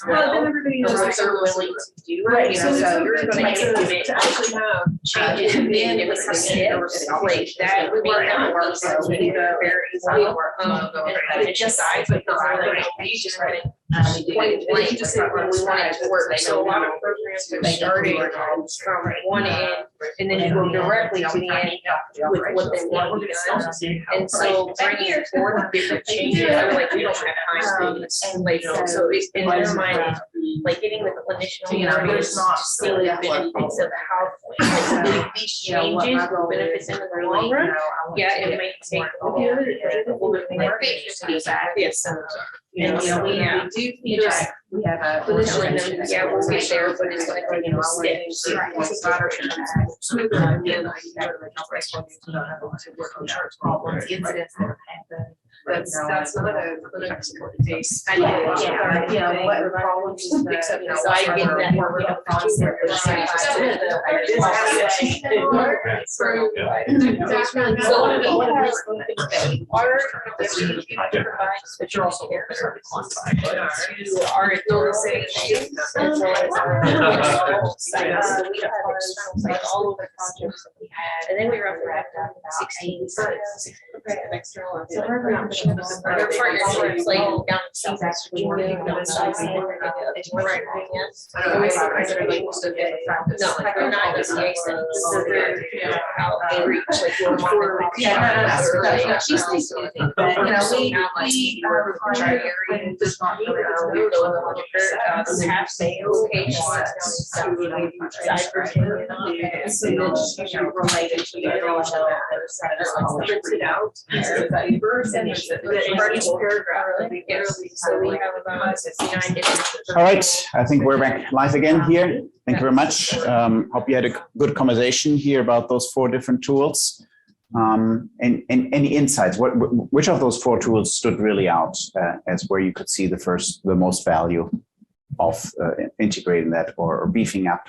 Well, then everybody knows what they're willing to do, right? So you're gonna make it To actually have. changes, and then it was steps, like that would be that work, so we need a very. But just size, but you just right. Point blank, You just said we wanted to work, so a lot of programs programs are starting from one end, and then you go directly to the end with what they want to do. And so bringing forth different changes, I was like, we don't have time to do this. Like, so it's in their mind, like getting the clinician, there's not seeing the benefits of how, like, these changes will benefit them in the long run. Yeah, it may take a little bit more feedback. Yes. And, we do feedback. We have a clinician, and yeah, we'll get there, but it's gonna take, steps. Incidents that happen. That's not a clinical case. I know, what the problems is that, so I get that work with But you're also there. You are adulting. Like all of the projects that we had, and then we roughly had 16 sites. External. Our partnerships like down south, we were doing down south. No, they're not adjacent, so they're, how they reach, like, we're she's thinking that, we require areas does not really have sales locations. Related to the printed out. So we have about 69 different. All right, I think we're back live again here. Thank you very much. Hope you had a good conversation here about those 4 different tools. And any insights? Which of those 4 tools stood really out as where you could see the most value of integrating that or beefing up?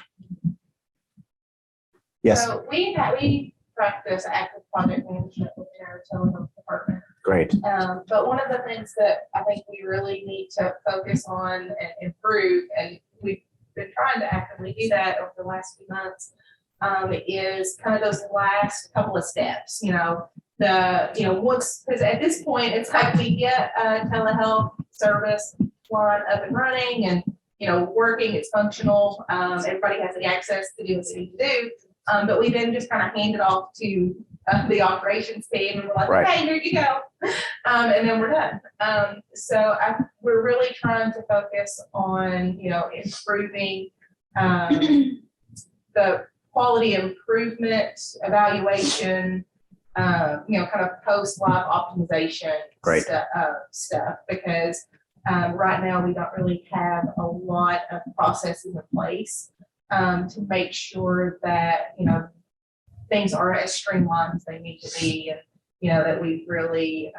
Yes. So we practice active project management within our telehealth department. Great. But one of the things that I think we really need to focus on and improve, and we've been trying to actively do that over the last few months, is kind of those last couple of steps, once, because at this point, it's like we get a telehealth service line up and running, and working, it's functional, everybody has the access to do what they need to do. But we then just kind of hand it off to the operations team and we're like, Right. hey, here you go. And then we're done. We're really trying to focus on, improving the quality improvement, evaluation, kind of post live optimization Great. stuff, because right now we don't really have a lot of processes in place to make sure that, things are as streamlined as they need to be, and, that we've really,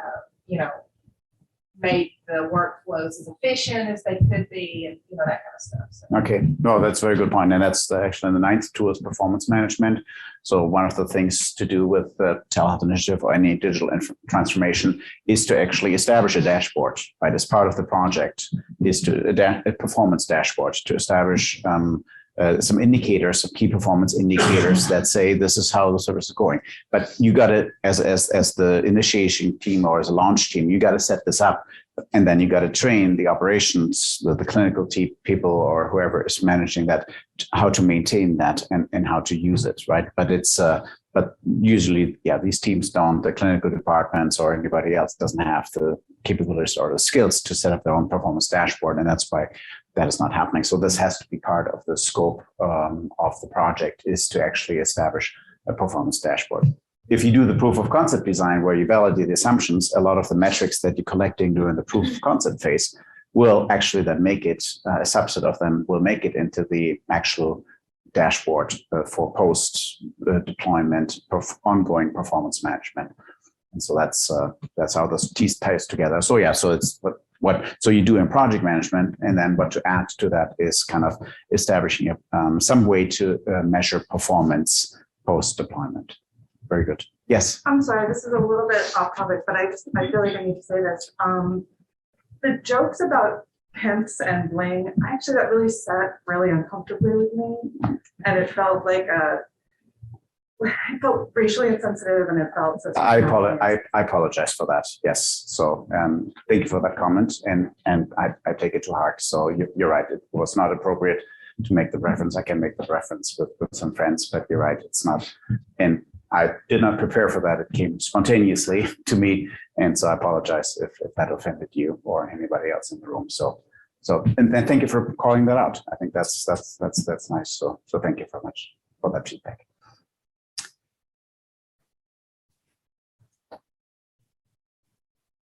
made the workflows as efficient as they could be, and, that kind of stuff. So. Okay, no, that's a very good point. And that's actually the ninth tool is performance management. So one of the things to do with the telehealth initiative or any digital transformation is to actually establish a dashboard, right? As part of the project is to a performance dashboard to establish some indicators, some key performance indicators that say this is how the service is going. But you got to, as the initiation team or as a launch team, you got to set this up, and then you got to train the operations, the clinical team people or whoever is managing that, how to maintain that and how to use it, right? But it's but usually, these teams don't. The clinical departments or anybody else doesn't have the capabilities or the skills to set up their own performance dashboard, and that's why that is not happening. So this has to be part of the scope of the project, is to actually establish a performance dashboard. If you do the proof of concept design where you validate the assumptions, a lot of the metrics that you're collecting during the proof of concept phase will actually then make it, a subset of them will make it into the actual dashboard for post deployment ongoing performance management. And so that's how this ties together. So so it's so you do in project management, and then what to add to that is kind of establishing some way to measure performance post deployment. Very good. Yes. I'm sorry, this is a little bit off topic, but I feel like I need to say this. The jokes about pimps and bling, I actually got really sat really uncomfortably with me, and it felt like I felt racially insensitive, and it felt. I apologize for that. Yes. So thank you for that comment, and I take it to heart. So you're right. It was not appropriate to make the reference. I can make the reference with some friends, but you're right. It's not. And I did not prepare for that. It came spontaneously to me, and so I apologize if that offended you or anybody else in the room. So and thank you for calling that out. I think that's nice. So thank you very much for that feedback.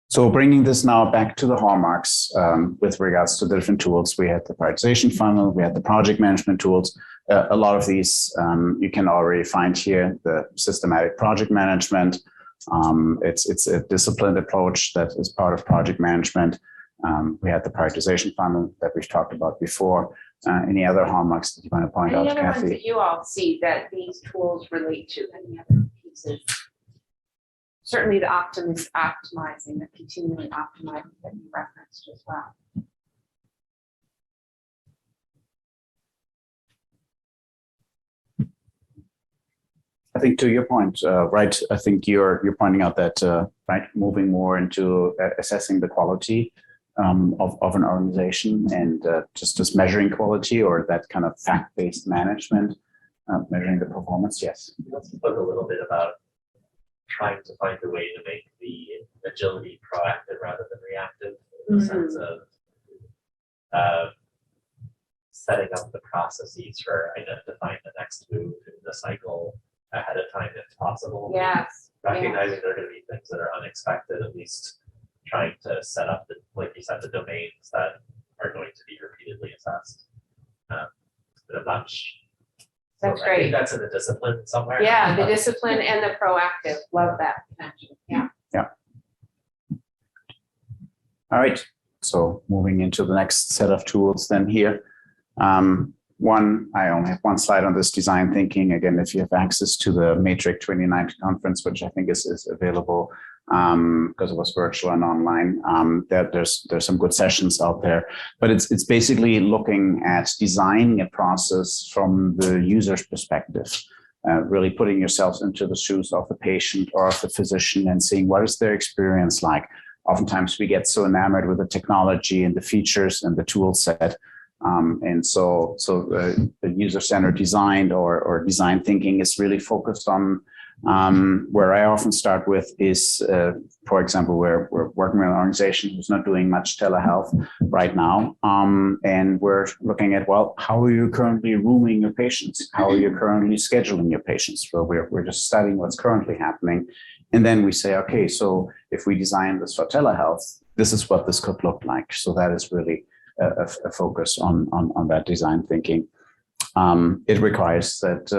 So bringing this now back to the hallmarks with regards to the different tools, we had the prioritization funnel, we had the project management tools. A lot of these you can already find here, the systematic project management. It's a disciplined approach that is part of project management. We had the prioritization funnel that we've talked about before. Any other hallmarks that you want to point out, Any other ones Kathy? that you all see that these tools relate to? Any other pieces? Certainly the optimizing, the continually optimizing that you referenced as well. I think to your point, right, I think you're pointing out that, right, moving more into assessing the quality of an organization and just measuring quality, or that kind of fact-based management, measuring the performance. Yes. Let's talk a little bit about trying to find a way to make the agility proactive rather than reactive, in the sense of setting up the processes for identifying the next move in the cycle ahead of time if possible. Yes. Recognizing there are going to be things that are unexpected, at least trying to set up, like you said, the domains that are going to be repeatedly assessed. But I'm not That's I great. think that's in the discipline somewhere. Yeah, the discipline and the proactive. Love that connection. Yeah. All right. So moving into the next set of tools then here. I only have one slide on this design thinking. Again, if you have access to the Matrix 2019 conference, which I think is available because it was virtual and online, there's some good sessions out there. But it's basically looking at designing a process from the user's perspective, really putting yourselves into the shoes of the patient or of the physician and seeing what is their experience like. Oftentimes we get so enamored with the technology and the features and the tool set And so the user-centered design or design thinking is really focused on where I often start with is, for example, we're working with an organization who's not doing much telehealth right now. And we're looking at, well, how are you currently rooming your patients? How are you currently scheduling your patients? Well, we're just studying what's currently happening. And then we say, okay, so if we design this for telehealth, this is what this could look like. So that is really a focus on that design thinking. It requires that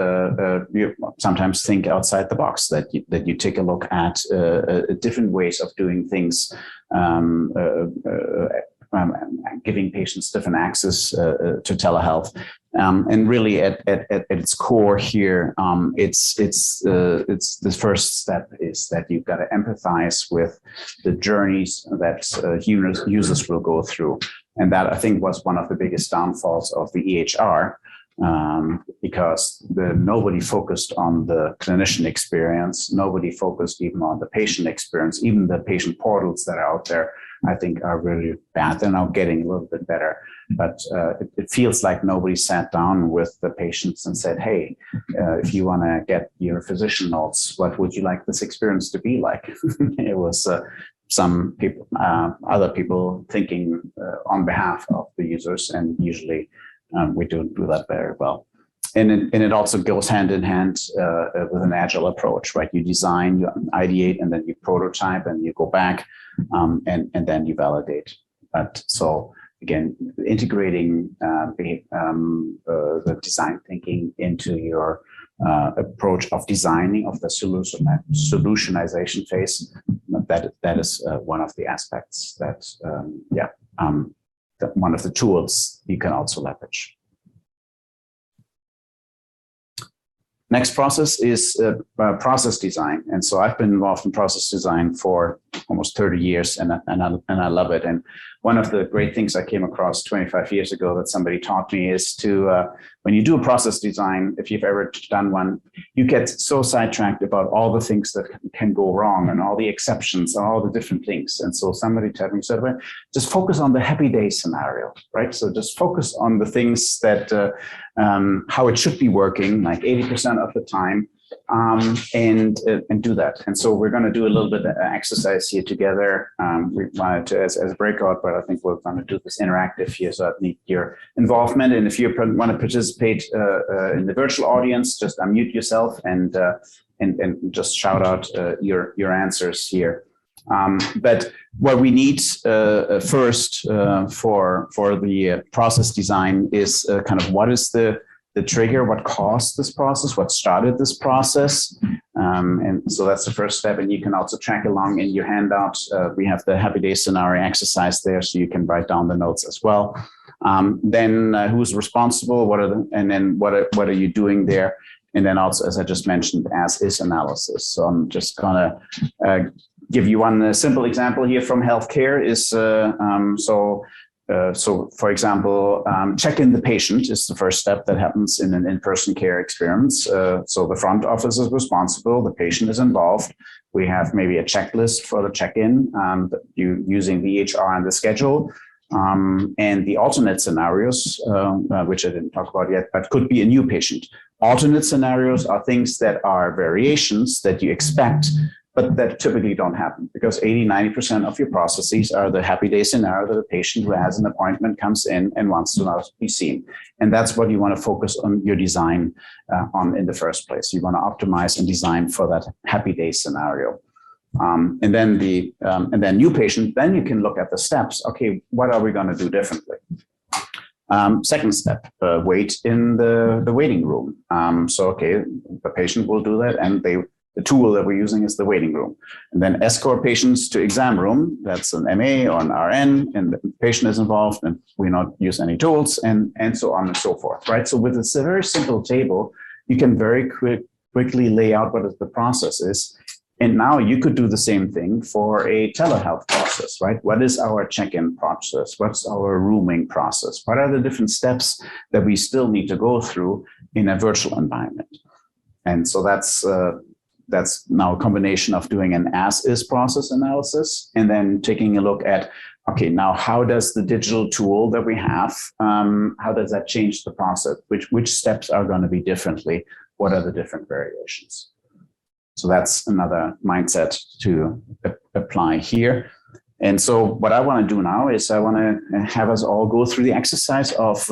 you sometimes think outside the box, that you take a look at different ways of doing things, giving patients different access to telehealth. And really at its core here, it's the first step is that you've got to empathize with the journeys that users will go through. And that, I think, was one of the biggest downfalls of the EHR, because nobody focused on the clinician experience. Nobody focused even on the patient experience. Even the patient portals that are out there, I think, are really bad. They're now getting a little bit better, but it feels like nobody sat down with the patients and said, hey, if you want to get your physician notes, what would you like this experience to be like? It was some people, other people thinking on behalf of the users, and usually we don't do that very well. And it also goes hand in hand with an agile approach, right? You design, you ideate, and then you prototype, and you go back, and then you validate. But so again, integrating the design thinking into your approach of designing of the solutionization phase, that is one of the aspects that one of the tools you can also leverage. Next process is process design. And so I've been involved in process design for almost 30 years, and I love it. And one of the great things I came across 25 years ago that somebody taught me is to, when you do a process design, if you've ever done one, you get so sidetracked about all the things that can go wrong and all the exceptions and all the different things. And so somebody told me, said, well, just focus on the happy day scenario, right? So just focus on the things that, how it should be working, like 80% of the time, and do that. And so we're going to do a little bit of exercise here together. We wanted to as a breakout, but I think we're going to do this interactive here, so I need your involvement. And if you want to participate in the virtual audience, just unmute yourself and just shout out your answers here. But what we need first for the process design is kind of what is the trigger, what caused this process, what started this process. And so that's the first step. And you can also track along in your handout. We have the happy day scenario exercise there, so you can write down the notes as well. Then who's responsible? What are you doing there? And then also, as I just mentioned, as is analysis. So I'm just gonna give you one simple example here from healthcare is so for example, check in the patient is the first step that happens in an in-person care experience. So the front office is responsible, the patient is involved. We have maybe a checklist for the check-in, using the EHR and the schedule. And the alternate scenarios, which I didn't talk about yet, but could be a new patient. Alternate scenarios are things that are variations that you expect, but that typically don't happen, because 80-90% of your processes are the happy day scenario that a patient who has an appointment comes in and wants to not be seen. And that's what you want to focus on your design on in the first place. You want to optimize and design for that happy day scenario. And then new patient, then you can look at the steps. Okay, what are we going to do differently? Second step, wait in the waiting room. So, okay, the patient will do that, and the tool that we're using is the waiting room. And then escort patients to exam room. That's an MA or an RN, and the patient is involved, and we not use any tools, and so on and so forth, right? So with this very simple table, you can very quickly lay out what the process is. And now you could do the same thing for a telehealth process, right? What is our check-in process? What's our rooming process? What are the different steps that we still need to go through in a virtual environment? And so that's now a combination of doing an as-is process analysis and then taking a look at, okay, now how does the digital tool that we have, how does that change the process? Which steps are going to be differently? What are the different variations? So that's another mindset to apply here. And so what I want to do now is I want to have us all go through the exercise of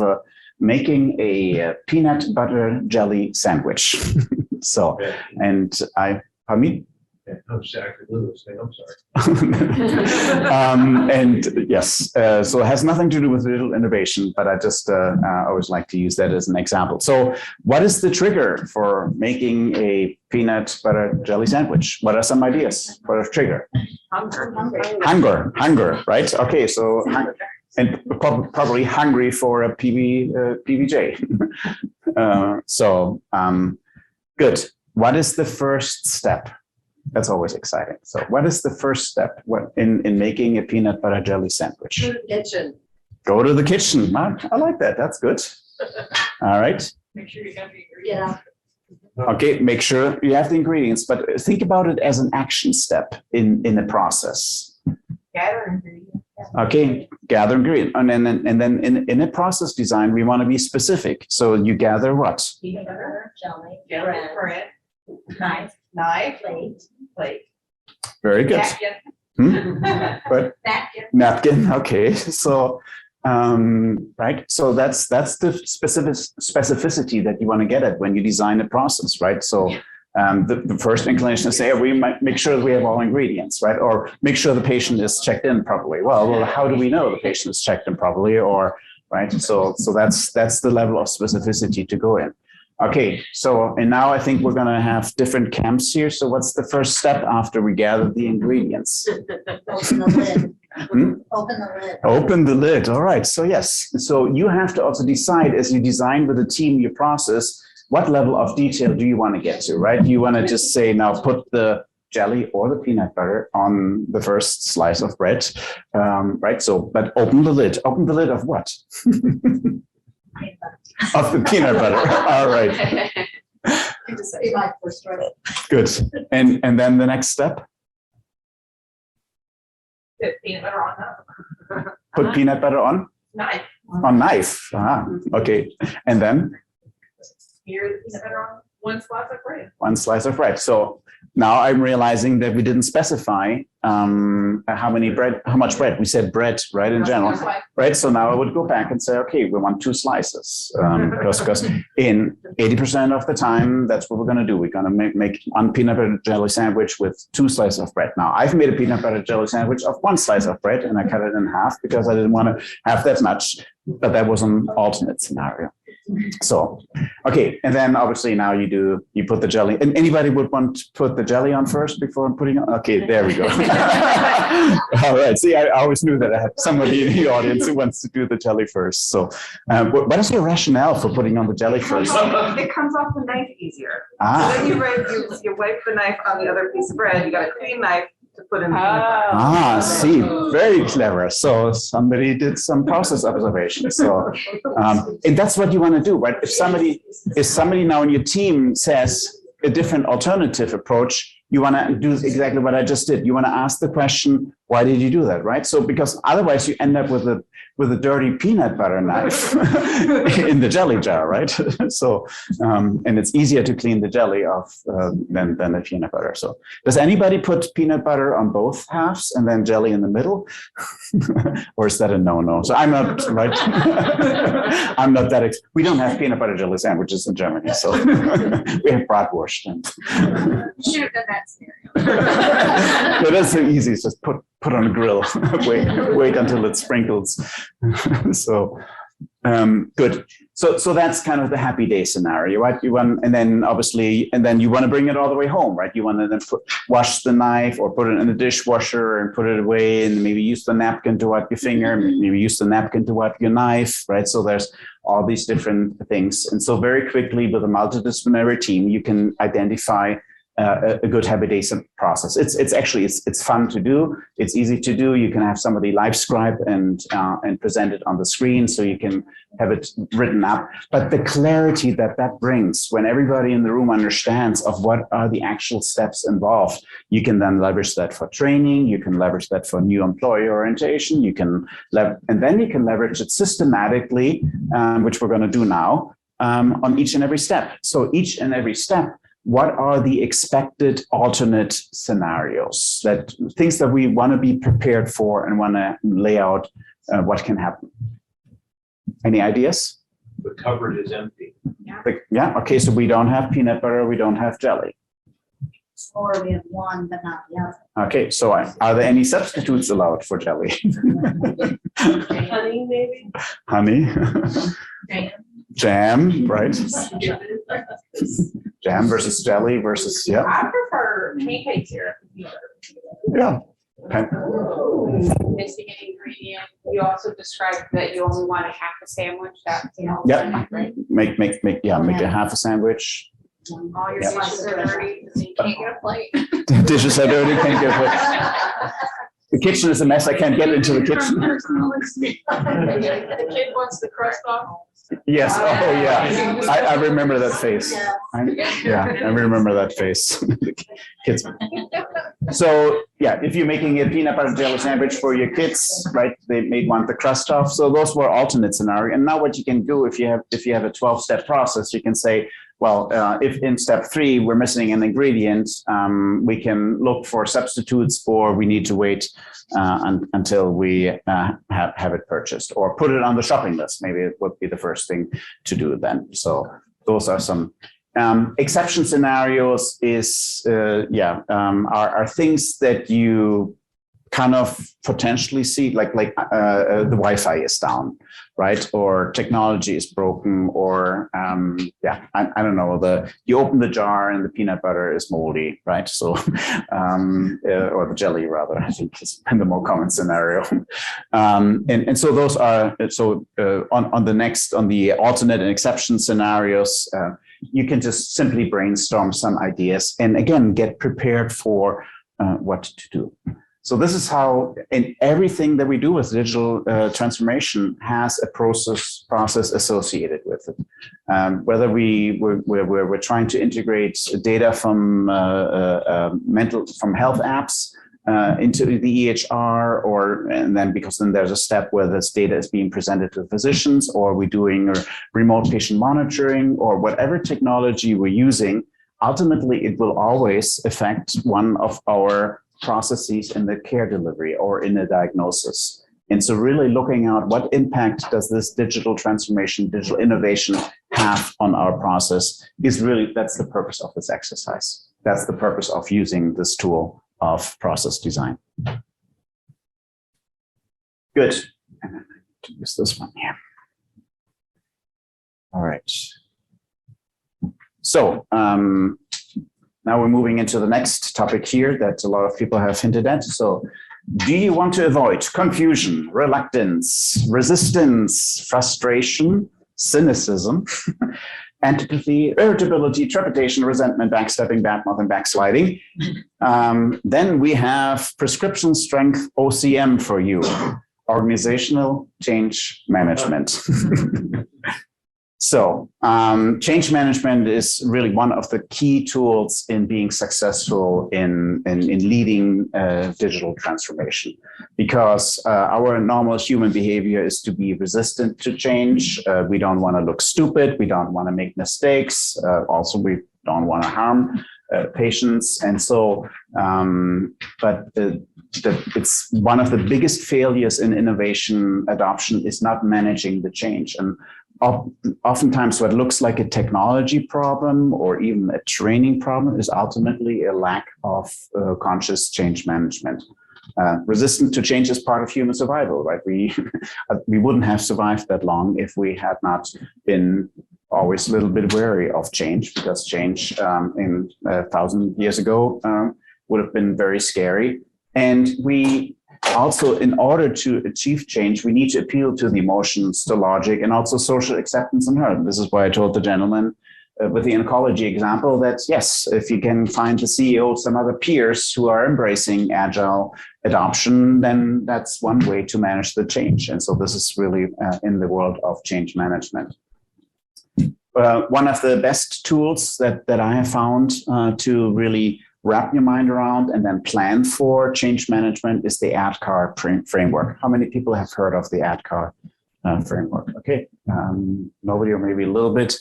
making a peanut butter jelly sandwich. So, and pardon me? I'm exactly Lewis. I'm sorry. And yes, so it has nothing to do with digital innovation, but I just always like to use that as an example. So what is the trigger for making a peanut butter jelly sandwich? What are some ideas for a trigger? Hunger, right? Okay, so and probably hungry for a PBJ. Good. What is the first step? That's always exciting. So what is the first step in making a peanut butter jelly sandwich? Go to the kitchen. Go to the kitchen. I like that. That's good. All right. Make sure you have the ingredients. Yeah. Okay, make sure you have the ingredients, but think about it as an action step in the process. Gather ingredients. Okay, gather ingredients. And then in a process design, we want to be specific. So you gather what? Peanut butter, jelly, Jelly, bread, knife, plate. Very good. But napkin. Okay. So, right. So that's the specificity that you want to get at when you design a process, right? So, the first inclination is say, we might make sure that we have all ingredients, right? Or make sure the patient is checked in properly. Well, how do we know the patient is checked in properly? Or, right. So that's the level of specificity to go in. Okay, so, and now I think we're going to have different camps here. So what's the first step after we gather the ingredients? Open the lid. Open the lid. Open the lid. All right. So yes. So you have to also decide as you design with the team your process, what level of detail do you want to get to, right? You want to just say, now put the jelly or the peanut butter on the first slice of bread, right? So, but open the lid. Open the lid of what? Of the peanut butter. All right. Be my first try. Good. And then the next step? Put peanut butter on the Put peanut butter on? knife. On knife. Okay. And then? Smear the peanut butter on one slice of bread. One slice of bread. So now I'm realizing that we didn't specify how much bread. We said bread, right, in general, right? So now I would go back and say, okay, we want 2 slices because in 80% of the time, that's what we're going to do. We're going to make one peanut butter jelly sandwich with 2 slices of bread. Now I've made a peanut butter jelly sandwich of 1 slice of bread and I cut it in half because I didn't want to have that much, but that was an alternate scenario. So, okay. And then obviously now you put the jelly, and anybody would want to put the jelly on first before putting on. Okay, there we go. All right. See, I always knew that I had somebody in the audience who wants to do the jelly first. So, what is your rationale for putting on the jelly first? It comes off the knife easier. So then you wipe the knife on the other piece of bread. You got a clean knife to put in the peanut butter. See, very clever. So somebody did some process observation. So, and that's what you want to do, right? If somebody now in your team says a different alternative approach, you want to do exactly what I just did. You want to ask the question, why did you do that, right? So, because otherwise you end up with a dirty peanut butter knife in the jelly jar, right? So, and it's easier to clean the jelly off than the peanut butter. So, does anybody put peanut butter on both halves and then jelly in the middle? Or is that a no-no? So I'm not, right? I'm not that, we don't have peanut butter jelly sandwiches in Germany, so we have bratwurst. Should have done that scenario. But that's so easy, it's just put on a grill, wait until it sprinkles. So good. So that's kind of the happy day scenario, right? You want, and then you want to bring it all the way home, right? You want to then wash the knife or put it in the dishwasher and put it away, and maybe use the napkin to wipe your finger, maybe use the napkin to wipe your knife, right? So there's all these different things. And so very quickly with a multidisciplinary team, you can identify a good habitation process. It's actually it's fun to do. It's easy to do. You can have somebody live scribe and present it on the screen, so you can have it written up. But the clarity that brings when everybody in the room understands of what are the actual steps involved, you can then leverage that for training. You can leverage that for new employee orientation. You can and then you can leverage it systematically, which we're going to do now, on each and every step. So each and every step, what are the expected alternate scenarios, that things that we want to be prepared for and want to lay out what can happen? Any ideas? The cupboard is empty. Yeah. Okay. So we don't have peanut butter. We don't have jelly. Or we have one, but not the other. Okay. So are there any substitutes allowed for jelly? Honey, maybe? Honey. Jam, right? Jam versus jelly versus, yeah. I prefer pancakes here. Yeah. Missing an ingredient. You also described that you only want a half a sandwich. That's Yeah. Make a half a sandwich. All your Yeah. dishes are dirty, so you can't get a plate. Dishes are dirty, can't get it. The kitchen is a mess. I can't get into the kitchen. The kid wants the crust off. Yes. Oh, yeah. I remember that face. I remember that face. Kids. So, yeah, if you're making a peanut butter jelly sandwich for your kids, right, they may want the crust off. So those were alternate scenario. And now what you can do if you have a 12-step process, you can say, well, if in step 3 we're missing an ingredient, we can look for substitutes, or we need to wait until we have it purchased, or put it on the shopping list. Maybe it would be the first thing to do then. So those are some exception scenarios. Are things that you kind of potentially see, like the Wi-Fi is down, right? Or technology is broken, or I don't know, you open the jar and the peanut butter is moldy, right? So or the jelly rather, I think is the more common scenario. And so those are on the alternate and exception scenarios. You can just simply brainstorm some ideas and again get prepared for what to do. So this is how, in everything that we do with digital transformation has a process associated with it. Whether we're trying to integrate data from health apps into the EHR, and then there's a step where this data is being presented to physicians, or we're doing remote patient monitoring, or whatever technology we're using. Ultimately, it will always affect one of our processes in the care delivery or in the diagnosis. And so really looking at what impact does this digital transformation, digital innovation have on our process that's the purpose of this exercise. That's the purpose of using this tool of process design. Good. And then I need to use this one here. All right. So, now we're moving into the next topic here that a lot of people have hinted at. So, do you want to avoid confusion, reluctance, resistance, frustration, cynicism, antipathy, irritability, trepidation, resentment, backstepping, badmouthing, backsliding? Then we have prescription strength OCM for you, organizational change management. So change management is really one of the key tools in being successful in leading digital transformation, because our normal human behavior is to be resistant to change. We don't want to look stupid. We don't want to make mistakes. Also, we don't want to harm patients. And so, it's one of the biggest failures in innovation adoption is not managing the change. And oftentimes what looks like a technology problem or even a training problem is ultimately a lack of conscious change management. Resistance to change is part of human survival, right? We wouldn't have survived that long if we had not been always a little bit wary of change, because change in 1,000 years ago would have been very scary. And we also, in order to achieve change, we need to appeal to the emotions, the logic, and also social acceptance and hurt. This is why I told the gentleman with the oncology example that yes, if you can find the CEO, some other peers who are embracing agile adoption, then that's one way to manage the change. And so this is really in the world of change management. One of the best tools that I have found to really wrap your mind around and then plan for change management is the ADKAR framework. How many people have heard of the ADKAR framework? Okay, nobody, or maybe a little bit.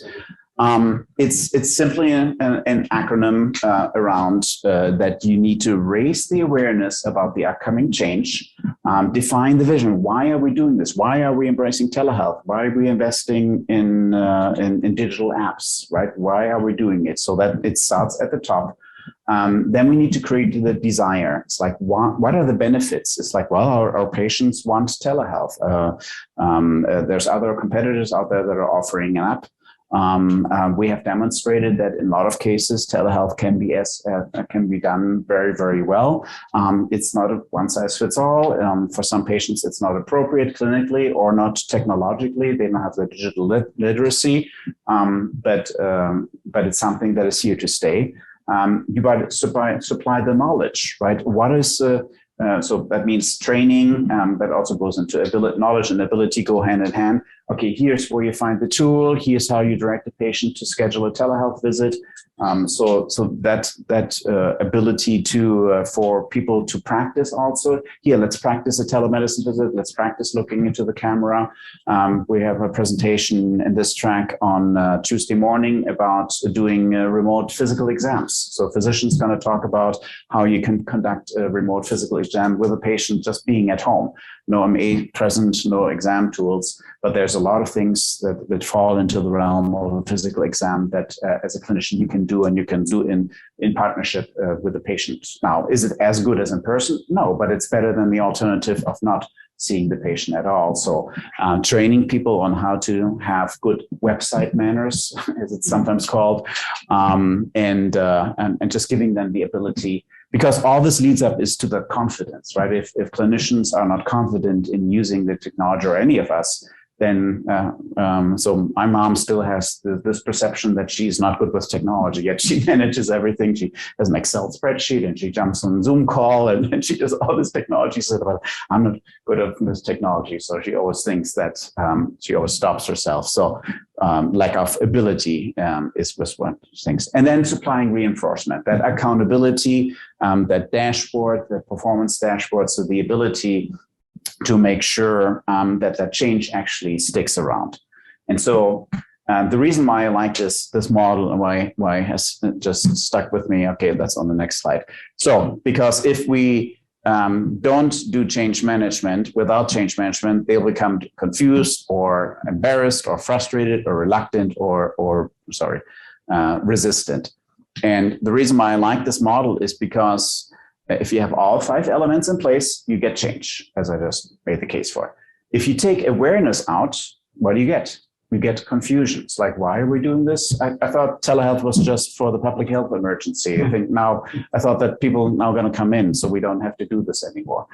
It's simply an acronym around that you need to raise the awareness about the upcoming change, define the vision. Why are we doing this? Why are we embracing telehealth? Why are we investing in digital apps, right? Why are we doing it? So that it starts at the top. Then we need to create the desire. It's like, what are the benefits? It's like, well, our patients want telehealth. There's other competitors out there that are offering an app. We have demonstrated that in a lot of cases, telehealth can be done very, very well. It's not a one size fits all. For some patients, it's not appropriate clinically or not technologically. They don't have the digital literacy, but it's something that is here to stay. You got to supply the knowledge, right? What is so that means training, that also goes into knowledge and ability go hand in hand. Okay, here's where you find the tool. Here's how you direct the patient to schedule a telehealth visit. So that ability to for people to practice also. Here, let's practice a telemedicine visit. Let's practice looking into the camera. We have a presentation in this track on Tuesday morning about doing remote physical exams. So physicians going to talk about how you can conduct a remote physical exam with a patient just being at home. No MA present, no exam tools, but there's a lot of things that fall into the realm of a physical exam that as a clinician you can do, and you can do in partnership with the patient. Now, is it as good as in person? No, but it's better than the alternative of not seeing the patient at all. So training people on how to have good website manners, as it's sometimes called, and just giving them the ability. Because all this leads up is to the confidence, right? If clinicians are not confident in using the technology, or any of us, then so my mom still has this perception that she's not good with technology, yet she manages everything. She has an Excel spreadsheet and she jumps on Zoom call and she does all this technology. She said, well, I'm not good at this technology. So she always thinks that she always stops herself. So lack of ability is one of those things. And then supplying reinforcement, that accountability, that dashboard, the performance dashboard. So the ability to make sure that change actually sticks around. And so the reason why I like this model and why it has just stuck with me, okay, that's on the next slide. So because if we don't do change management, without change management, they'll become confused or embarrassed or frustrated or reluctant or resistant. And the reason why I like this model is because if you have all 5 elements in place, you get change, as I just made the case for. If you take awareness out, what do you get? You get confusion. It's like, why are we doing this? I thought telehealth was just for the public health emergency. I thought that people now going to come in, so we don't have to do this anymore.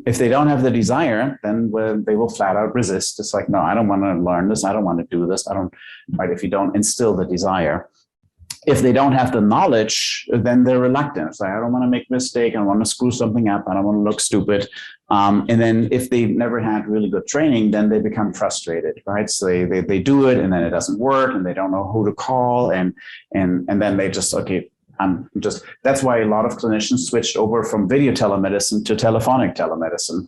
If they don't have the desire, then they will flat out resist. It's like, no, I don't want to learn this. I don't want to do this. Right? If you don't instill the desire. If they don't have the knowledge, then they're reluctant. It's like, I don't want to make a mistake. I don't want to screw something up. I don't want to look stupid. And then if they've never had really good training, then they become frustrated, right? So they do it and then it doesn't work and they don't know who to call. And then they just, okay, that's why a lot of clinicians switched over from video telemedicine to telephonic telemedicine.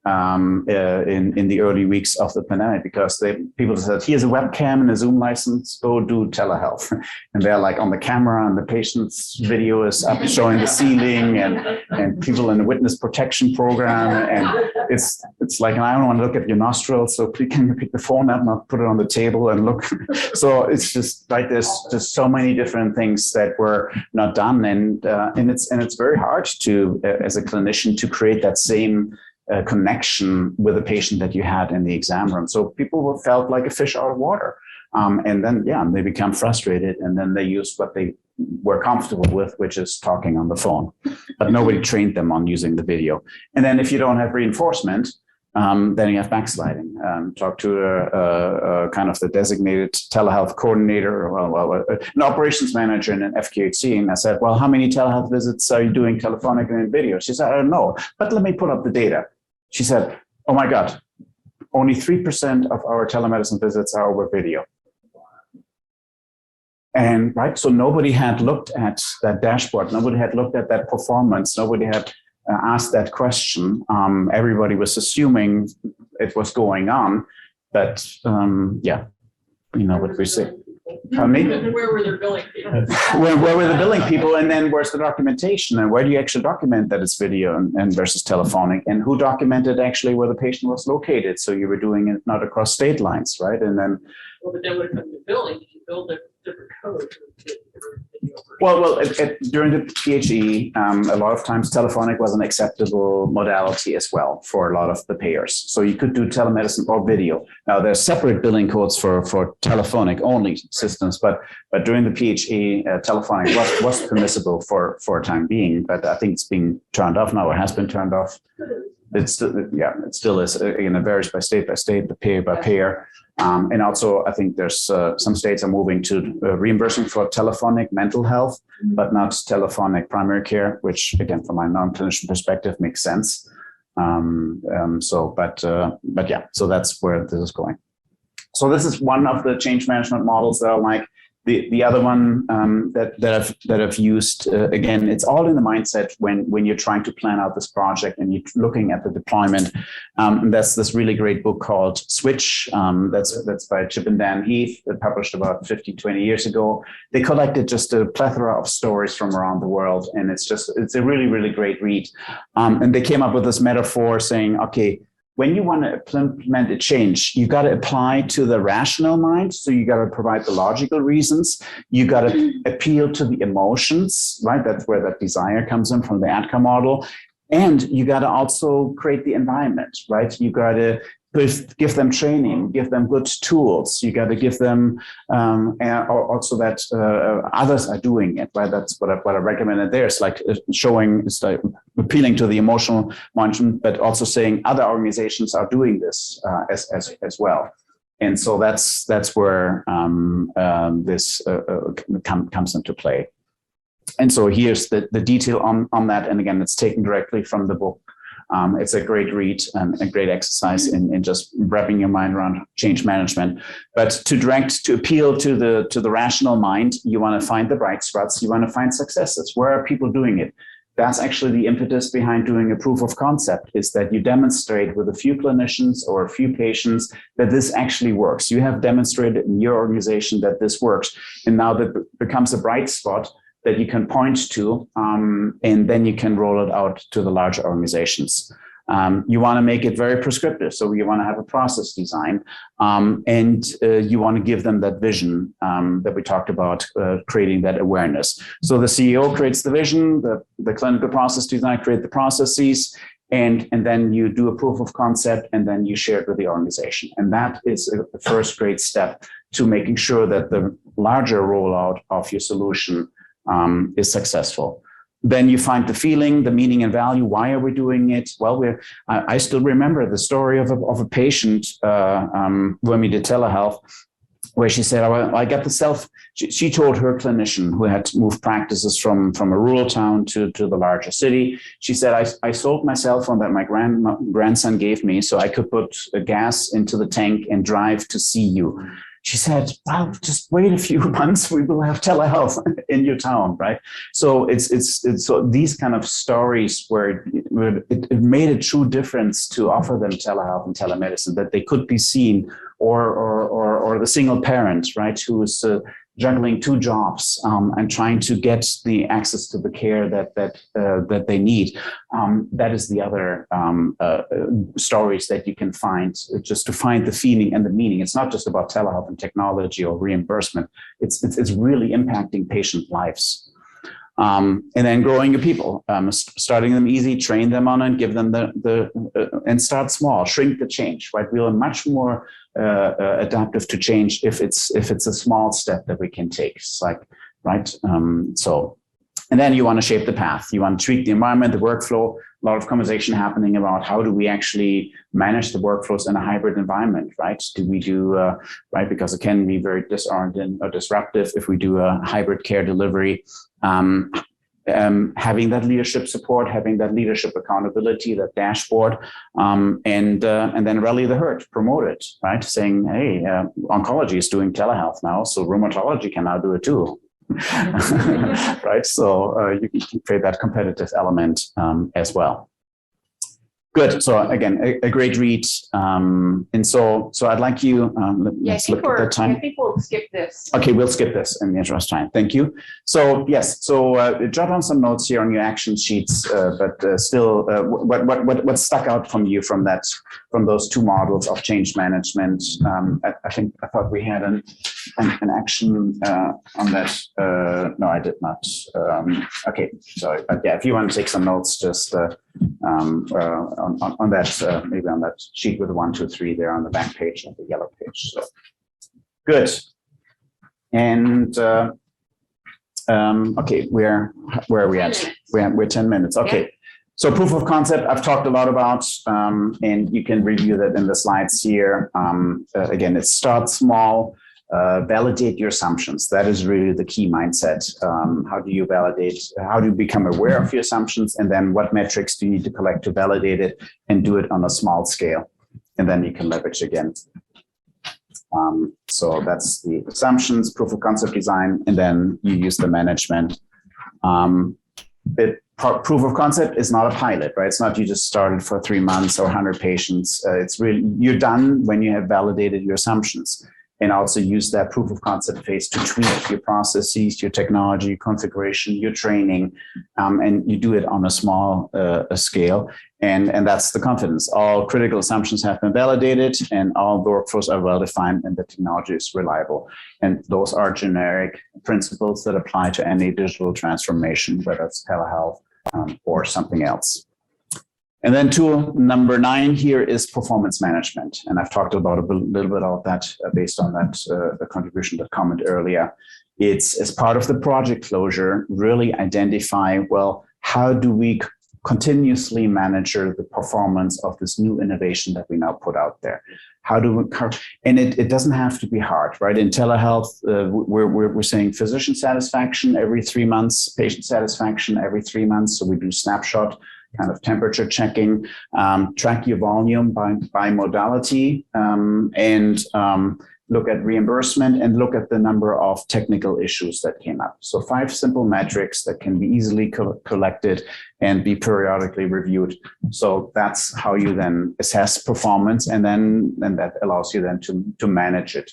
In the early weeks of the pandemic, because people said, here's a webcam and a Zoom license, go do telehealth. And they're like on the camera and the patient's video is up showing the ceiling and people in the witness protection program. And it's like, and I don't want to look at your nostrils. So please can you pick the phone up and I'll put it on the table and look. So it's just like, there's just so many different things that were not done. And it's very hard to, as a clinician, to create that same connection with the patient that you had in the exam room. So people felt like a fish out of water. And then, they become frustrated and then they use what they were comfortable with, which is talking on the phone. But nobody trained them on using the video. And then if you don't have reinforcement, then you have backsliding. Talk to kind of the designated telehealth coordinator, or an operations manager in an FQHC, and I said, well, how many telehealth visits are you doing telephonic and in video? She said, I don't know, but let me pull up the data. She said, oh my God, only 3% of our telemedicine visits are over video. And right, so nobody had looked at that dashboard. Nobody had looked at that performance. Nobody had asked that question. Everybody was assuming it was going on, but yeah, you know what we say. Where were their billing people? Where were the billing people, and then where's the documentation, and where do you actually document that it's video and versus telephonic, and who documented actually where the patient was located? So you were doing it not across state lines, right? And then, Well, but then when it comes to billing, you build a different code. well, during the PHE, a lot of times telephonic was an acceptable modality as well for a lot of the payers. So you could do telemedicine or video. Now there's separate billing codes for telephonic only systems, but during the PHE, telephonic was permissible for a time being. But I think it's being turned off now, or has been turned off. It still is. Again, it varies by state, the payer by payer. And also, I think there's some states are moving to reimbursing for telephonic mental health, but not telephonic primary care, which again, from my non-clinician perspective, makes sense. But yeah, so that's where this is going. So this is one of the change management models that are like the other one that I've used. Again, it's all in the mindset when you're trying to plan out this project and you're looking at the deployment. And that's this really great book called Switch. That's by Chip and Dan Heath, published about 20 years ago. They collected just a plethora of stories from around the world, and it's a really, really great read. And they came up with this metaphor saying, okay, when you want to implement a change, you got to apply to the rational mind. So you got to provide the logical reasons. You got to appeal to the emotions, right? That's where that desire comes in from the ADKA model. And you got to also create the environment, right? You got to give them training, give them good tools. You got to give them also that others are doing it, right? That's what I recommended there. It's like it's like appealing to the emotional mind, but also saying other organizations are doing this as well. And so that's where this comes into play. And so here's the detail on that. And again, it's taken directly from the book. It's a great read and a great exercise in just wrapping your mind around change management. But to appeal to the rational mind, you want to find the bright spots. You want to find successes. Where are people doing it? That's actually the impetus behind doing a proof of concept, is that you demonstrate with a few clinicians or a few patients that this actually works. You have demonstrated in your organization that this works. And now that becomes a bright spot that you can point to, and then you can roll it out to the larger organizations. You want to make it very prescriptive. So you want to have a process design, and you want to give them that vision that we talked about, creating that awareness. So the CEO creates the vision, the clinical process design create the processes, and then you do a proof of concept, and then you share it with the organization. And that is the first great step to making sure that the larger rollout of your solution is successful. Then you find the feeling, the meaning and value. Why are we doing it? Well, I still remember the story of a patient when we did telehealth, where she said, I got the she told her clinician who had moved practices from a rural town to the larger city. She said, I sold my cell phone that my grandson gave me so I could put gas into the tank and drive to see you. She said, wow, just wait a few months, we will have telehealth in your town, right? So it's so these kind of stories where it made a true difference to offer them telehealth and telemedicine, that they could be seen, or the single parent, right, who is juggling two jobs and trying to get the access to the care that they need. That is the other stories that you can find, just to find the feeling and the meaning. It's not just about telehealth and technology or reimbursement. It's really impacting patient lives. And then growing your people, starting them easy, train them on it, give them and start small, shrink the change, right? We are much more adaptive to change if it's a small step that we can take. It's like, right? So And then you want to shape the path. You want to tweak the environment, the workflow. A lot of conversation happening about how do we actually manage the workflows in a hybrid environment, right? Do we do, right? Because it can be very disorienting or disruptive if we do a hybrid care delivery. Having that leadership support, having that leadership accountability, that dashboard, and then rally the herd, promote it, right? Saying, hey, oncology is doing telehealth now, so rheumatology can now do it too. Right, so you can create that competitive element as well. Good. So again, a great read. And so I'd like you. Let's look at the time. I think we'll skip this. Okay, we'll skip this in the interest of time. Thank you. So yes, so jot down some notes here on your action sheets, but still, what stuck out from you from those two models of change management? I thought we had an action on that. No, I did not. Okay, so yeah, if you want to take some notes, just on that, maybe on that sheet with the 1, 2, 3 there on the back page of the yellow page. So good. And okay, where are we at? We're 10 minutes. Okay. Yeah. So proof of concept, I've talked a lot about, and you can review that in the slides here. Again, it starts small. Validate your assumptions. That is really the key mindset. How do you validate? How do you become aware of your assumptions? And then what metrics do you need to collect to validate it and do it on a small scale? And then you can leverage again. So that's the assumptions, proof of concept design, and then you use the management. Proof of concept is not a pilot, right? It's not you just started for 3 months or 100 patients. It's really, you're done when you have validated your assumptions. And also use that proof of concept phase to tweak your processes, your technology, your configuration, your training, and you do it on a small scale. And that's the confidence. All critical assumptions have been validated and all the workflows are well-defined and the technology is reliable. And those are generic principles that apply to any digital transformation, whether it's telehealth or something else. And then tool number 9 here is performance management. And I've talked about a little bit of that based on that contribution, that comment earlier. It's as part of the project closure, really identify, well, how do we continuously manage the performance of this new innovation that we now put out there? How do we, and it doesn't have to be hard, right? In telehealth, we're saying physician satisfaction every 3 months, patient satisfaction every 3 months. So we do snapshot kind of temperature checking, track your volume by modality, and look at reimbursement and look at the number of technical issues that came up. So 5 simple metrics that can be easily collected and be periodically reviewed. So that's how you then assess performance, and then that allows you then to manage it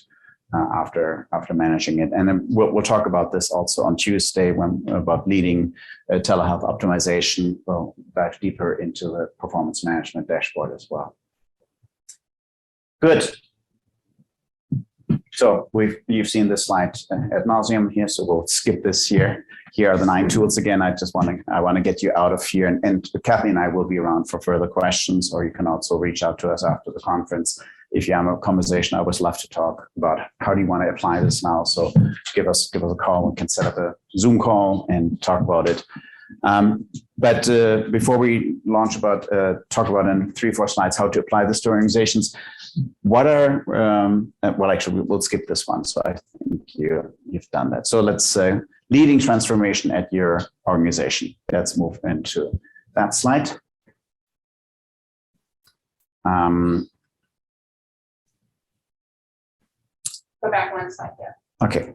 after managing it. And then we'll talk about this also on Tuesday about leading telehealth optimization. We'll dive deeper into the performance management dashboard as well. Good. So you've seen this slide ad nauseum here, so we'll skip this here. Here are the 9 tools again. I want to get you out of here, and Kathy and I will be around for further questions, or you can also reach out to us after the conference. If you have a conversation, I always love to talk about how do you want to apply this now. So give us a call. We can set up a Zoom call and talk about it. But before we launch talk about in 3 or 4 slides how to apply this to organizations, what are, well, actually, we'll skip this one. So I think you've done that. So let's say leading transformation at your organization. Let's move into that slide. Go back 1 slide there. Okay.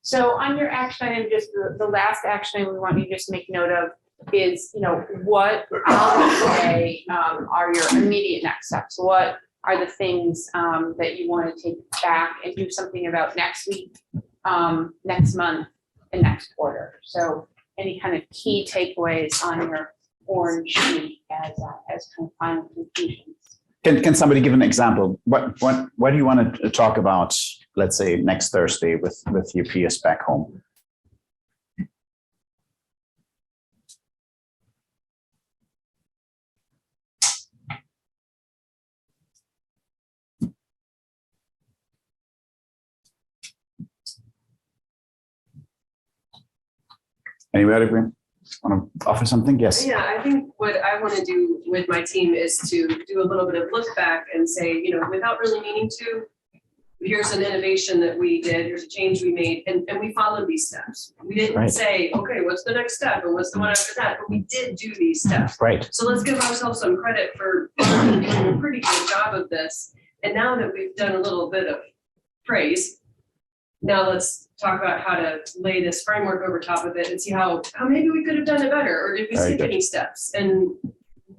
So on your action item, just the last action item we want you to just make note of is, what today are your immediate next steps? What are the things that you want to take back and do something about next week, next month, and next quarter? So any kind of key takeaways on your orange sheet as kind of final conclusions. Can somebody give an example? What do you want to talk about, let's say, next Thursday with your peers back home? Anybody want to offer something? Yes. Yeah, I think what I want to do with my team is to do a little bit of look back and say, you know, without really meaning to, here's an innovation that we did, here's a change we made, and we followed these steps. We didn't Right. say, okay, what's the next step and what's the one after that, but we did do these steps. Right. So let's give ourselves some credit for doing a pretty good job of this. And now that we've done a little bit of praise, now let's talk about how to lay this framework over top of it and see how maybe we could have done it better, or did we Very skip good. any steps? And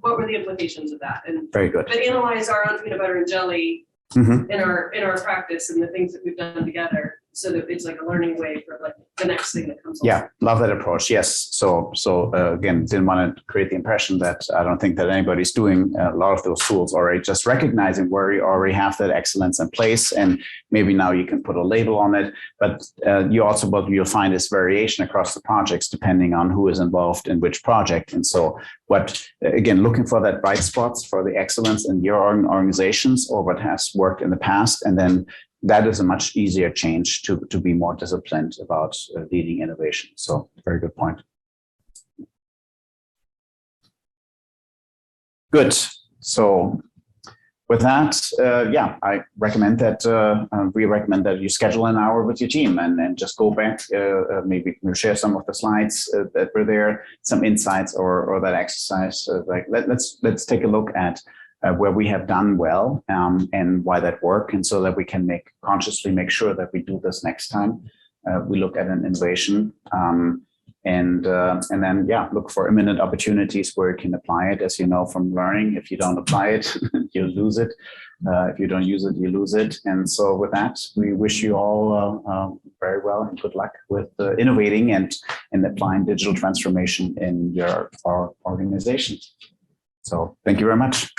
what were the implications of that? And Very good. but analyze our own peanut butter and jelly Mhm. in our practice and the things that we've done together, so that it's like a learning way for like the next thing that comes along. Yeah, love that approach. Yes. So again, didn't want to create the impression that I don't think that anybody's doing a lot of those tools already. Just recognizing where you already have that excellence in place, and maybe now you can put a label on it. But you also, what you'll find is variation across the projects depending on who is involved in which project. And so, again, looking for that bright spots for the excellence in your own organizations or what has worked in the past, and then that is a much easier change to be more disciplined about leading innovation. So very good point. Good. So with that, I recommend that we recommend that you schedule an hour with your team and just go back, maybe share some of the slides that were there, some insights or that exercise. Let's take a look at where we have done well and why that worked, and so that we can consciously make sure that we do this next time we look at an innovation, and then look for imminent opportunities where you can apply it. As you know from learning, if you don't apply it, you lose it. If you don't use it, you lose it. And so with that, we wish you all very well and good luck with innovating and applying digital transformation in your organization. So thank you very much.